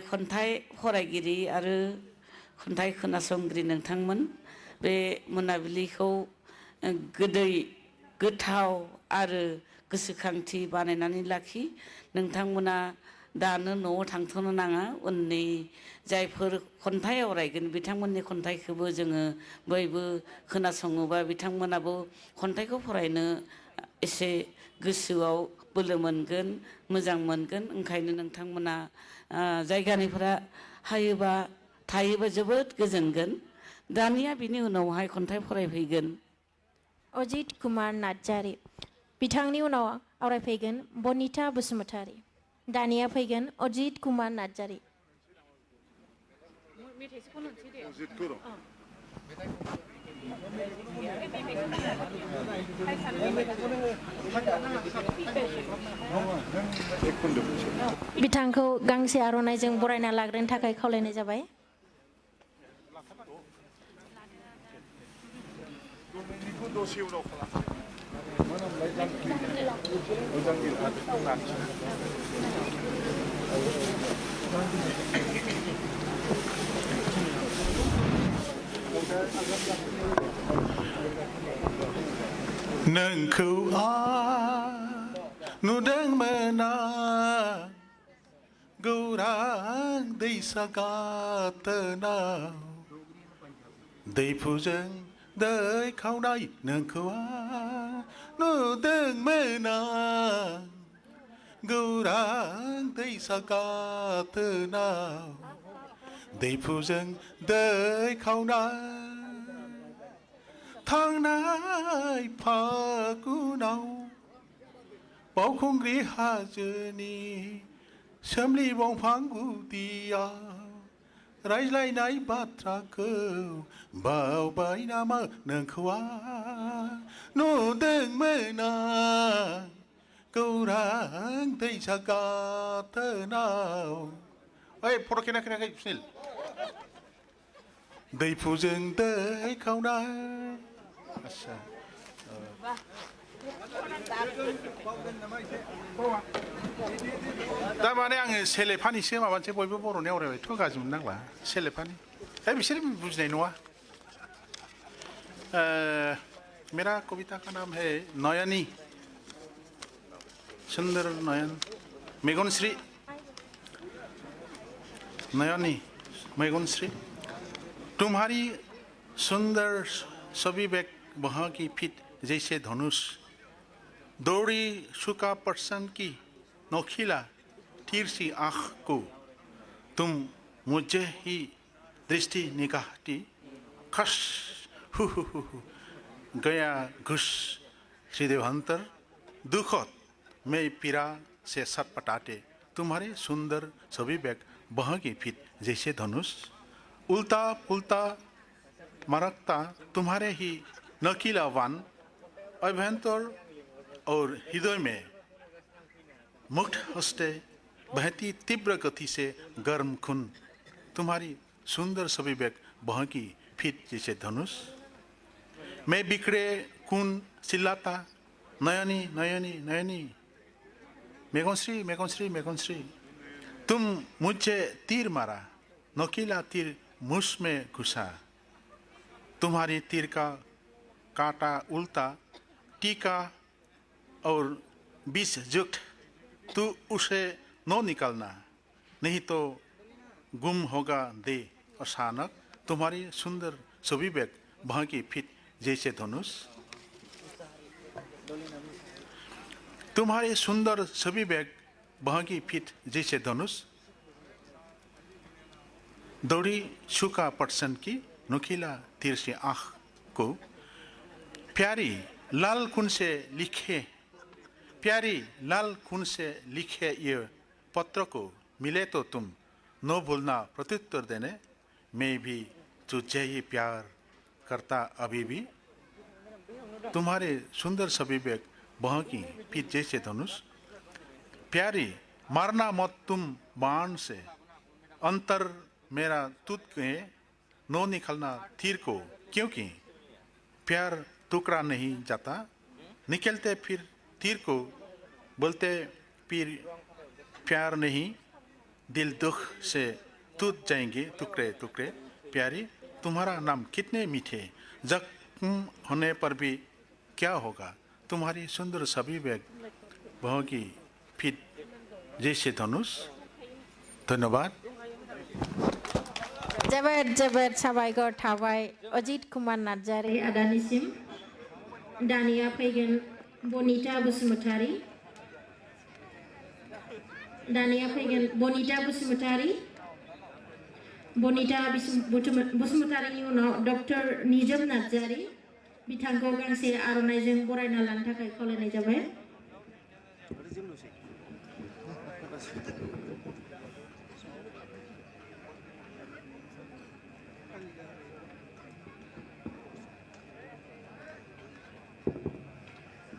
[SPEAKER 10] खन्थाइ फरायगिरि आरो खन्थाइ खोनासंगिरि नोंथांमोन बे मोनाबिलिखौ गोदै गोथाव आरो गोसोखांथि बानायनानै लाखि नोंथांमोना दानो न'आव थांथ'नो नाङा उननि जायफोर खन्थाइ आवरायगोन बिथांमोननि खन्थाइखौबो जोङो बयबो खोनासङोबा बिथांमोनाबो खन्थाइखौ फरायनो एसे गोसोआव बोलो मोनगोन मोजां मोनगोन ओंखायनो नोंथांमोना जायगानिफ्रा थायोबा जोबोद गोजोनगोन दानिया बिनि उनावहाय खन्थाइ फरायफैगोन
[SPEAKER 5] अजित कुमार नार्जारि बिथांनि उनाव आवरायफैगोन बनिता बसुमतारि दानिया फैगोन अजित कुमार नार्जारि बिथांखौ गांसे आर'नाइजों बरायना लाग्रोनो थाखाय खावलायनाय जाबाय
[SPEAKER 4] नोंखौ नुदोंमोन गौरां दैसा गाथोनाव दैफुजों दै खावनाय नोंखौ नुदोंमोन गौरां दैसा गाथोनाव दैफुजों दै खावनाय थांनाय फागुनाव बावखुंग्रि हाजोनि सोमलि दंफां गुदियाव रायज्लायनाय बाथ्राखौ बावबाय नामा नोंखौ नुदोंमोन गौरां दैसा गाथोनाव ओइ फट' खेनाखै सुनिल दैफुजों दै खावनाय आच्छा दा माने आङो सेलेफानिसो माबानोसै बयबो बर'नि आवरायबायथ' गाज्रि मोननांला सेलेफानि बिसोर बुजिनाय नङा मेरा कविता का नाम है नयनी सुंदर नयन मेगनश्री नयनी मेगनश्री तुम्हारी सुंदर छवि बेग वहाँ की फिट जैसे धनुष दौड़ी शुका पर्सन की नौखिला तीर सी आँख को तुम मुझे ही दृष्टि निगाहती खस हु गया घुस श्रीदेवांतर दुखत मैं पीरा से सटपटाते तुम्हारे सुंदर छवि बेग वहाँ की फिट जैसे धनुष उल्टा पुल्टा मरकता तुम्हारे ही नकीला वान अभ्यंतर और हृदय में मुक्त हस्ते बहती तीव्र गति से गर्म खून तुम्हारी सुंदर छवि बेग वहाँ की फिट जैसे धनुष मैं बिखरे खून चिल्लाता नयनी नयनी नयनी मेगनश्री मेगनश्री मेगनश्री तुम मुझे तीर मारा नकीला तीर मुझ में घुसा तुम्हारी तीर का कांटा उल्टा टीका और विष युक्त तू उसे न निकालना नहीं तो गुम होगा दे अचानक तुम्हारी सुंदर छवि बेग वहाँ की फिट जैसे धनुष तुम्हारे सुंदर छवि बेग वहाँ की फिट जैसे धनुष दौड़ी शुका पर्सन की नुकीला तीर से आँख को प्यारी लाल खून से लिखे प्यारी लाल खून से लिखे ये पत्र को मिले तो तुम न भूलना प्रत्युत्तर देने मैं भी तुझे ही प्यार करता अभी भी तुम्हारे सुंदर सभी बेग बह की पीठ जैसे धनुष प्यारी मारना मत तुम बाण से अंतर मेरा तुझ के नो निकलना तीर को क्योंकि प्यार टुकड़ा नहीं जाता निकलते फिर तीर को बोलते फिर प्यार नहीं दिल दुख से टूट जाएंगे टुकड़े टुकड़े प्यारी तुम्हारा नाम कितने मीठे जख्म होने पर भी क्या होगा तुम्हारी सुंदर सभी बेग बहोगी फिर जैसे धनुष धन्यवाद
[SPEAKER 5] जोबोद जोबोद साबायखर थाबाय अजित कुमार नार्जारि
[SPEAKER 15] आदानिसिम दानिया फैगोन बनिता बसुमतारी दानिया फैगोन बनिता बसुमतारी बनिता बसुमतारिनि उनाव डक्टर निजोम नार्जारि बिथांखौ गांसे आर'नाइजों बरायना लानो थाखाय खावलायनाय जाबाय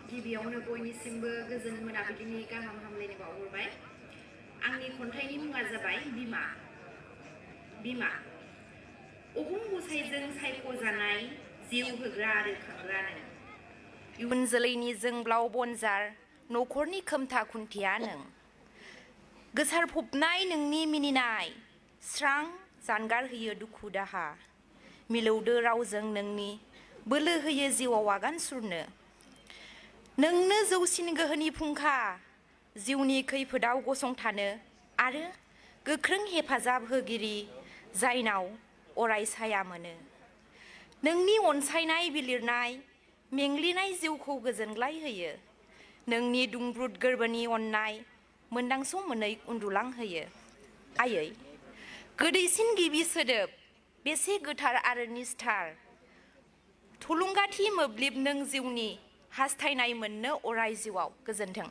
[SPEAKER 15] गिबियावनो बयनिसिमबो गोजोन मोनाबिलिनि गाहाम हामलायनाय बावहरबाय आंनि खन्थाइनि मुङा जाबाय बिमा बिमा अबुं गसाइजों सायख'जानाय जिउ होग्रा आरो खांग्रानो इयुन जोलैनि जोंब्लाव बनजार न'खरनि खोमथा खुन्थिया नों गोसारफबनाय नोंनि मिनिनाय स्रां जानगार होयो दुखु दाहा मिलौदो रावजों नोंनि बोलो होयो जिउआव आगान सुरनो नोंनो जौसिन गोहोनि फुंखा जिउनि खैफोदाव गसंथानो आरो गोख्रों हेफाजाब होगिरि जायनाव अराय साया मोनो नोंनि अनसायनाय बिलिरनाय मेंग्लिनाय जिउखौ गोजोनग्लाय होयो नोंनि दुंब्रुद गोरबोनि अननाय मोनदांस' मोनै उन्दुलां होयो आयै गोदैसिन गिबि सोदोब बेसे गोथार आरो निस्थार थुलुंगाथि मोब्लिब नों जिउनि हास्थायनाय मोननो अराय जिउआव गोजोन्थों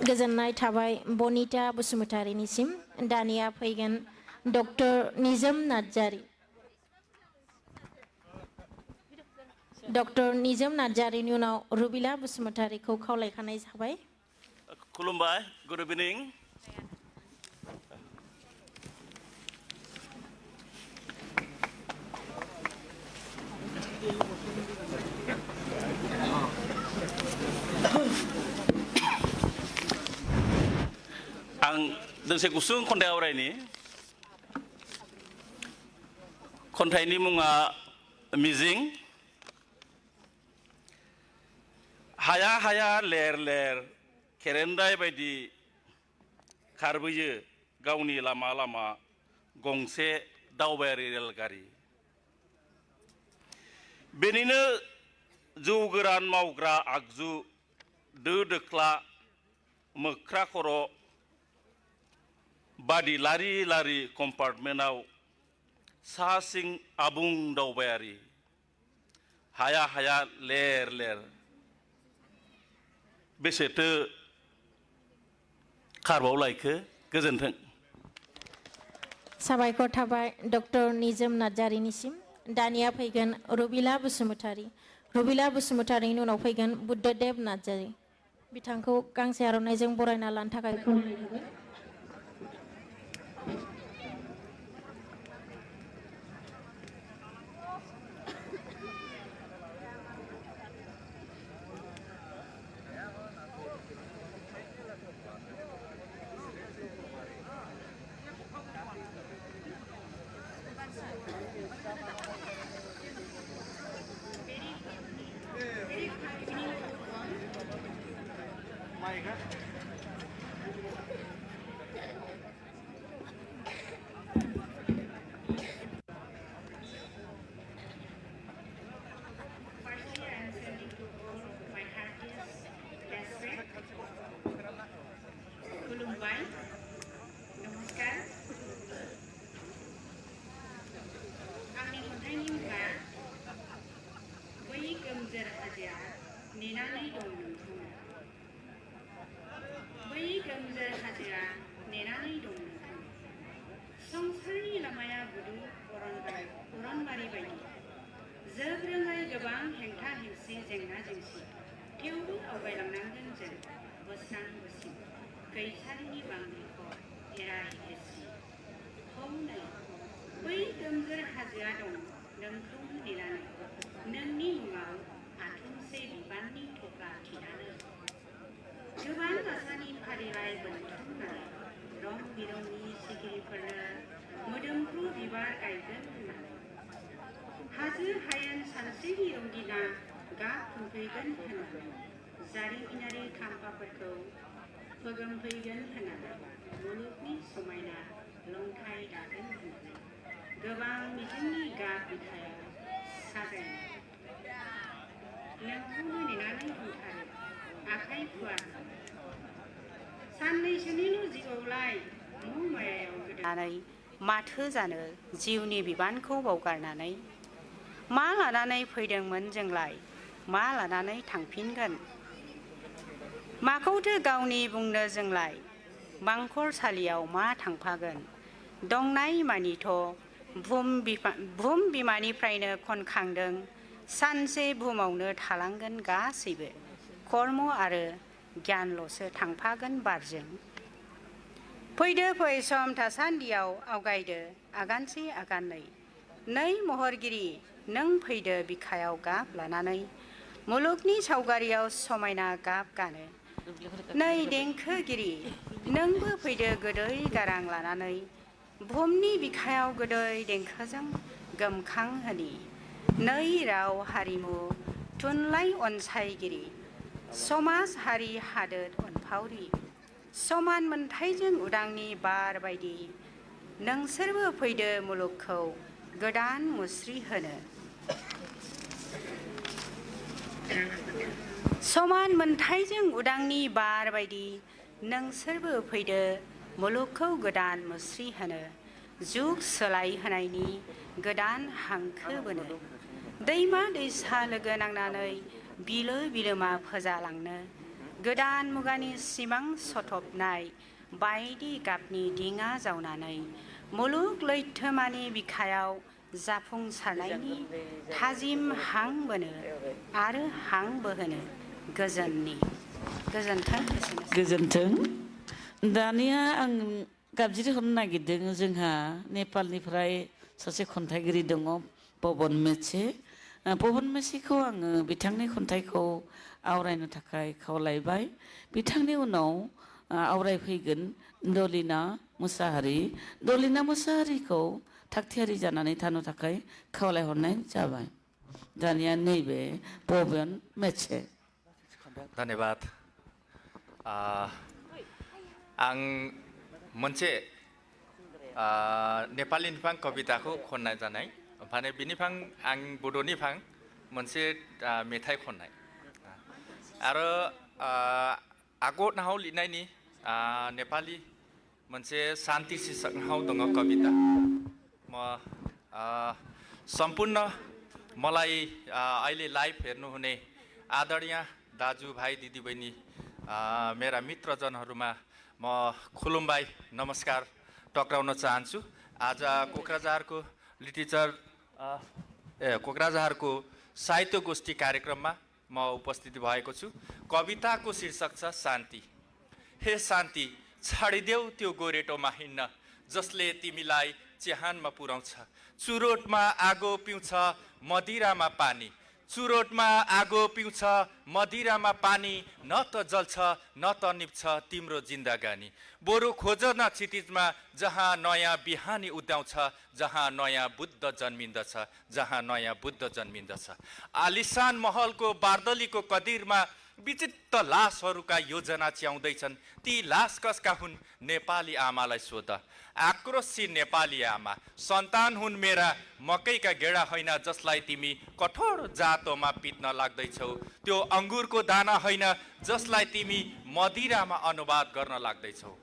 [SPEAKER 5] गोजोननाय थाबाय बनिता बसुमतारिनिसिम दानिया फैगोन डक्टर निजोम नार्जारि डक्टर निजोम नार्जारिनि उनाव रुबिला बसुमतारिखौ खावलायखानाय जाबाय
[SPEAKER 6] खुलुमबाय गुड इभिनिं आं दोंसे गुसुं खन्थाइ आवरायनि खन्थाइनि मुङा मिजिं हाया हाया लेर लेर खेरेन्दाय बायदि खारबोयो गावनि लामा लामा गंसे दावबायारि रेलगारि बेनिनो जौ गोरान मावग्रा आगजु दो दोख्ला मोख्रा खर' बादि लारि लारि कम्पार्टमेन्टआव सा सिं आबुं दावबायारि हाया हाया लेर लेर बेसेथो खारबावलायखो गोजोन्थों
[SPEAKER 5] साबायखर थाबाय डक्टर निजोम नार्जारिनिसिम दानिया फैगोन रुबिला बसुमतारिनि उनाव फैगोन बुद्धदेब नार्जारि बिथांखौ गांसे आर'नाइजों बरायना लानो थाखाय खावलायनाय जाबाय
[SPEAKER 8] जोब्रोङै गोबां हेंथा हेंसि जेंना जेंसि थेवबो आवगायलांनांगोन जों बोस्रां बोसिं गैसारिनि बांग्रिखौ एराय एसि हनै बै गोमजोर हाजोआ दं नोंखौनो नेनानै नोंनि मुङाव आथुमसे बिबाननि थफ्ला थिनानै गोबां आसानि फारिलाइ बोनथुमनानै रं बिरंनि सिखिरिफोरनो मोदोमफ्रु बिबार गायगोन होननानै हाजो हायेन सानस्रिनि रंगिना गाब फुनफैगोन होननानै जारिमिनारि खाम्फाफोरखौ फोगोमफैगोन होननानै मुलुगनि समायना लंथाइ दागोन होननानै गोबां मिजिंनि गाब बिखायाव साजायनाय नोंखौनो नेनानै दंथारो आखाइ फुवार साननैसोनिल' जिउआवलाय मुमायाव गोदोनानै माथो जानो जिउनि बिबानखौ बावगारनानै मा लानानै फैदोंमोन जोंलाय मा लानानै थांफिनगोन माखौथो गावनि बुंनो जोंलाय मांखरसालियाव मा थांफागोन दंनाय मानिथ' बुहुम बिमानिफ्रायनो खनखांदों सानसे बुहुमावनो थालांगोन गासैबो कर्म आरो गियानल'सो थांफागोन बारजों फैदो फै सम थासान्दियाव आवगायदो आगानसे आगाननै नै महरगिरि नों फैदो बिखायाव गाब लानानै मुलुगनि सावगारियाव समायना गाब गानो नै देंखोगिरि नोंबो फैदो गोदै गारां लानानै बुहुमनि बिखायाव गोदै देंखोजों गोमखांहोनि नै राव हारिमु थुनलाइ अनसायगिरि समाज हारि हादोर अनफावरि समान मोनथाइजों उदांनि बार बायदि नोंसोरबो फैदो मुलुगखौ गोदान मुस्रि होनो समान मोनथाइजों उदांनि बार बायदि नोंसोरबो फैदो मुलुगखौ गोदान मुस्रि होनो जुग सोलायहोनायनि गोदान हांखो बोनो दैमा दैसा लोगो नांनानै बिलो बिलोमा फोजालांनो गोदान मुगानि सिमां सथबनाय बायदि गाबनि दिङा जावनानै मुलुग लैथोमानि बिखायाव जाफुंसारनायनि थाजिम हां बोनो आरो हां बोहोनो गोजोननि गोजोन्थों
[SPEAKER 10] गोजोन्थों दानिया आं गाबज्रि हरनो नागिरदों जोंहा नेपालनिफ्राय सासे खन्थाइगिरि दङ पवन मेचे पवन मेचेखौ आङो बिथांनि खन्थाइखौ आवरायनो थाखाय खावलायबाय बिथांनि उनाव आवरायफैगोन दलिना मुसाहारिखौ थागथियारि जानानै थानो थाखाय खावलायहरनाय जाबाय दानिया नैबे पवन मेचे
[SPEAKER 22] धन्यवाद आं मोनसे नेपाली निफां कविताखौ खननाय जानाय ओमफ्राय बिनिफां आं बड'निफां मोनसे मेथाइ खननाय आरो आगत नाहाव लिरनायनि नेपाली मोनसे शान्ति शीर्षक नाहाव दङ कविता म सम्पूर्ण मलाई अहिले लाइभ हेर्नुहुने आदरणीय दाजुभाइ दिदीबहिनी मेरा मित्रजनहरूमा म खुलुमबाई नमस्कार टक्राउन चाहन्छु आज कोक्राझारको लिटरेचर कोक्राझारको साहित्य गोष्ठी कार्यक्रममा म उपस्थित भएको छु कविताको शीर्षक छ शान्ति हे शान्ति छाडिदेऊ त्यो गोरेटोमा हिँड्न जसले तिमीलाई चिहानमा पुर्याउँछ चुरोटमा आगो पिउँछ मदिरामा पानी चुरोटमा आगो पिउँछ मदिरामा पानी न त जल्छ न त निप्छ तिम्रो जिन्दगानी बरु खोज न क्षितिजमा जहाँ नयाँ बिहानी उद्याउँछ जहाँ नयाँ बुद्ध जन्मिन्दछ जहाँ नयाँ बुद्ध जन्मिन्दछ आलिसान महलको बार्दलीको कदिरमा विचित्र लासहरूका योजना च्याउँदैछन् ती लास कसका हुन् नेपाली आमालाई सोध आक्रोशी नेपाली आमा सन्तान हुन् मेरा मकैका गेडा होइन जसलाई तिमी कठोर जातोमा पिट्न लाग्दैछौ त्यो अङ्गुरको दाना होइन जसलाई तिमी मदिरामा अनुवाद गर्न लाग्दैछौ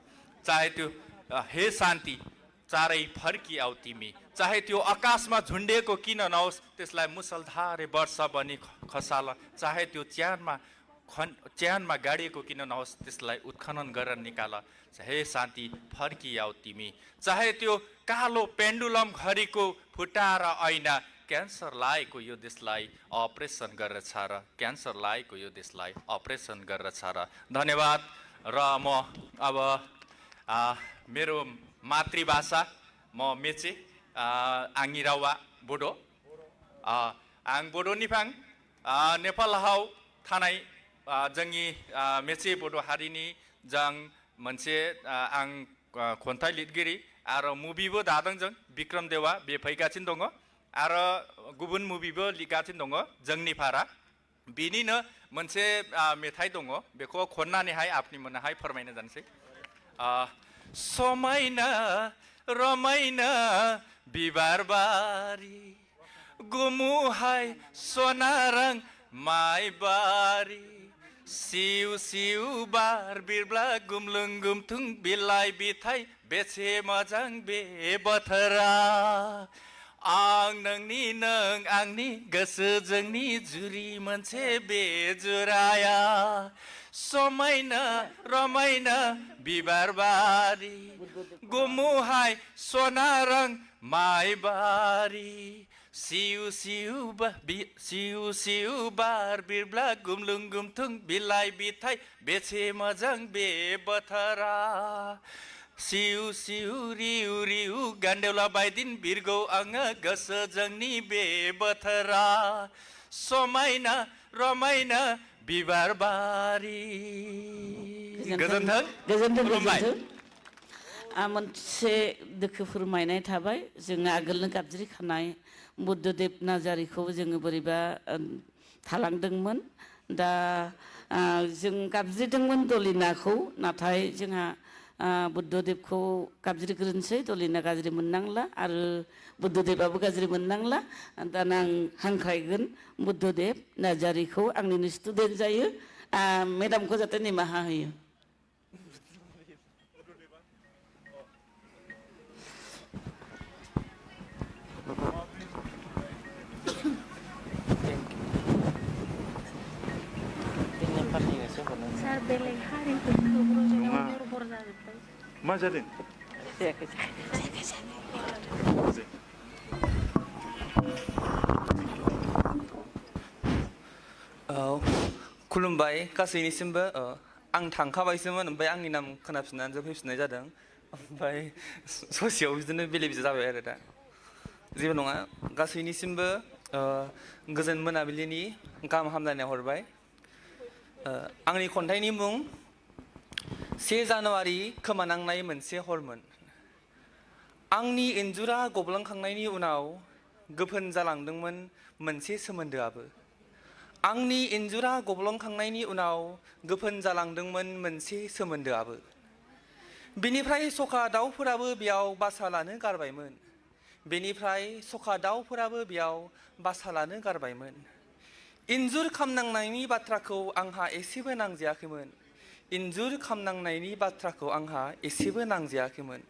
[SPEAKER 22] चाहे त्यो हे शान्ति चारै फर्की आऊ तिमी चाहे त्यो आकाशमा झुन्डेको किन नहोस् त्यसलाई मुसलधारे वर्ष बनी खसाल चाहे त्यो च्यानमा गाडिएको किन नहोस् त्यसलाई उत्खनन गरेर निकाल हे शान्ति फर्की आऊ तिमी चाहे त्यो कालो पेन्डुलम घडीको फुटाएर ऐना क्यान्सर लागेको यो देशलाई अपरेसन गरेर छ र क्यान्सर लागेको यो देशलाई अपरेसन गरेर छ र धन्यवाद र म अब मेरो मातृभाषा म मेचे आंनि रावा बोडो आं बड'निफ्राय नेपालाव थानाय जोंनि मेचे बड' हारिनि जों मोनसे आं खन्थाइ लिरगिरि आरो मुभिबो दादों जों बिक्रम देवा बे फैगासिनो दङ आरो गुबुन मुभिबो लिरगासिनो दङ जोंनि भारा बेनिनो मोनसे मेथाइ दङ बेखौ खननानैहाय आपनि मोनहाय फोरमायनो जानोसै समायना रमायना बिबार बारि गुमुहाय सनारं माइ बारि सिउ सिउ बार बिरब्ला गुमलुं गुमथुं बिलाइ बिथाइ बेसे मोजां बे बोथोरा आं नोंनि नों आंनि गोसो जोंनि जुरि मोनसे बे जुराया समायना रमायना बिबार बारि गुमुहाय सनारं माइ बारि सिउ सिउ बार बिरब्ला गुमलुं गुमथुं बिलाइ बिथाइ बेसे मोजां बे बोथोरा सिउ सिउ रिउ रिउ गान्देवला बायदिन बिरगौ आङो गोसो जोंनि बे बोथोरा समायना रमायना बिबार बारि
[SPEAKER 10] गोजोन्थों आं मोनसे दोखो फोरमायनाय थाबाय जोङो आगोलनो गाबज्रिखानाय बुद्धदेब नार्जारिखौ जोङो बोरैबा थालांदोंमोन दा जों गाबज्रिदोंमोन दलिनाखौ नाथाय जोंहा बुद्धदेबखौ गाबज्रिग्रोनोसै दलिना गाज्रि मोननांला आरो बुद्धदेबाबो गाज्रि मोननांला दाना आं हांख्रायगोन बुद्धदेब नार्जारिखौ आंनिनो स्टुडेन्ट जायो मेडामखौ जाहाथे निमाहा होयो
[SPEAKER 5] सार बेलेग हारिफोरखौ बर जाजोब्बाय
[SPEAKER 3] मा जादों
[SPEAKER 7] खुलुमबाय गासैनिसिमबो आं थांखाबायसोमोन ओमफ्राय आंनि नाम खोनाफिननानैसो फैफिननाय जादों ओमफ्राय ससेयाव बिदिनो बेले बेजे जाबाय आरो दा जेबो नङा गासैनिसिमबो गोजोन मोनाबिलिनि गाहाम हामलायनाय हरबाय आंनि खन्थाइनि मुं 1 जानुवारि खोमानांनाय मोनसे हरमोन आंनि इन्जुरा गब्लांखांनायनि उनाव गोफोन जालांदोंमोन मोनसे सोमोन्दोआबो आंनि इन्जुरा गब्लांखांनायनि उनाव गोफोन जालांदोंमोन मोनसे सोमोन्दोआबो बेनिफ्राय सखा दाउफोराबो बेयाव बासा लानो गारबायमोन बेनिफ्राय सखा दाउफोराबो बेयाव बासा लानो गारबायमोन इन्जुर खामनांनायनि बाथ्राखौ आंहा एसेबो नांजायाखैमोन इन्जुर खामनांनायनि बाथ्राखौ आंहा एसेबो नांजायाखैमोन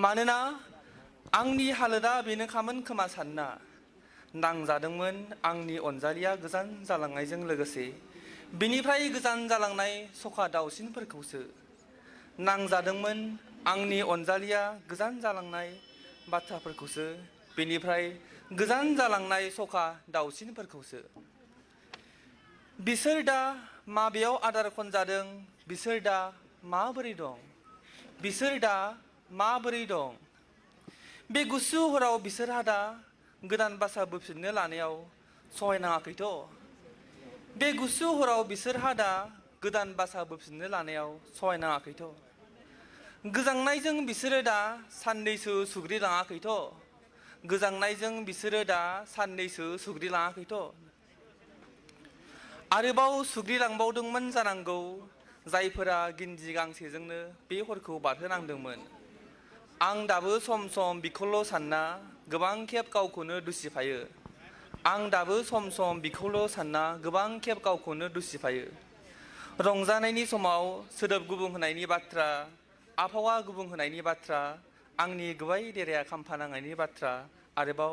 [SPEAKER 7] मानोना आंनि हालोदा बेनोखामोन खोमा सानना नांजादोंमोन आंनि अनजालिया गोजान जालांनायजों लोगोसे बेनिफ्राय गोजान जालांनाय सखा दाउसिनफोरखौसो नांजादोंमोन आंनि अनजालिया गोजान जालांनाय बाथ्राफोरखौसो बेनिफ्राय गोजान जालांनाय सखा दाउसिनफोरखौसो बिसोर दा माबेयाव आदार खनजादों बिसोर दा माबोरै दं बिसोर दा माबोरै दं बे गुसु हराव बिसोरहा दा गोदान बासा बोफिननो लानायाव सहाय नाङाखैथ' बे गुसु हराव बिसोरहा दा गोदान बासा बोफिननो लानायाव सहाय नाङाखैथ' गोजांनायजों बिसोरो दा साननैसो सुग्रिलाङाखैथ' गोजांनायजों बिसोरो दा साननैसो सुग्रिलाङाखैथ' आरोबाव सुग्रिलांबावदोंमोन जानांगौ जायफोरा गिन्जि गांसेजोंनो बे हरखौ बारहोनांदोंमोन आं दाबो सम सम बिखौल' सानना गोबां खेब गावखौनो दुसिफायो आं दाबो सम सम बिखौल' सानना गोबां खेब गावखौनो दुसिफायो रंजानायनि समाव सोदोब गुबुंहोनायनि बाथ्रा आबहावा गुबुंहोनायनि बाथ्रा आंनि गुबै देराया खामफानांनायनि बाथ्रा आरोबाव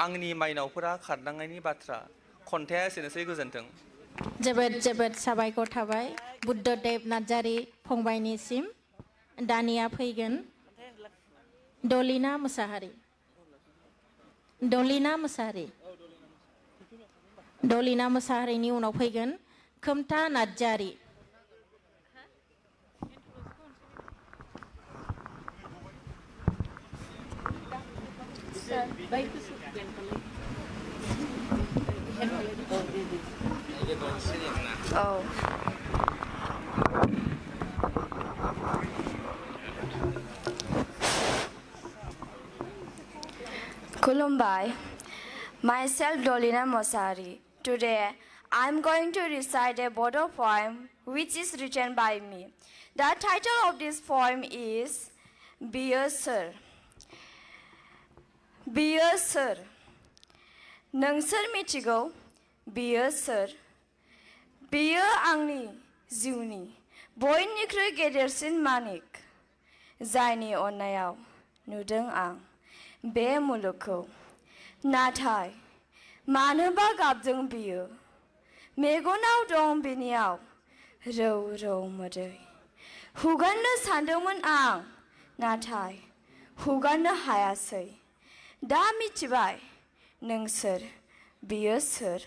[SPEAKER 7] आंनि माइनावफोरा खारनांनायनि बाथ्रा खन्थाइया एसेनोसै गोजोन्थों
[SPEAKER 5] जोबोद जोबोद साबायखर थाबाय बुद्धदेब नार्जारि फंबायनिसिम दानिया फैगोन दलिना मोसाहारि दलिना मोसाहारिनि उनाव फैगोन खोमथा Narzary.
[SPEAKER 11] Kulumbai, myself Dolina Mosari. Today, I am going to recite a Bodo poem which is written by me. The title of this poem is Beer Sir. Beer Sir. Nongsor michigo, Beer Sir. Beer Angni, Zuni. Boynikru Gedersin Manik. Zaini Onayao, Nudung Ang. Be mulukko. Natai. Manuba gabdung biyo. Megonau dong biniao. Row row mode. Huganda sandomun ang. Natai. Huganda hayasay. Da michibai. Nung sir. Biyo sir.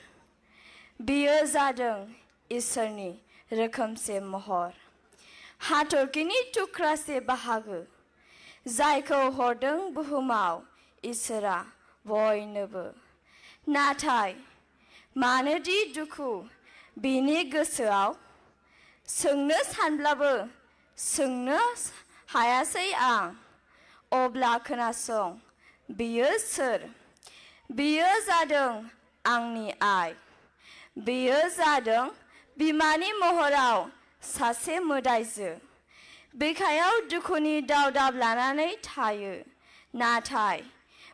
[SPEAKER 11] Biyo zadung. Isarni. Rakamse mohor. Hatorkini tukrase bahagu. Zaiko hordung buhumau, isra, boynubu. Natai, manadi duku, bini gusuau. Sungnus hanblabu, sungnus hayasay ang. Obla kanasong, biyo sir. Biyo zadung, angni ay. Biyo zadung, bimani mohorau, sase mudaizu. Bikayau dukuni daudab lanane tayu. Natai,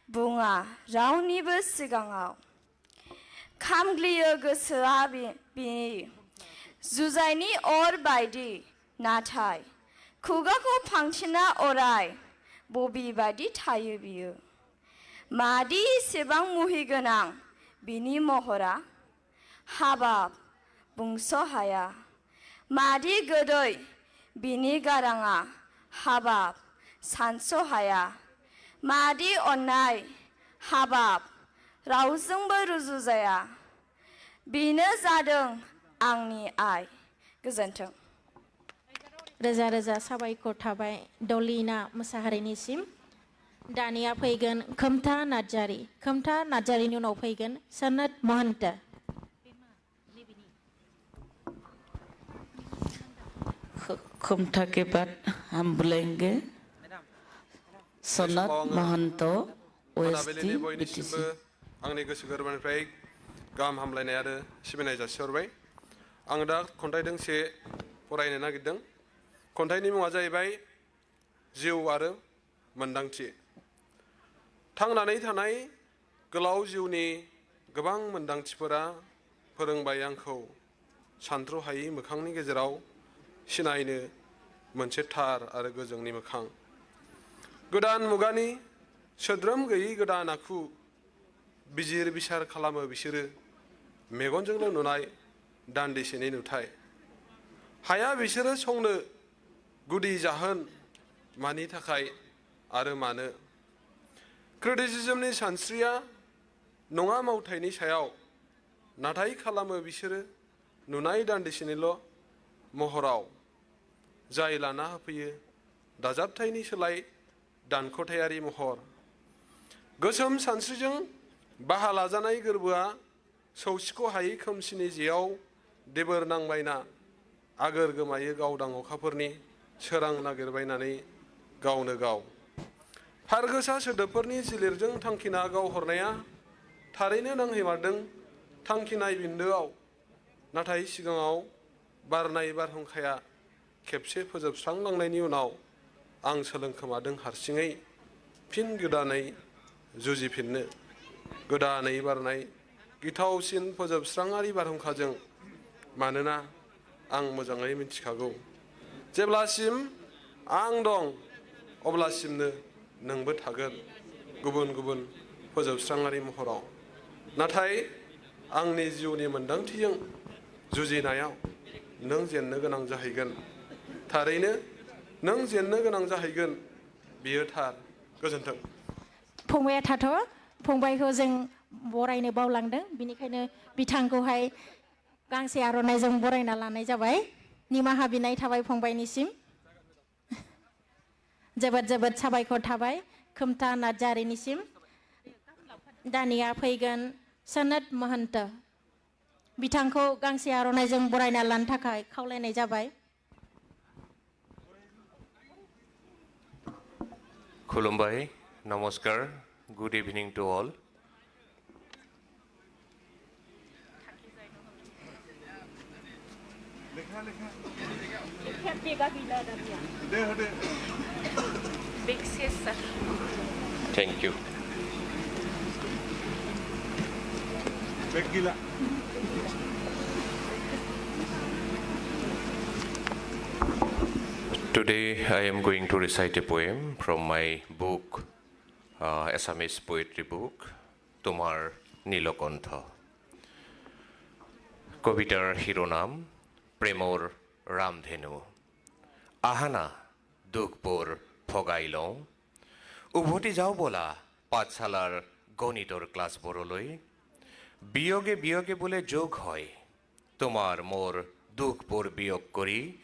[SPEAKER 11] bunga, raunibu sigangau. Kamgliyo gusua bini. Zuzaini or baidi. Natai, kugako pangchina orai. Bobi badi tayu biyu. Madi sebang muhiganang. Bini mohora. Habab, bungso haya. Madi godoy. Bini garanga, habab, sanso haya. Madi onai, habab, rauzungba ruzuzaya. Bina zadung, angni ay. Goजोन्थों.
[SPEAKER 5] रोजा रोजा साबायखर थाबाय दलिना मोसाहारिनिसिम। दानिया फैगोन खोमथा नार्जारि। खोमथा नार्जारिनि उनाव फैगोन सनत महन्त।
[SPEAKER 10] खोमथा के बाद हम बुलाएंगे सनत महंतो ओएसटी बीटीसी।
[SPEAKER 13] आंनि गोसो गोरबोनिफ्राय गाहाम हामलायनाय आरो सिबिनाय जासिहरबाय। आं दा खन्थाइ दोंसे फरायनो नागिरदों। खन्थाइनि मुङा जाहैबाय जिउ आरो मोन्दांथि। थांनानै थानाय गोलाव जिउनि गोबां मोन्दांथिफोरा फोरोंबाय आंखौ सानथ्र'हायि मोखांनि गेजेराव सिनायनो मोनसे थार आरो गोजोंनि मोखां। गोदान मुगानि सोद्रोम गैयै गोदान आखु बिजिर बिसार खालामो बिसोरो मेगनजोंल' नुनाय दान्दिसेनि नुथाय। हाया बिसोरो संनो गुदि जाहोन मानि थाखाय आरो मानो। क्रिटिसिजमनि सानस्रिया नङा मावथायनि सायाव, नाथाय खालामो बिसोरो नुनाय दान्दिसेनिल' महराव। जाय लाना होफैयो दाजाबथायनि सोलाय दानख'थायारि महर। गोसोम सानस्रिजों बाहा लाजानाय गोरबोआ सौसिख' हायै खोमसिनि जेयाव देबोर नांबायना आगोर गोमायो गावदां अखाफोरनि सोरां नागिरबायनानै गावनो गाव। फारगोसा सोदोबफोरनि जिलिरजों थांखिना गावहरनाया थारैनो नांहैमारदों थांखिनाय बिन्दोआव। नाथाय सिगाङाव बारनाय बारहुंखाया खेबसे फोजोबस्रांलांनायनि उनाव आं सोलोंखोमादों हारसिङै फिन गोदानै जुजिफिननो। गोदानै बारनाय गिथावसिन फोजोबस्राङारि बारहुंखाजों। मानोना आं मोजाङै मिथिखागौ जेब्लासिम आं दं अब्लासिमनो नोंबो थागोन गुबुन गुबुन फोजोबस्राङारि महराव। नाथाय आंनि जिउनि मोन्दांथिजों जुजिनायाव नों जेननो गोनां जाहैगोन। थारैनो नों जेननो गोनां जाहैगोन, बियो थार। गोजोन्थों।
[SPEAKER 5] फंबाया थाथ'। फंबायखौ जों बरायनो बावलांदों बिनिखायनो बिथांखौहाय गांसे आर'नाइजों बरायना लानाय जाबाय निमाहा बिनाय थाबाय फंबायनिसिम जोबोद जोबोद साबायखर थाबाय खोमथा नार्जारिनिसिम दानिया फैगोन सनत महन्त बिथांखौ गांसे आर'नाइजों बरायना लानो थाखाय खावलायनाय जाबाय
[SPEAKER 14] खुलुमबाय नमस्कार good evening to all Thank you. Today I am going to recite a poem from my book, Assamese poetry book, Tomar Nilokantha. Kobitar Hironam, Premor Ramdhenu. Ahana, Dukpur Phogailong. Ubhoti jao bola, Patsalar Gonitor class boroloi. Biyoge biyoge bole jog hoy. Tomar mor Dukpur biyog kori.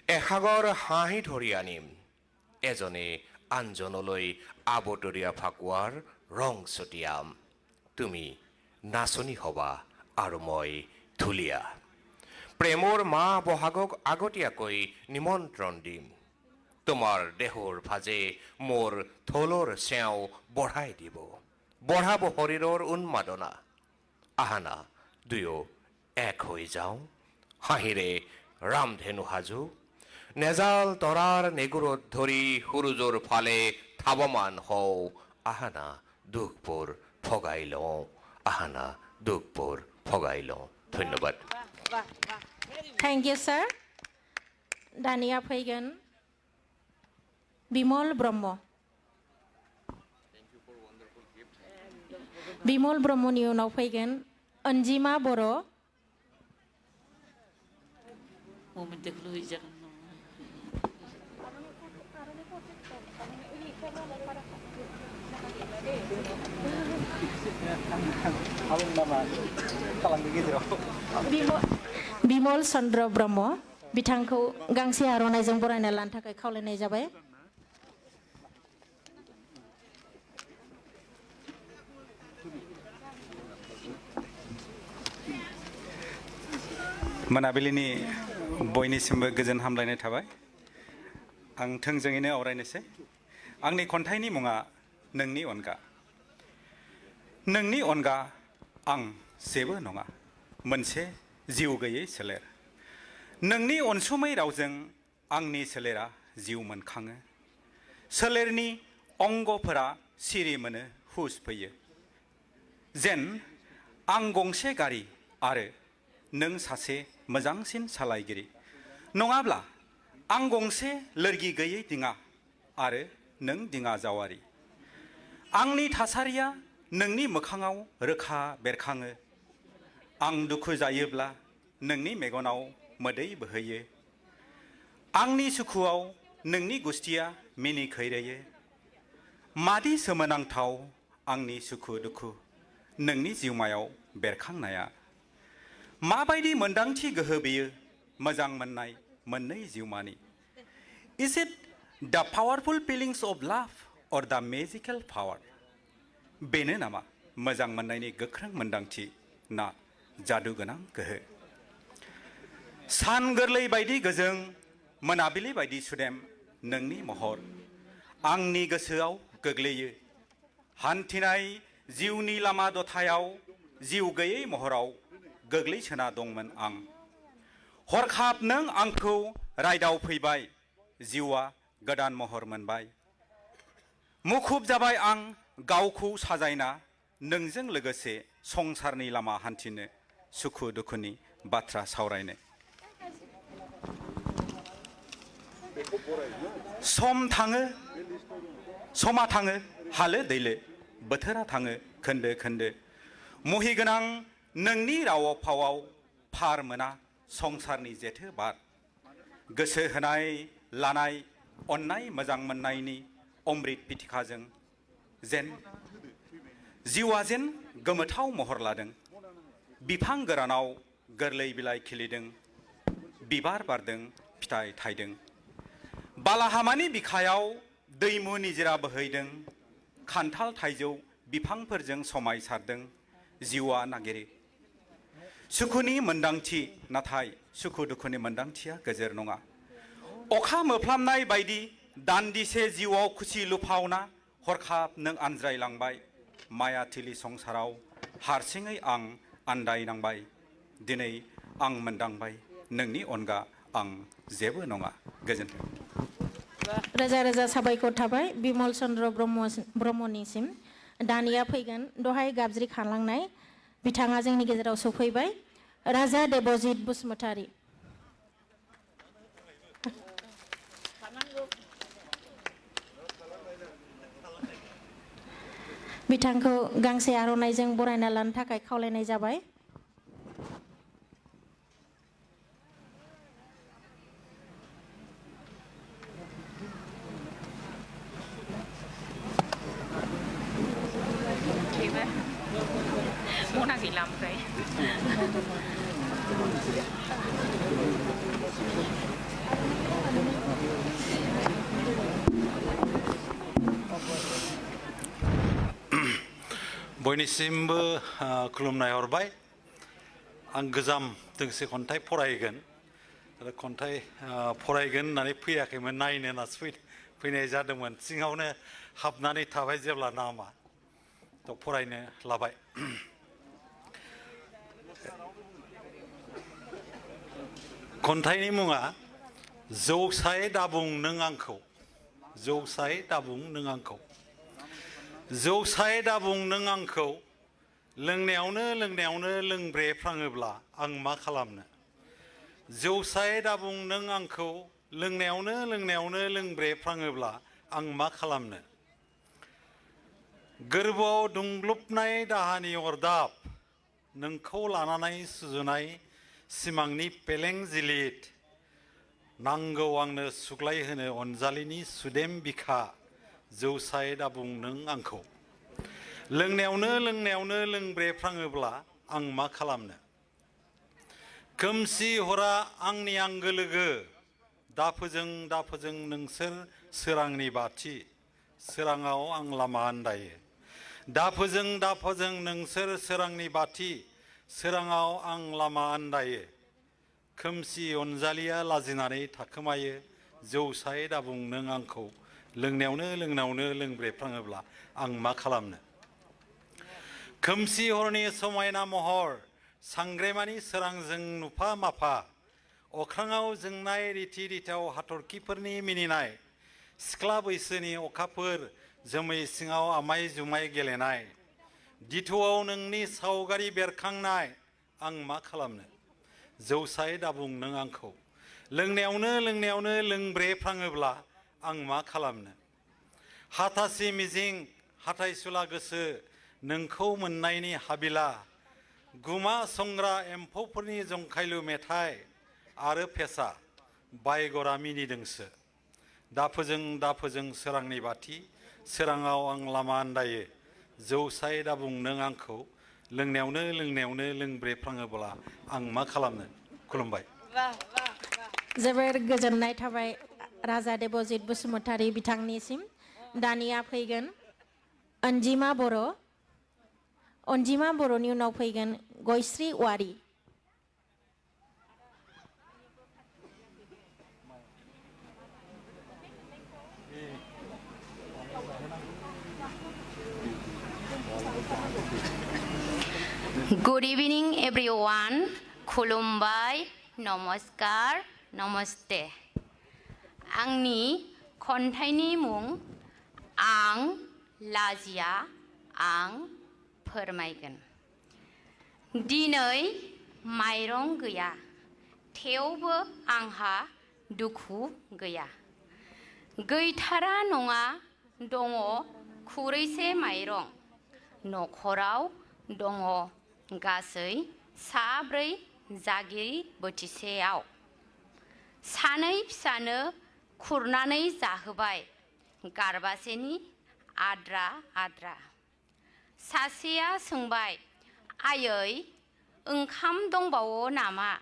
[SPEAKER 14] এসাগৰ হাঁহি ধৰি আনিম এজনে আনজনলৈ আবতৰীয়া ফাকুৱাৰ ৰং ছটিয়াম তুমি নাচনি হবা আৰু মই ধুলিয়া প্ৰেমৰ মা বহাগক আগতীয়াকৈ নিমন্ত্ৰণ দিম তোমাৰ দেহৰ ভাজে মোৰ থলৰ চেও বঢ়াই দিব বঢ়াব শৰীৰৰ উন্মাদনা আহানা দুয়ো এক হৈ যাওঁ হাঁহিৰে ৰামধেনু হাজু নেজাল তৰাৰ নেগুৰত ধৰি সুৰুজৰ ফালে থাবমান হও আহানা দুখবোৰ ফগাই লওঁ আহানা দুখবোৰ ফগাই লওঁ ধন্যবাদ
[SPEAKER 5] Thank you sir दानिया फैगोन बिमल ब्रह्म बिमल ब्रह्मनि उनाव फैगोन अनजिमा बर' बिमल चन्द्र ब्रह्म बिथांखौ गांसे आर'नाइजों बरायना लानो थाखाय खावलायनाय जाबाय
[SPEAKER 16] मोनाबिलिनि बयनिसिमबो गोजोन हामलायनाय थाबाय आं थोंजोङैनो आवरायनोसै आंनि खन्थाइनि मुङा नोंनि अनगा आं जेबो नङा मोनसे जिउ गैयै सोलेर नोंनि अनसुमै रावजों आंनि सोलेरा जिउ मोनखाङो सोलेरनि अंगफोरा सिरि मोनो हुस फैयो जेन आं गंसे गारि आरो नों सासे मोजांसिन सालायगिरि नङाब्ला आं गंसे लोरगि गैयै दिङा आरो नों दिङा जावारि आंनि थासारिया नोंनि मोखाङाव रोखा बेरखाङो आं दुखु जायोब्ला नोंनि मेगनाव मोदै बोहैयो आंनि सुखुआव नोंनि गुस्थिया मिनि खैरोयो मादि सोमोनांथाव आंनि सुखु दुखु नोंनि जिउमायाव बेरखांनाया माबायदि मोनदांथि गोहो बेयो मोजां मोननाय मोननै जिउमानि Is it the powerful feelings of love or the magical power? बेनो नामा मोजां मोननायनि गोख्रों मोनदांथि ना जादु गोनां गोहो सान गोरलै बायदि गोजों मोनाबिलि बायदि सुदेम नोंनि महर आंनि गोसोआव गोग्लैयो हान्थिनाय जिउनि लामा दथायाव जिउ गैयै महराव गोग्लैसोना दंमोन आं हरखाब नों आंखौ रायदाव फैबाय जिउआ गोदान महर मोनबाय मुखुब जाबाय आं गावखौ साजायना नोंजों लोगोसे संसारनि लामा हान्थिनो सुखु दुखुनि बाथ्रा सावरायनो समा थाङो हालो दैलो बोथोरा थाङो खोन्दो खोन्दो मुहिगोनां नोंनि राव फावाव फार मोना संसारनि जेथो बार गोसो होनाय लानाय अननाय मोजां मोननायनि अमृत पिथिखाजों जेन जिउआ जेन गोमोथाव महर लादों बिफां गोरानाव गोरलै बिलाइ खिलिदों बिबार बारदों फिथाइ थाइदों बालाहामानि बिखायाव दैमु निजिरा बोहैदों खान्थाल थाइजौ बिफांफोरजों समायसारदों जिउआ नागिरो सुखुनि मोन्दांथि नाथाय सुखु दुखुनि मोन्दांथिया गोजोर नङा अखा मोफ्लामनाय बायदि दान्दिसे जिउआव खुसि लुफावना हरखाब नों आनज्रायलांबाय मायाथिलि संसाराव हारसिङै आं आन्दायनांबाय दिनै आं मोनदांबाय नोंनि अनगा आं जेबो नङा गोजोन्थों
[SPEAKER 5] रोजा रोजा साबायखर थाबाय बिमल चन्द्र ब्रह्मनिसिम दानिया फैगोन दहाय गाबज्रि खालांनाय बिथाङा जोंनि गेजेराव सफैबाय राजा देबजित बसुमतारी बिथांखौ गांसे आर'नाइजों बरायना लानो थाखाय खावलायनाय जाबाय
[SPEAKER 17] मना गैला ओमफ्राय
[SPEAKER 18] बयनिसिमबो खुलुमनाय हरबाय आं गोजाम दोंसे खन्थाइ फरायगोन आरो खन्थाइ फरायगोन होननानै फैयाखैमोन नायनो होननासो फैनाय जादोंमोन सिङावनो हाबनानै थाबाय जेब्ला नामा थ' फरायनो लाबाय खन्थाइनि मुङा जौसाय दाबुं नों आंखौ जौसाय दाबुं नों आंखौ जौसाय दाबुं नों आंखौ लोंनायावनो लोंब्रेफ्राङोब्ला आं मा खालामनो जौसाय दाबुं नों आंखौ लोंनायावनो लोंब्रेफ्राङोब्ला आं मा खालामनो गोरबोआव दुंग्लुबनाय दाहानि अरदाब नोंखौ लानानै सुजुनाय सिमांनि पेलें जिलिद नांगौ आंनो सुग्लायहोनो अनजालिनि सुदेम बिखा जौसाय दाबुं नों आंखौ लोंनायावनो लोंब्रेफ्राङोब्ला आं मा खालामनो खोमसि हरा आंनि आंगो लोगो दाफोजों नोंसोर सोरांनि बाथि सोराङाव आं लामा आन्दायो दाफोजों नोंसोर सोरांनि बाथि सोराङाव आं लामा आन्दायो खोमसि अनजालिया लाजिनानै थाखोमायो जौसाय दाबुं नों आंखौ लोंनायावनो लोंब्रेफ्राङोब्ला आं मा खालामनो खोमसि हरनि समायना महर सांग्रेमानि सोरांजों नुफा माफा अख्राङाव जोंनाय रिथि रिथाव हाथरखिफोरनि मिनिनाय सिख्ला बैसोनि अखाफोर जोमै सिङाव आमाय जुमाय गेलेनाय दिथौआव नोंनि सावगारि बेरखांनाय आं मा खालामनो जौसाय दाबुं नों आंखौ लोंनायावनो लोंब्रेफ्राङोब्ला आं मा खालामनो हाथासि मिजिं हाथाइसुला गोसो नोंखौ मोननायनि हाबिला गुमा संग्रा एम्फौफोरनि जंखायलु मेथाइ आरो फेसा बायगरा मिनिदोंसो दाफोजों सोरांनि बाथि सोराङाव आं लामा आन्दायो जौसाय दाबुं नों आंखौ लोंनायावनो लोंब्रेफ्राङोब्ला आं मा खालामनो खुलुमबाय
[SPEAKER 5] जोबोर गोजोननाय थाबाय राजा देबजित बसुमतारी बिथांनिसिम दानिया फैगोन अनजिमा बर'नि उनाव फैगोन गयश्री औवारी
[SPEAKER 23] Good evening everyone. खुलुमबाय नमस्कार नमस्ते आंनि खन्थाइनि मुं आं लाजिया आं फोरमायगोन दिनै माइरं गैया थेवबो आंहा दुखु गैया गैथारा नङा दङ खुरैसे माइरं नखराव दङ गासै साब्रै जागिरि बोथिसेयाव सानै फिसानो खुरनानै जाहोबाय गारबासेनि आद्रा सासेया सोंबाय आयै ओंखाम दंबावो नामा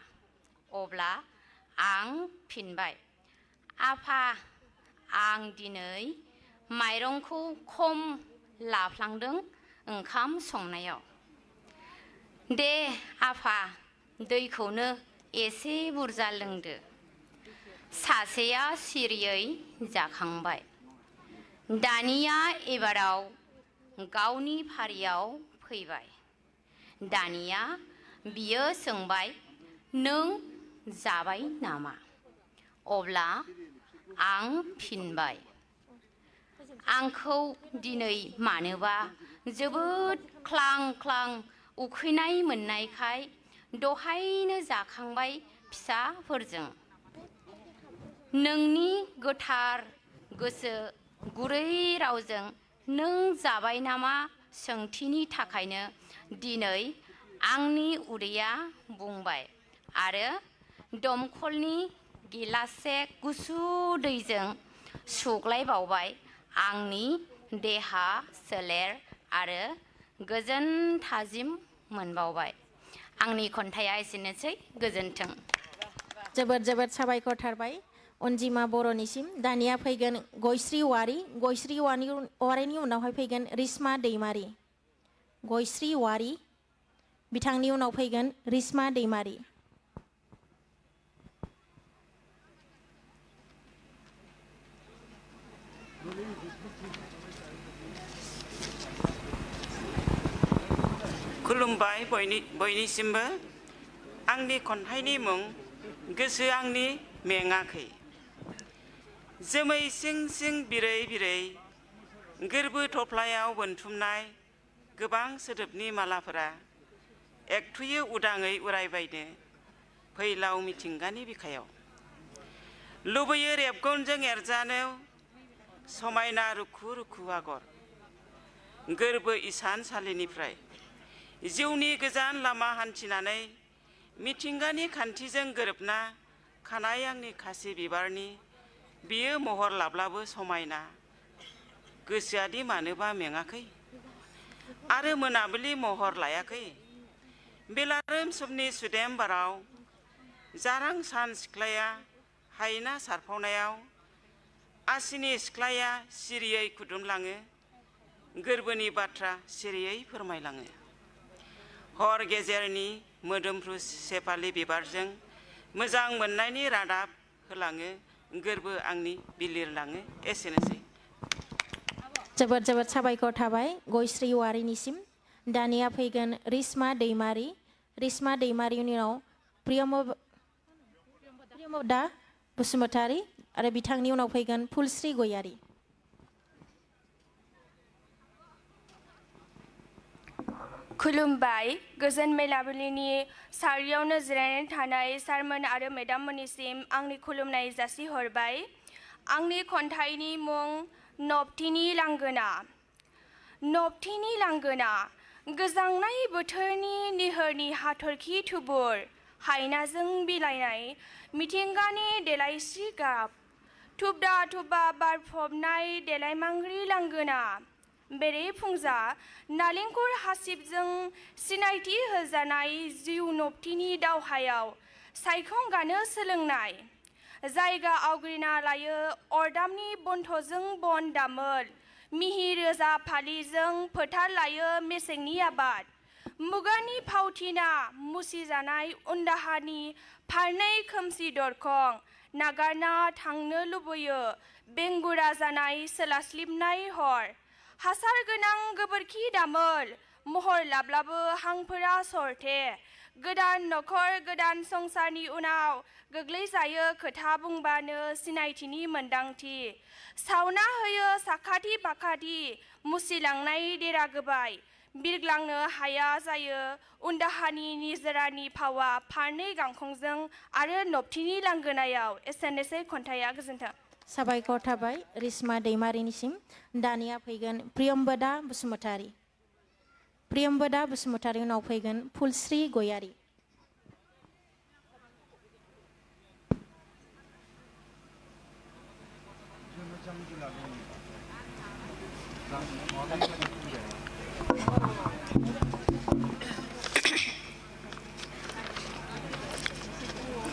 [SPEAKER 23] अब्ला आं फिनबाय आफा आं दिनै माइरंखौ खम लाफ्लांदों ओंखाम संनायाव दे आफा दैखौनो एसे बुरजा लोंदो सासेया सिरियै जाखांबाय दानिया एबाराव गावनि फारियाव फैबाय दानिया बियो सोंबाय नों जाबाय नामा अब्ला आं फिनबाय आंखौ दिनै मानोबा जोबोद ख्लां ख्लां उखैनाय मोननायखाय दहायनो जाखांबाय फिसाफोरजों नोंनि गोथार गोसो गुरै रावजों नों जाबाय नामा सोंथिनि थाखायनो दिनै आंनि उदैया बुंबाय आरो दमखलनि गिलाससे गुसु दैजों सुग्लायबावबाय आंनि देहा सोलेर आरो गोजोन थाजिम मोनबावबाय आंनि खन्थाइया एसेनोसै गोजोन्थों
[SPEAKER 5] जोबोद जोबोद साबायखर थाबाय अनजिमा बर'निसिम दानिया फैगोन गयश्री वारिनि उनावहाय फैगोन रिश्मा दैमारी गयश्री वारि बिथांनि उनाव फैगोन रिश्मा दैमारी
[SPEAKER 20] खुलुमबाय बयनिसिमबो आंनि खन्थाइनि मुं गोसो आंनि मेङाखै जोमै सिं सिं बिरै बिरै गोरबो थफ्लायाव बोनथुमनाय गोबां सोदोबनि मालाफोरा एकथुयै उदाङै उरायबायनो फैलाव मिथिंगानि बिखायाव लुबैयो रेबगनजों एरजानो समायना रुखु रुखु आगर गोरबो इसानसालिनिफ्राय जिउनि गोजान लामा हान्थिनानै मिथिंगानि खान्थिजों गोरोबना खानाय आंनि खासि बिबारनि बियो महर लाब्लाबो समायना गोसोआदि मानोबा मेङाखै आरो मोनाबिलि महर लायाखै बेलारोम समनि सुदेम बाराव जारां सान सिख्लाया हायना सारफावनायाव आसिनि सिख्लाया सिरियै खुदुमलाङो गोरबोनि बाथ्रा सिरियै फोरमायलाङो हर गेजेरनि मोदोमफ्रु सेफालि बिबारजों मोजां मोननायनि रादाब होलाङो गोरबो आंनि बिलिरलाङो एसेनोसै
[SPEAKER 5] जोबोद जोबोद साबायखर थाबाय गयश्री वारिनिसिम दानिया फैगोन रिश्मा दैमारिनि उनाव प्रियमदा बसुमतारी आरो बिथांनि उनाव फैगोन फुलश्री गयारी
[SPEAKER 11] खुलुमबाय गोजोन मोनाबिलिनि सारियावनो जिरायनानै थानाय सारमोन आरो मेडाममोननिसिम आंनि खुलुमनाय जासिहरबाय आंनि खन्थाइनि मुं नबथिनि लांगोना गोजांनाय बोथोरनि निहोरनि हाथरखि थुबुर हायनाजों बिलाइनाय मिथिंगानि देलायस्रि गाब थुबदा थुबा बारफबनाय देलायमांग्रि लांगोना बेरे फुंजा नालेंखर हासिबजों सिनायथि होजानाय जिउ नबथिनि दावहायाव सायखं गानो सोलोंनाय जायगा आवग्रिना लायो अरदाबनि बन्थजों बन दामोल मिहि रोजा फालिजों फोथार लायो मेसेंनि आबाद मुगानि फावथिना मुसिजानाय उन्दाहानि फारनै खोमसि दरखं नागारना थांनो लुबैयो बेंगुरा जानाय सोलास्लिबनाय हर हासार गोनां गोबोरखि दामोल महर लाब्लाबो हांफोरा सरथे गोदान नखर गोदान संसारनि उनाव गोग्लैजायो खोथा बुंबानो सिनायथिनि मोन्दांथि सावना होयो साखाथि फाखाथि मुसिलांनाय देरा गोबाय बिरग्लांनो हाया जायो उन्दाहानि निजोरानि फावा फारनै गांखंजों आरो नबथिनि लांगोनायाव एसेनोसै खन्थाइया गोजोन्थों
[SPEAKER 5] साबायखर थाबाय रिश्मा दैमारिनिसिम दानिया फैगोन प्रियमबदा बसुमतारी उनाव फैगोन फुलश्री गयारी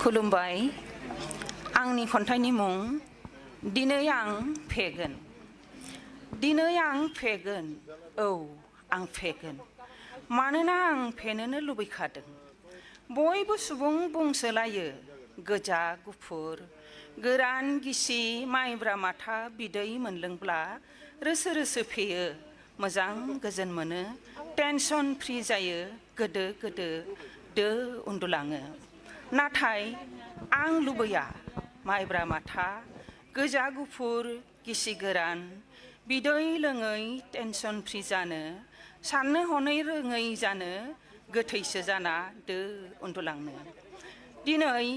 [SPEAKER 21] खुलुमबाय आंनि खन्थाइनि मुं दिनै आं फेगोन दिनै आं फेगोन औ आं फेगोन मानोना आं फेनोनो लुबैखादों बयबो सुबुं बुंसोलायो गोजा गुफुर गोरान गिसि माइब्रा माथा बिदै मोनलोंब्ला रोसो रोसो फेयो मोजां गोजोन मोनो टेनसन फ्रि जायो गोदो गोदो दो उन्दुलाङो नाथाय आं लुबैया माइब्रा माथा गोजा गुफुर गिसि गोरान बिदै लोङै टेनसन फ्रि जानो साननो हनै रोङै जानो गोथैसो जाना दो उन्दुलांनो दिनै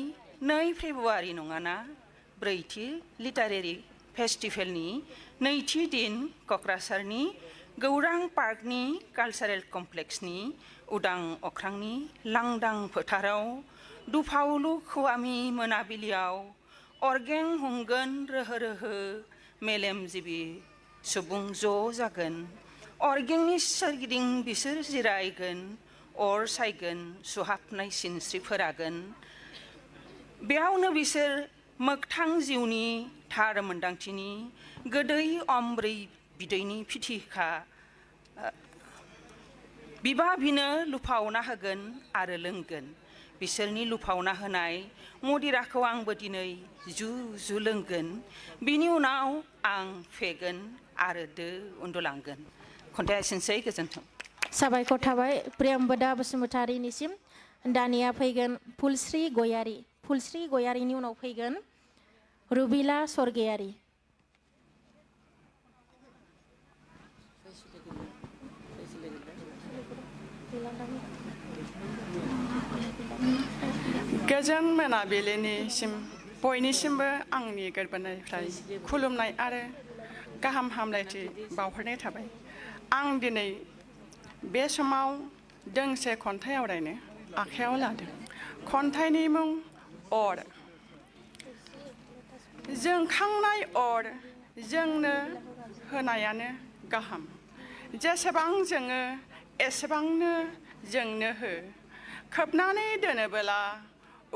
[SPEAKER 21] 2 फेब्रुवारि नङाना ब्रैथि लिटारेरि फेस्टिभेलनि नैथि दिन क'क्राझारनि गौरां पार्कनि कालचारेल कमप्लेक्सनि उदां अख्रांनि लांदां फोथाराव दुफावलु खुवामि मोनाबिलियाव अरगें हमगोन रोहो रोहो मेलेमजिबि सुबुं ज' जागोन अरगेंनि सोरगिदिं बिसोर जिरायगोन अर सायगोन सुहाबनाय सिनस्रि फोरागोन बेयावनो बिसोर मोगथां जिउनि थार मोन्दांथिनि गोदै अमब्रै बिदैनि फिथिखा बिबा बिनो लुफावना होगोन आरो लोंगोन बिसोरनि लुफावना होनाय मदिराखौ आंबो दिनै जु जु लोंगोन बिनि उनाव आं फेगोन आरो दो उन्दुलांगोन खन्थाइया एसेनोसै गोजोन्थों
[SPEAKER 5] साबायखर थाबाय प्रियम्बदा बसुमतारिनिसिम दानिया फैगोन फुलस्रि गयारिनि उनाव फैगोन रुबिला स्वर्गियारि
[SPEAKER 9] गोजोन मोनाबिलिनिसिम बयनिसिमबो आंनि गोरबोनिफ्राय खुलुमनाय आरो गाहाम हामलायथि बावहरनाय थाबाय आं दिनै बे समाव दोंसे खन्थाइ आवरायनो आखायाव लादों खन्थाइनि मुं अर जोंखांनाय अर जोंनो होनायानो गाहाम जेसेबां जोङो एसेबांनो जोंनो हो खोबनानै दोनोबोला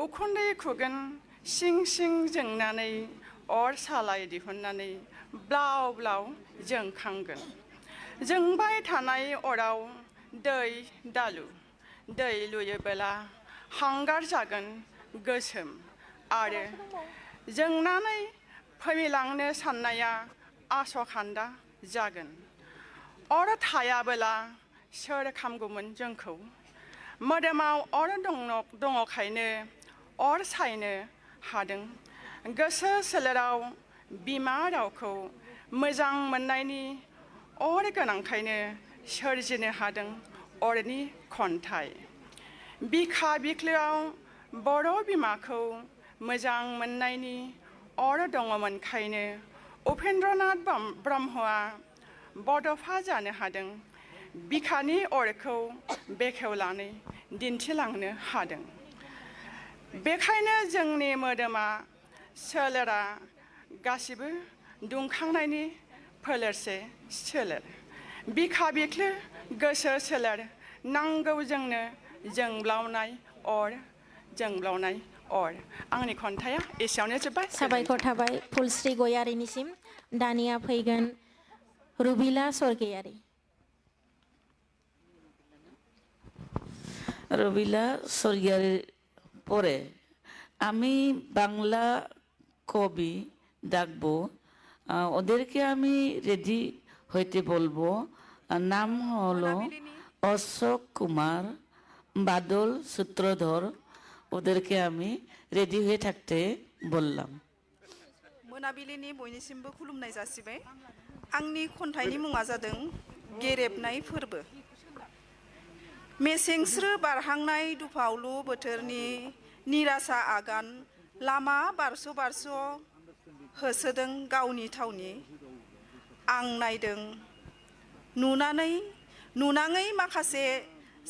[SPEAKER 9] उखुन्दै खुगोन सिं सिं जोंनानै अर सालाय दिहुननानै ब्लाव ब्लाव जोंखांगोन जोंबाय थानाय अराव दै दालु दै लुयोबोला हांगार जागोन गोसोम आरो जोंनानै फैलांनो साननाया आसखान्दा जागोन अर थायाबोला सोर खामगौमोन जोंखौ मोदोमाव अर दङखायनो अर सायनो हादों गोसो सोलेराव बिमा रावखौ मोजां मोननायनि अर गोनांखायनो सोरजिनो हादों अरनि खन्थाइ बिखा बिख्लोआव बर' बिमाखौ मोजां मोननायनि अर दङमोनखायनो उपेन्द्रनाथ ब्रह्मआ बड'फा जानो हादों बिखानि अरखौ बेखेवनानै दिन्थिलांनो हादों बेखायनो जोंनि मोदोमा सोलेरा गासिबो दुंखांनायनि फोलेरसे सोलेर बिखा बिख्लो गोसो सोलेर नांगौ जोंनो जोंब्लावनाय अर आंनि खन्थाइया एसेयावनो जोब्बाय
[SPEAKER 5] साबायखर थाबाय फुलस्रि गयारिनिसिम दानिया फैगोन रुबिला स्वर्गियारि
[SPEAKER 10] রবিলা স্বর্গিয়ারির পরে আমি বাংলা কবি ডাকবো ওদেরকে আমি রেডি হইতে বলবো নাম হলো অশোক কুমার বাদল সূত্রধর ওদেরকে আমি রেডি হয়ে থাকতে বললাম
[SPEAKER 17] मोनाबिलिनि बयनिसिमबो खुलुमनाय जासिबाय आंनि खन्थाइनि मुङा जादों गेरेबनाय फोरबो मेसेंस्रो बारहांनाय दुफावलु बोथोरनि निरासा आगान लामा बारस' बारस' होसोदों गावनि थावनि आं नायदों नुनाङै माखासे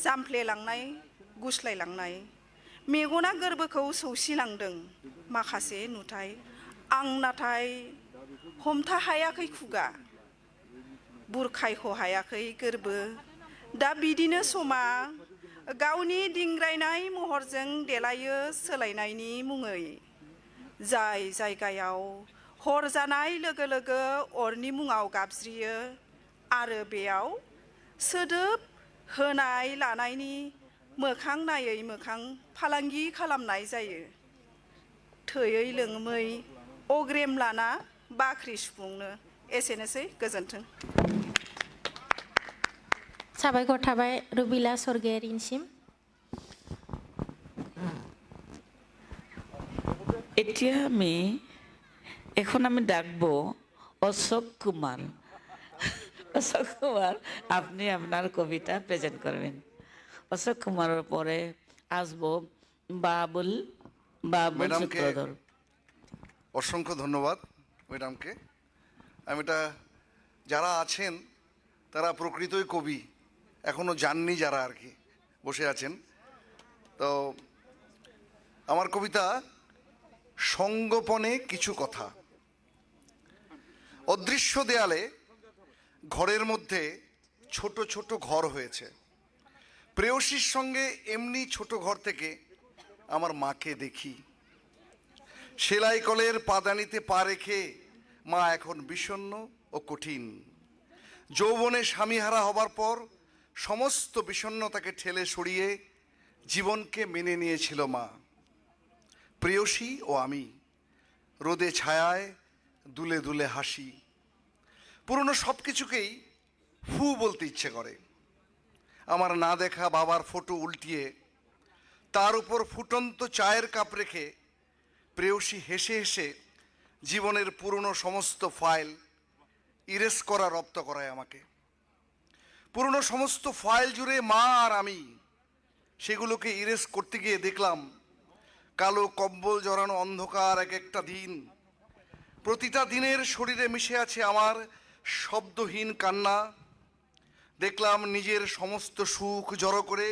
[SPEAKER 17] जामफ्लेलांनाय गुस्लायलांनाय मेगना गोरबोखौ सौसिलांदों माखासे नुथाय आं नाथाय हमथा हायाखै खुगा बुरखायख' हायाखै गोरबो दा बिदिनो समा गावनि दिंग्रायनाय महरजों देलायो सोलायनायनि मुङै जाय जायगायाव हर जानाय लोगो लोगो अरनि मुङाव गाबज्रियो आरो बेयाव सोदोब होनाय लानायनि मोखां नायै मोखां फालांगि खालामनाय जायो थैयै लोङै अग्रेम लाना बाख्रि सुफुंनो एसेनोसै गोजोन्थों
[SPEAKER 5] साबायखर थाबाय रुबिला स्वर्गियारिनिसिम
[SPEAKER 10] এতিয়া এখন আমি ডাকবো অশোক কুমার অশোক কুমার আপনি আপনার কবিতা প্রেজেন্ট করবেন অশোক কুমারের পরে আসবো বাবুল সূত্রধর
[SPEAKER 2] অসংখ্য ধন্যবাদ ম্যাডামকে আমি এটা যারা আছেন তারা প্রকৃতই কবি এখনো জাননি যারা আর কি বসে আছেন তো আমার কবিতা সঙ্গোপনে কিছু কথা অদৃশ্য দেয়ালে ঘরের মধ্যে ছোট ছোট ঘর হয়েছে প্রেয়সীর সঙ্গে এমনি ছোট ঘর থেকে আমার মাকে দেখি সেলাই কলের পাদানিতে পা রেখে মা এখন বিষণ্ণ ও কঠিন যৌবনে স্বামীহারা হবার পর সমস্ত বিষণ্ণতাকে ঠেলে সরিয়ে জীবনকে মেনে নিয়েছিল মা প্রেয়সী ও আমি রোদে ছায়ায় দুলে দুলে হাসি পুরনো সব কিছুকেই ফু বলতে ইচ্ছে করে আমার না দেখা বাবার ফটো উল্টিয়ে তার উপর ফুটন্ত চায়ের কাপ রেখে প্রেয়সী হেসে হেসে জীবনের পুরনো সমস্ত ফাইল ইরেজ করা রপ্ত করায় আমাকে পুরনো সমস্ত ফাইল জুড়ে মা আর আমি সেগুলোকে ইরেজ করতে গিয়ে দেখলাম কালো কম্বল জড়ানো অন্ধকার এক একটা দিন প্রতিটা দিনের শরীরে মিশে আছে আমার শব্দহীন কান্না দেখলাম নিজের সমস্ত সুখ জড়ো করে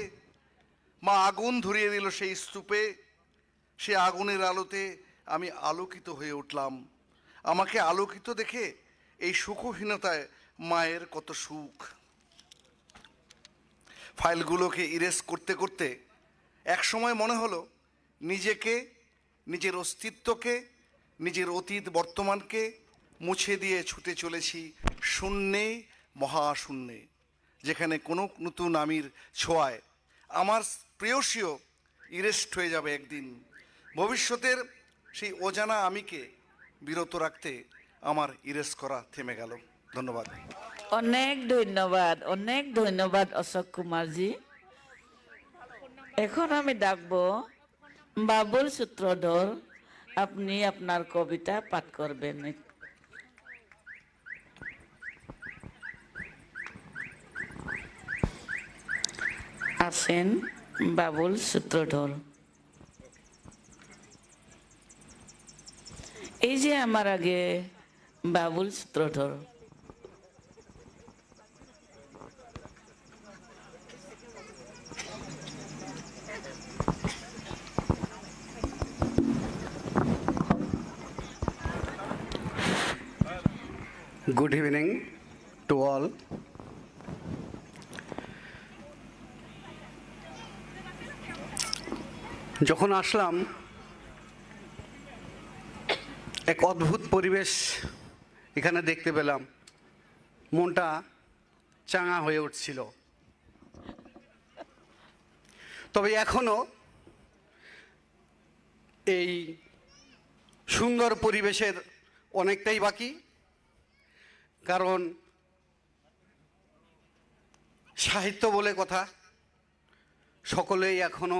[SPEAKER 2] মা আগুন ধরিয়ে দিল সেই স্তূপে সে আগুনের আলোতে আমি আলোকিত হয়ে উঠলাম আমাকে আলোকিত দেখে এই সুখহীনতায় মায়ের কত সুখ ফাইলগুলোকে ইরেজ করতে করতে এক সময় মনে হলো নিজেকে নিজের অস্তিত্বকে নিজের অতীত বর্তমানকে মুছে দিয়ে ছুটে চলেছি শূন্যে মহাশূন্যে যেখানে কোনো নতুন আমির ছোঁয়ায় আমার প্রেয়সীও ইরেস্ট হয়ে যাবে একদিন ভবিষ্যতের সেই অজানা আমিকে বিরত রাখতে আমার ইরেজ করা থেমে গেল ধন্যবাদ
[SPEAKER 10] অনেক ধন্যবাদ অশোক কুমারজি এখন আমি ডাকবো বাবুল সূত্রধর আপনি আপনার কবিতা পাঠ করবেন আসেন বাবুল সূত্রধর এই যে আমার আগে বাবুল সূত্রধর
[SPEAKER 12] Good evening to all. যখন আসলাম এক অদ্ভুত পরিবেশ এখানে দেখতে পেলাম মনটা চাঙা হয়ে উঠছিল তবে এখনো এই সুন্দর পরিবেশের অনেকটাই বাকি কারণ সাহিত্য বলে কথা সকলেই এখনো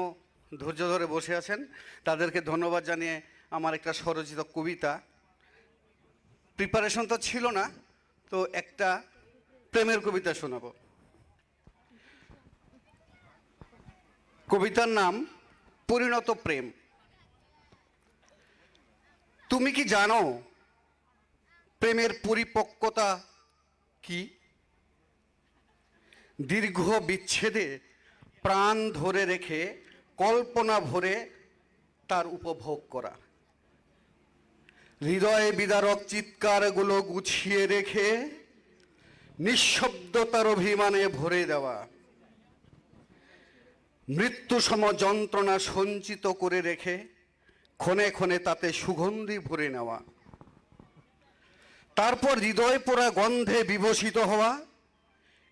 [SPEAKER 12] ধৈর্য ধরে বসে আছেন তাদেরকে ধন্যবাদ জানিয়ে আমার একটা স্বরচিত কবিতা প্রিপারেশন তো ছিল না তো একটা প্রেমের কবিতা শোনাবো কবিতার নাম পরিণত প্রেম তুমি কি জানো প্রেমের পরিপক্কতা কি দীর্ঘ বিচ্ছেদে প্রাণ ধরে রেখে কল্পনা ভরে তার উপভোগ করা হৃদয়ে বিদারক চিৎকারগুলো গুছিয়ে রেখে নিঃশব্দতার অভিমানে ভরে দেওয়া, মৃত্যু সম যন্ত্রণা সঞ্চিত করে রেখে ক্ষণে ক্ষণে তাতে সুগন্ধি ভরে নেওয়া, তারপর হৃদয় পোড়া গন্ধে বিভূষিত হওয়া,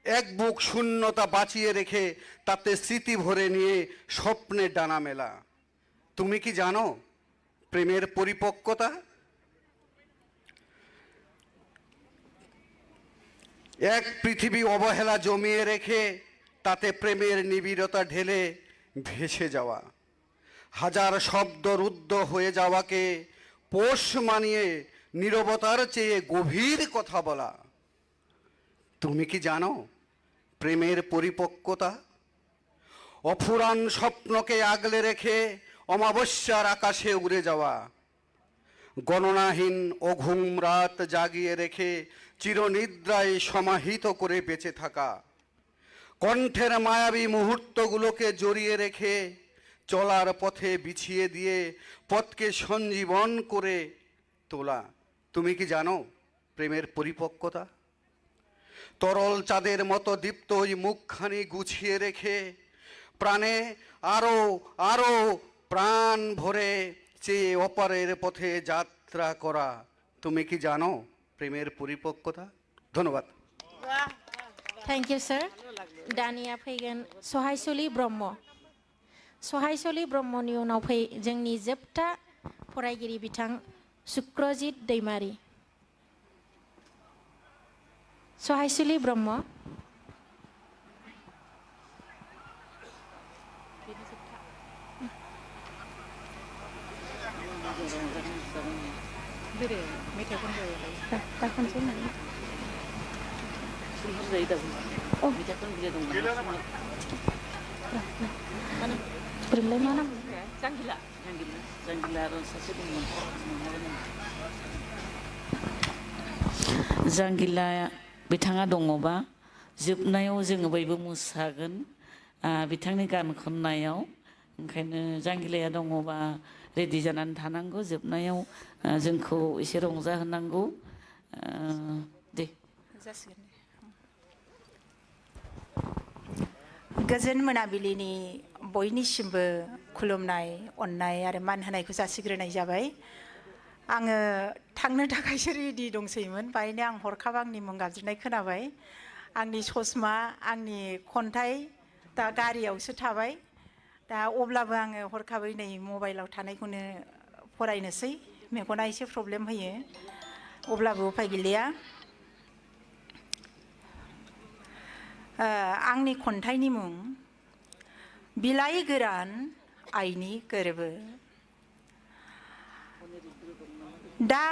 [SPEAKER 12] এক বুক শূন্যতা বাঁচিয়ে রেখে তাতে স্মৃতি ভরে নিয়ে স্বপ্নে ডানা মেলা। তুমি কি জানো প্রেমের পরিপক্কতা? এক পৃথিবী অবহেলা জমিয়ে রেখে তাতে প্রেমের নিবিড়তা ঢেলে ভেসে যাওয়া, হাজার শব্দ রুদ্ধ হয়ে যাওয়াকে পোষ মানিয়ে নীরবতার চেয়ে গভীর কথা বলা। তুমি কি জানো প্রেমের পরিপক্কতা? অফুরান স্বপ্নকে আগলে রেখে অমাবস্যার আকাশে উড়ে যাওয়া, গণনাহীন অঘুম রাত জাগিয়ে রেখে চিরনিদ্রায় সমাহিত করে বেঁচে থাকা, কণ্ঠের মায়াবী মুহূর্তগুলোকে জড়িয়ে রেখে চলার পথে বিছিয়ে দিয়ে পথকে সঞ্জীবন করে তোলা। তুমি কি জানো প্রেমের পরিপক্কতা? তরল চাঁদের মতো দীপ্ত ওই মুখখানি গুছিয়ে রেখে প্রাণে আরো আরো প্রাণ ভরে চেয়ে অপারের পথে যাত্রা করা। তুমি কি জানো প্রেমের পরিপক্কতা? ধন্যবাদ।
[SPEAKER 5] थैंक यू सर। दानिया फैगोन सहायसुलि ब्रह्म। सहायसुलि ब्रह्मनि उनाव जोंनि जोबथा फरायगिरि बिथां शुक्रजित दैमारी। सहायसुलि ब्रह्म।
[SPEAKER 10] जांगिला बिथाङा दङबा जोबनायाव जोङो बयबो मोसागोन बिथांनि गान खननायाव। ओंखायनो जांगिलाया दङबा रेडि जानानै थानांगौ, जोबनायाव जोंखौ एसे रंजाहोनांगौ। दे
[SPEAKER 8] जासिगोन। गोजोन मोनाबिलिनि बयनिसिमबो खुलुमनाय, अननाय आरो मान होनायखौ जासिग्रोनाय जाबाय। आङो थांनो थाखायसो रेडि दंसैमोन, बाहायनो आं हरखाब आंनि मुं गाबज्रिनाय खोनाबाय। आंनि ससमा, आंनि खन्थाइ दा गारियावसो थाबाय। दा अब्लाबो आङो हरखाबै नै मबाइलाव थानायखौनो फरायनोसै, मेगना एसे प्रब्लेम होयो, अब्लाबो उफाय गैलिया। आंनि खन्थाइनि मुं बिलाइ गोरान आइनि गोरबो। दा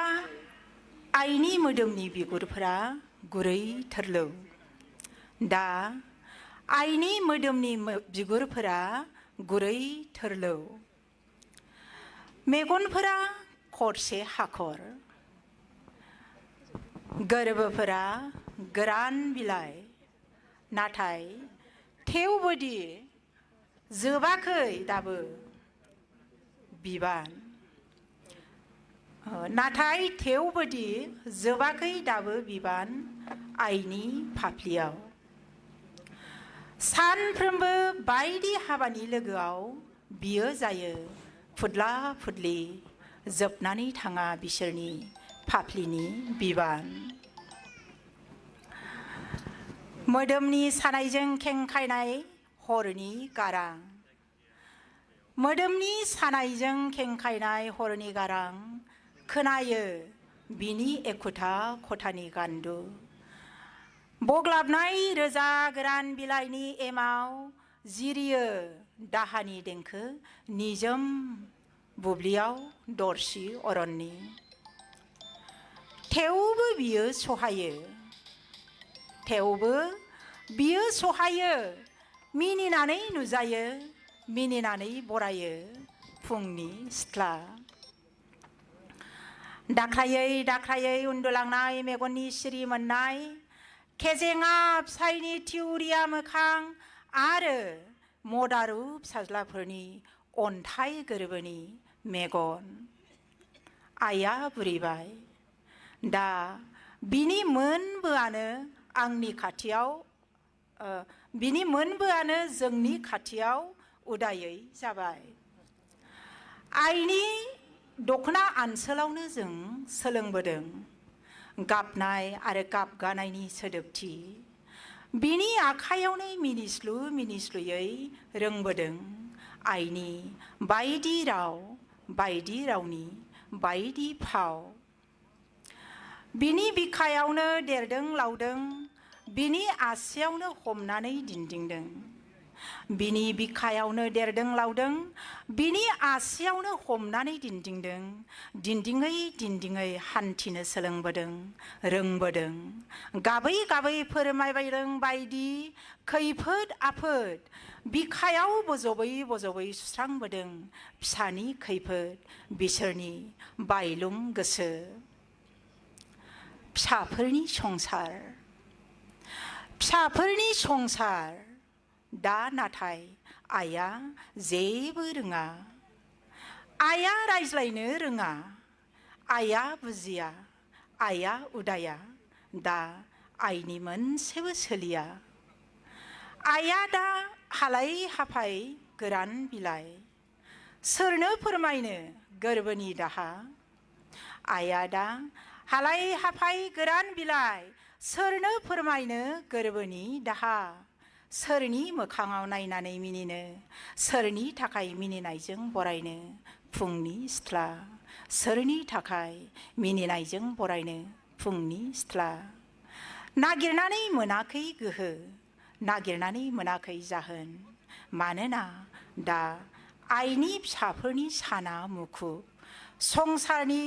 [SPEAKER 8] आइनि मोदोमनि बिगुरफोरा गुरै थोरलौ, दा आइनि मोदोमनि बिगुरफोरा गुरै थोरलौ, मेगनफोरा खरसे हाखर, गोरबोफोरा गोरान बिलाइ, नाथाय थेवबोदि जोबाखै दाबो बिबान, नाथाय थेवबोदि जोबाखै दाबो बिबान आइनि फाफ्लियाव। सानफ्रोमबो बायदि हाबानि लोगोआव बियो जायो फुदला फुदलि, जोबनानै थाङा बिसोरनि फाफ्लिनि बिबान। मोदोमनि सानायजों खेंखायनाय हरनि गारां, मोदोमनि सानायजों खेंखायनाय हरनि गारां, खोनायो बिनि एखुथा खथानि गान्दु, बग्लाबनाय रोजा गोरान बिलाइनि एमाव जिरियो दाहानि देंखो निजोम बुब्लियाव दरसि अरननि। थेवबो बियो सहायो, थेवबो बियो सहायो, मिनिनानै नुजायो, मिनिनानै बरायो फुंनि सिथ्ला। दाख्रायै दाख्रायै उन्दुलांनाय मेगननि सिरि मोननाय, खेजेङा फिसायनि थिउरिया मोखां आरो मदारु फिसाज्लाफोरनि अन्थाइ गोरबोनि मेगन। आइया बुरिबाय, दा बिनि मोनबोआनो आंनि खाथियाव बिनि मोनबोआनो जोंनि खाथियाव उदायै जाबाय। आइनि दखना ओनसोलावनो जों सोलोंबोदों गाबनाय आरो गाबगानायनि सोदोबथि। बिनि आखायावनो मिनिस्लु मिनिस्लुयै रोंबोदों आइनि बायदि राव, बायदि रावनि बायदि फाव। बिनि बिखायावनो देरदों लावदों, बिनि आसियावनो हमनानै दिन्दिंदों। बिनि बिखायावनो देरदों लावदों, बिनि आसियावनो हमनानै दिन्दिंदों। दिन्दिङै दिन्दिङै हान्थिनो सोलोंबोदों, रोंबोदों। गाबै गाबै फोरमायबायदों बायदि खैफोद आफोद। बिखायाव बजबै बजबै सुस्रांबोदों फिसानि खैफोद, बिसोरनि बायलुं गोसो। फिसाफोरनि संसार, फिसाफोरनि संसार। दा नाथाय आइया जेबो रोङा। आइया रायज्लायनो रोङा, आइया बुजिया, आइया उदाया। दा आइनि मोनसेबो सोलिया। आइया दा हालाय हाफाय गोरान बिलाइ। सोरनो फोरमायनो गोरबोनि दाहा? आइया दा हालाय हाफाय गोरान बिलाइ। सोरनो फोरमायनो गोरबोनि दाहा? सोरनि मोखाङाव नायनानै मिनिनो, सोरनि थाखाय मिनिनायजों बरायनो फुंनि सिथ्ला? सोरनि थाखाय मिनिनायजों बरायनो फुंनि सिथ्ला? नागिरनानै मोनाखै गोहो, नागिरनानै मोनाखै जाहोन। मानोना दा आइनि फिसाफोरनि साना मुखुब संसारनि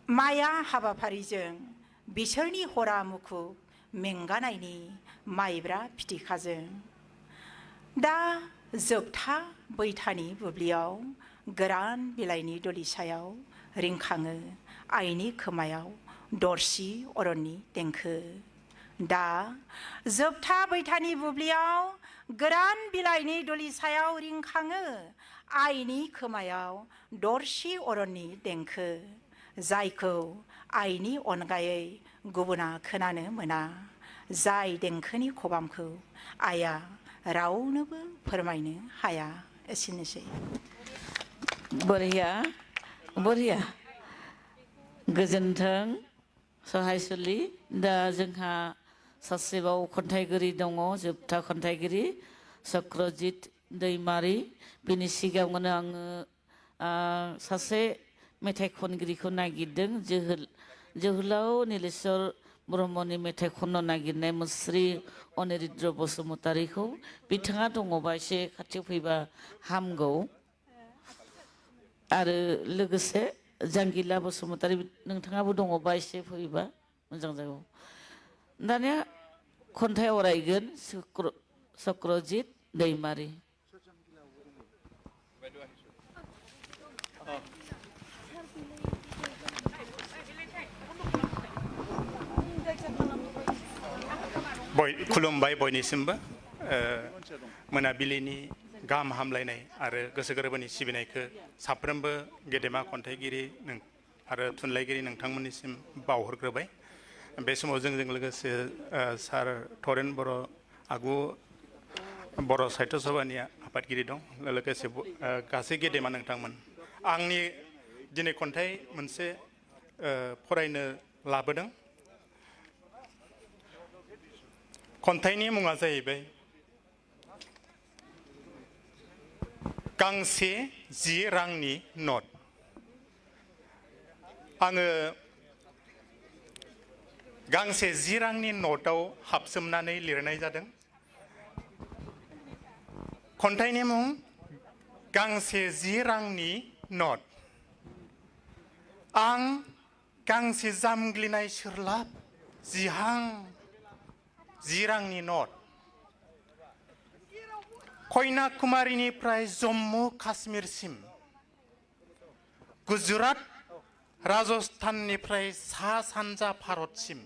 [SPEAKER 8] माया हाबाफारिजों। बिसोरनि हरा मुखुब मेंगानायनि माइब्रा फिथिखाजों। दा जोबथा बैथानि बुब्लियाव गोरान बिलाइनि दलिसायाव रिंखाङो आइनि खोमायाव दरसि अरननि देंखो। दा जोबथा बैथानि बुब्लियाव गोरान बिलाइनि दलिसायाव रिंखाङो आइनि खोमायाव दरसि अरननि देंखो। जायखौ आइनि अनगायै गुबुना खोनानो मोना। जाय देंखोनि खबामखौ आइया रावनोबो फोरमायनो हाया। एसेनोसै।
[SPEAKER 10] बरिया बरिया गोजोन्थों सहायसुलि। दा जोंहा सासेबाव खन्थाइगिरि दङ, जोबथा खन्थाइगिरि चक्रजित दैमारि। बिनि सिगाङावनो आङो सासे मेथाइ खनगिरिखौ नागिरदों। जोहोलाव नीलेश्वर ब्रह्मनि मेथाइ खननो नागिरनाय मुस्रि अनिरुद्र बसुमतारीखौ। बिथाङा दङबा एसे खाथियाव फैबा हामगौ। आरो लोगोसे जांगिला बसुमतारी नोंथाङाबो दङबा एसे फैबा मोजां जागौ। दानिया खन्थाइ अरायगोन चक्रजित दैमारि।
[SPEAKER 16] खुलुमबाय बयनिसिमबो। मोनाबिलिनि गाहाम हामलायनाय आरो गोसो गोरबोनि सिबिनायखौ साफ्रोमबो गेदेमा खन्थाइगिरि आरो थुनलाइगिरि नोंथांमोननिसिम बावहरग्रोबाय। बे समाव जोंजों लोगोसे सार थरेन बर' आगु बर' साहित्य सभानि आफादगिरि दं, लोगोसे गासै गेदेमा नोंथांमोन। आंनि दिनै खन्थाइ मोनसे फरायनो लाबोदों। खन्थाइनि मुङा जाहैबाय गांसे 10 रांनि नट। आङो गांसे 10 रांनि नटआव हाबसोमनानै लिरनाय जादों। खन्थाइनि मुं गांसे 10 रांनि नट। आं गांसे जामग्लिनाय सोरलाब जिहां 10 रांनि नट। कन्याकुमारीनिफ्राय जम्मु काश्मीरसिम, गुजरात राजस्थाननिफ्राय सा सानजा भारतसिम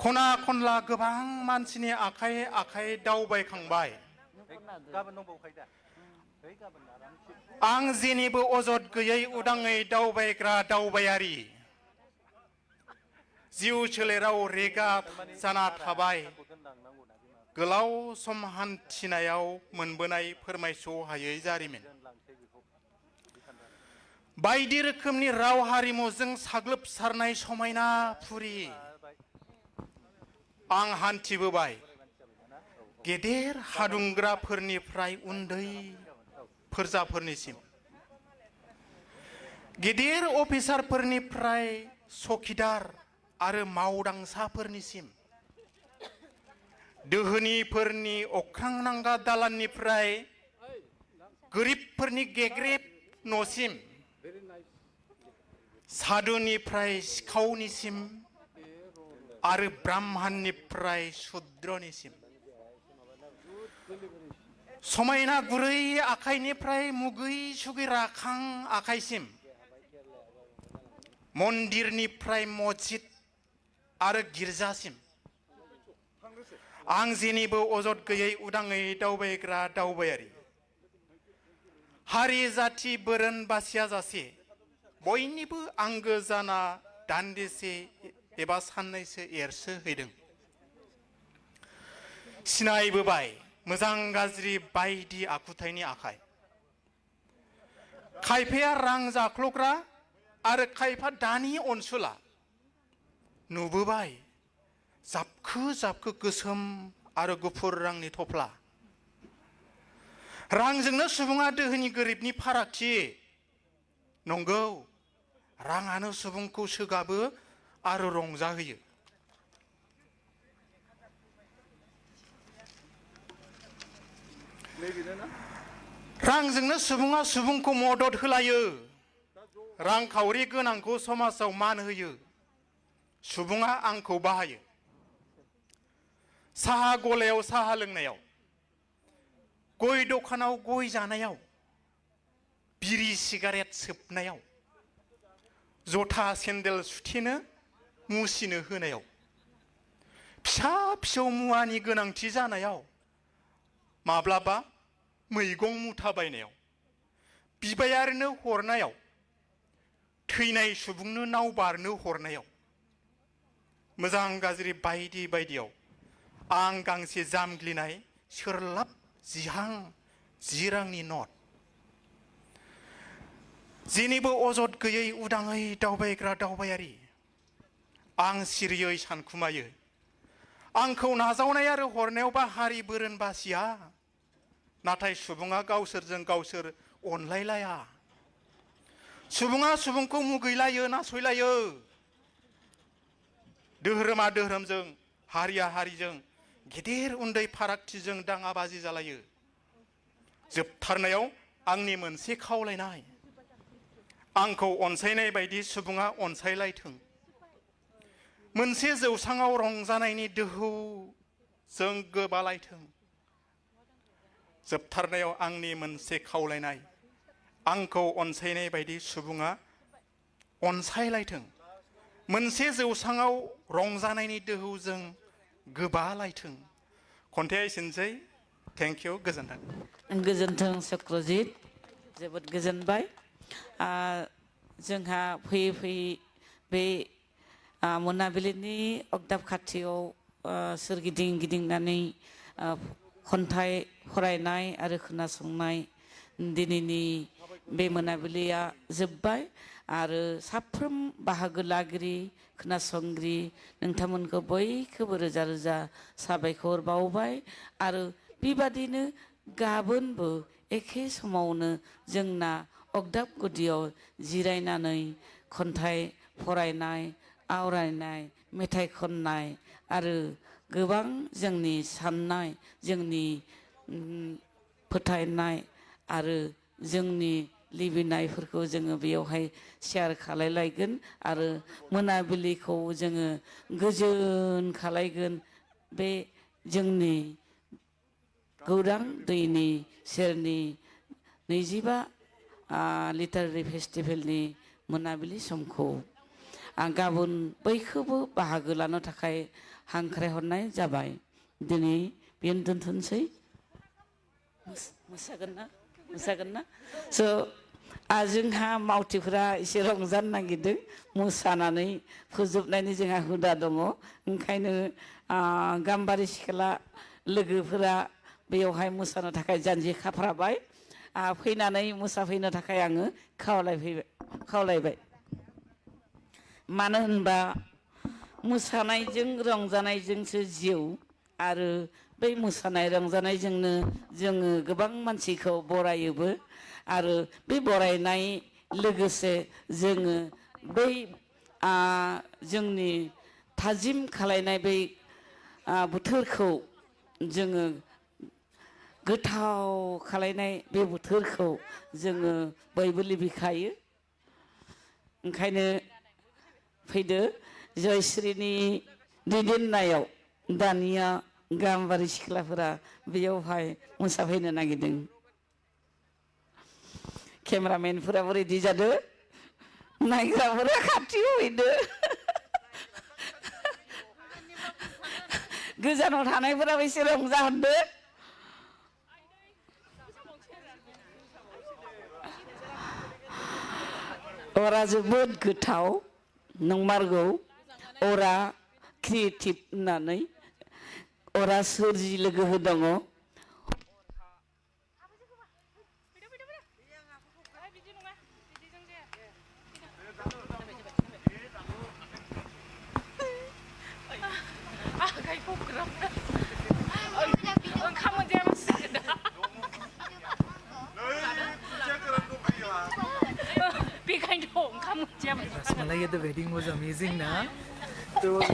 [SPEAKER 16] खना खनला गोबां मानसिनि आखाइ आखाइ दावबायखांबाय। आं जेनिबो अजद गैयै उदाङै दावबायग्रा दावबायारि।
[SPEAKER 1] जिउ सोलेराव रेगा जाना थाबाय गोलाव सम हान्थिनायाव मोनबोनाय फोरमायस' हायै जारिमिन बायदि रोखोमनि राव हारिमुजों साग्लोबसारनाय समायना फुरि आं हान्थिबोबाय गेदेर हादुंग्राफोरनिफ्राय उन्दै फोरजाफोरनिसिम गेदेर अफिसारफोरनिफ्राय सखिदार आरो मावदांसाफोरनिसिम दोहोनिफोरनि अख्रांनांगा दालाननिफ्राय गोरिबफोरनि गेग्रेब न'सिम सादुनिफ्राय सिखावनिसिम आरो ब्राह्मणनिफ्राय शूद्रनिसिम समायना गुरै आखाइनिफ्राय मुगै सुगै राखां आखाइसिम मन्दिरनिफ्राय मस्जिद आरो गिर्जासिम आं जेनिबो अजद गैयै उदाङै दावबायग्रा दावबायारि हारि जाथि बोरोन बासिया जासे बयनिबो आंगो जाना दान्दिसे एबा साननैसो एरसो हैदों सिनायबोबाय मोजां गाज्रि बायदि आखुथायनि आखाय खायफाया रां जाख्ल'ग्रा आरो खायफा दानि अनसुला नुबोबाय जाबखो जाबखो गोसोम आरो गुफुर रांनि थफ्ला रांजोंनो सुबुङा दोहोनि गोरिबनि फारागथि नंगौ राङानो सुबुंखौ सोगाबो आरो रंजाहोयो रांजोंनो सुबुङा सुबुंखौ मदद होलायो रांखावरि गोनांखौ समाजाव मान होयो सुबुङा आंखौ बाहायो साहा गलायाव साहा लोंनायाव गय दखानाव गय जानायाव बिरि सिगारेट सोबनायाव जथा सेन्देल सुथेनो मुसिनो होनायाव फिसा फिसौ मुवानि गोनांथि जानायाव माब्लाबा मैगं मुथा बायनायाव बिबायारिनो हरनायाव थैनाय सुबुंनो नाव बारनो हरनायाव मोजां गाज्रि बायदि बायदियाव आं गांसे जामग्लिनाय सोरलाब जिहां 10 रांनि नट जेनिबो अजद गैयै उदाङै दावबायग्रा दावबायारि आं सिरियै सानखुमायो आंखौ नाजावनाय आरो हरनायावबा हारि बोरोन बासिया नाथाय सुबुङा गावसोरजों गावसोर अनलायलाया सुबुङा सुबुंखौ मुगैलायो नासयलायो धोरोमा धोरोमजों हारिया हारिजों गेदेर उन्दै फारागथिजों दाङाबाजि जालायो जोबथारनायाव आंनि मोनसे खावलायनाय आंखौ अनसायनाय बायदि सुबुङा अनसायलायथों मोनसे जौसाङाव रंजानायनि दोहौजों गोबालायथों जोबथारनायाव आंनि मोनसे खावलायनाय आंखौ अनसायनाय बायदि सुबुङा अनसायलायथों मोनसे जौसाङाव रंजानायनि दोहौजों गोबालायथों खन्थाइया एसेनोसै थेंक इउ गोजोन्थों
[SPEAKER 4] गोजोन्थों चक्रजित जोबोद गोजोनबाय जोंहा फैयै फैयै बे मोनाबिलिनि अगदाब खाथियाव सोरगिदिं गिदिंनानै खन्थाइ फरायनाय आरो खोनासंनाय दिनैनि बे मोनाबिलिया जोब्बाय आरो साफ्रोम बाहागो लागिरि खोनासंगिरि नोंथांमोनखौ बयखौबो रोजा रोजा साबायखर बावबाय आरो बेबादिनो गाबोनबो एखे समावनो जोंना अगदाब गुदियाव जिरायनानै खन्थाइ फरायनाय आवरायनाय मेथाइ खननाय आरो गोबां जोंनि साननाय जोंनि फोथायनाय आरो जोंनि लिबिनायफोरखौ जोङो बेयावहाय शेयार खालायलायगोन आरो मोनाबिलिखौ जोङो गोजोन खालायगोन बे जोंनि गौरां दैनि सेरनि 25 लिटारारि फेस्टिभेलनि मोनाबिलि समखौ गाबोन बयखौबो बाहागो लानो थाखाय हांख्रायहरनाय जाबाय दिनै बेयावनो दोनथ'नोसै मोसागोन ना स' जोंहा मावथिफोरा एसे रंजानो नागिरदों मोसानानै फोजोबनायनि जोंहा हुदा दङ ओंखायनो गाम्बारि सिख्ला लोगोफोरा बेयावहाय मोसानो थाखाय जानजि खाफ्राबाय फैनानै मोसाफैनो थाखाय आङो खावलायबाय मानो होनबा मोसानायजों रंजानायजोंसो जिउ आरो बै मोसानाय रंजानायजोंनो जोङो गोबां मानसिखौ बरायोबो आरो बे बरायनाय लोगोसे जोङो बै जोंनि थाजिम खालायनाय बै बोथोरखौ जोङो गोथाव खालायनाय बे बोथोरखौ जोङो बयबो लुबैखायो ओंखायनो फैदो जयश्रीनि दैदेननायाव दानिया गाम्बारि सिख्लाफोरा बेयावहाय मोसाफैनो नागिरदों केमेरामेनफोराबो रेडि जादो नायग्राफोरा खाथियाव फैदो गोजानाव थानायफोराबो एसे रंजाहरदो अरा जोबोद गोथाव नंमारगौ अरा क्रिएटिभ होननानै अरा सोरजि लोगो दङ
[SPEAKER 6] Malaya, the wedding was amazing, na? There was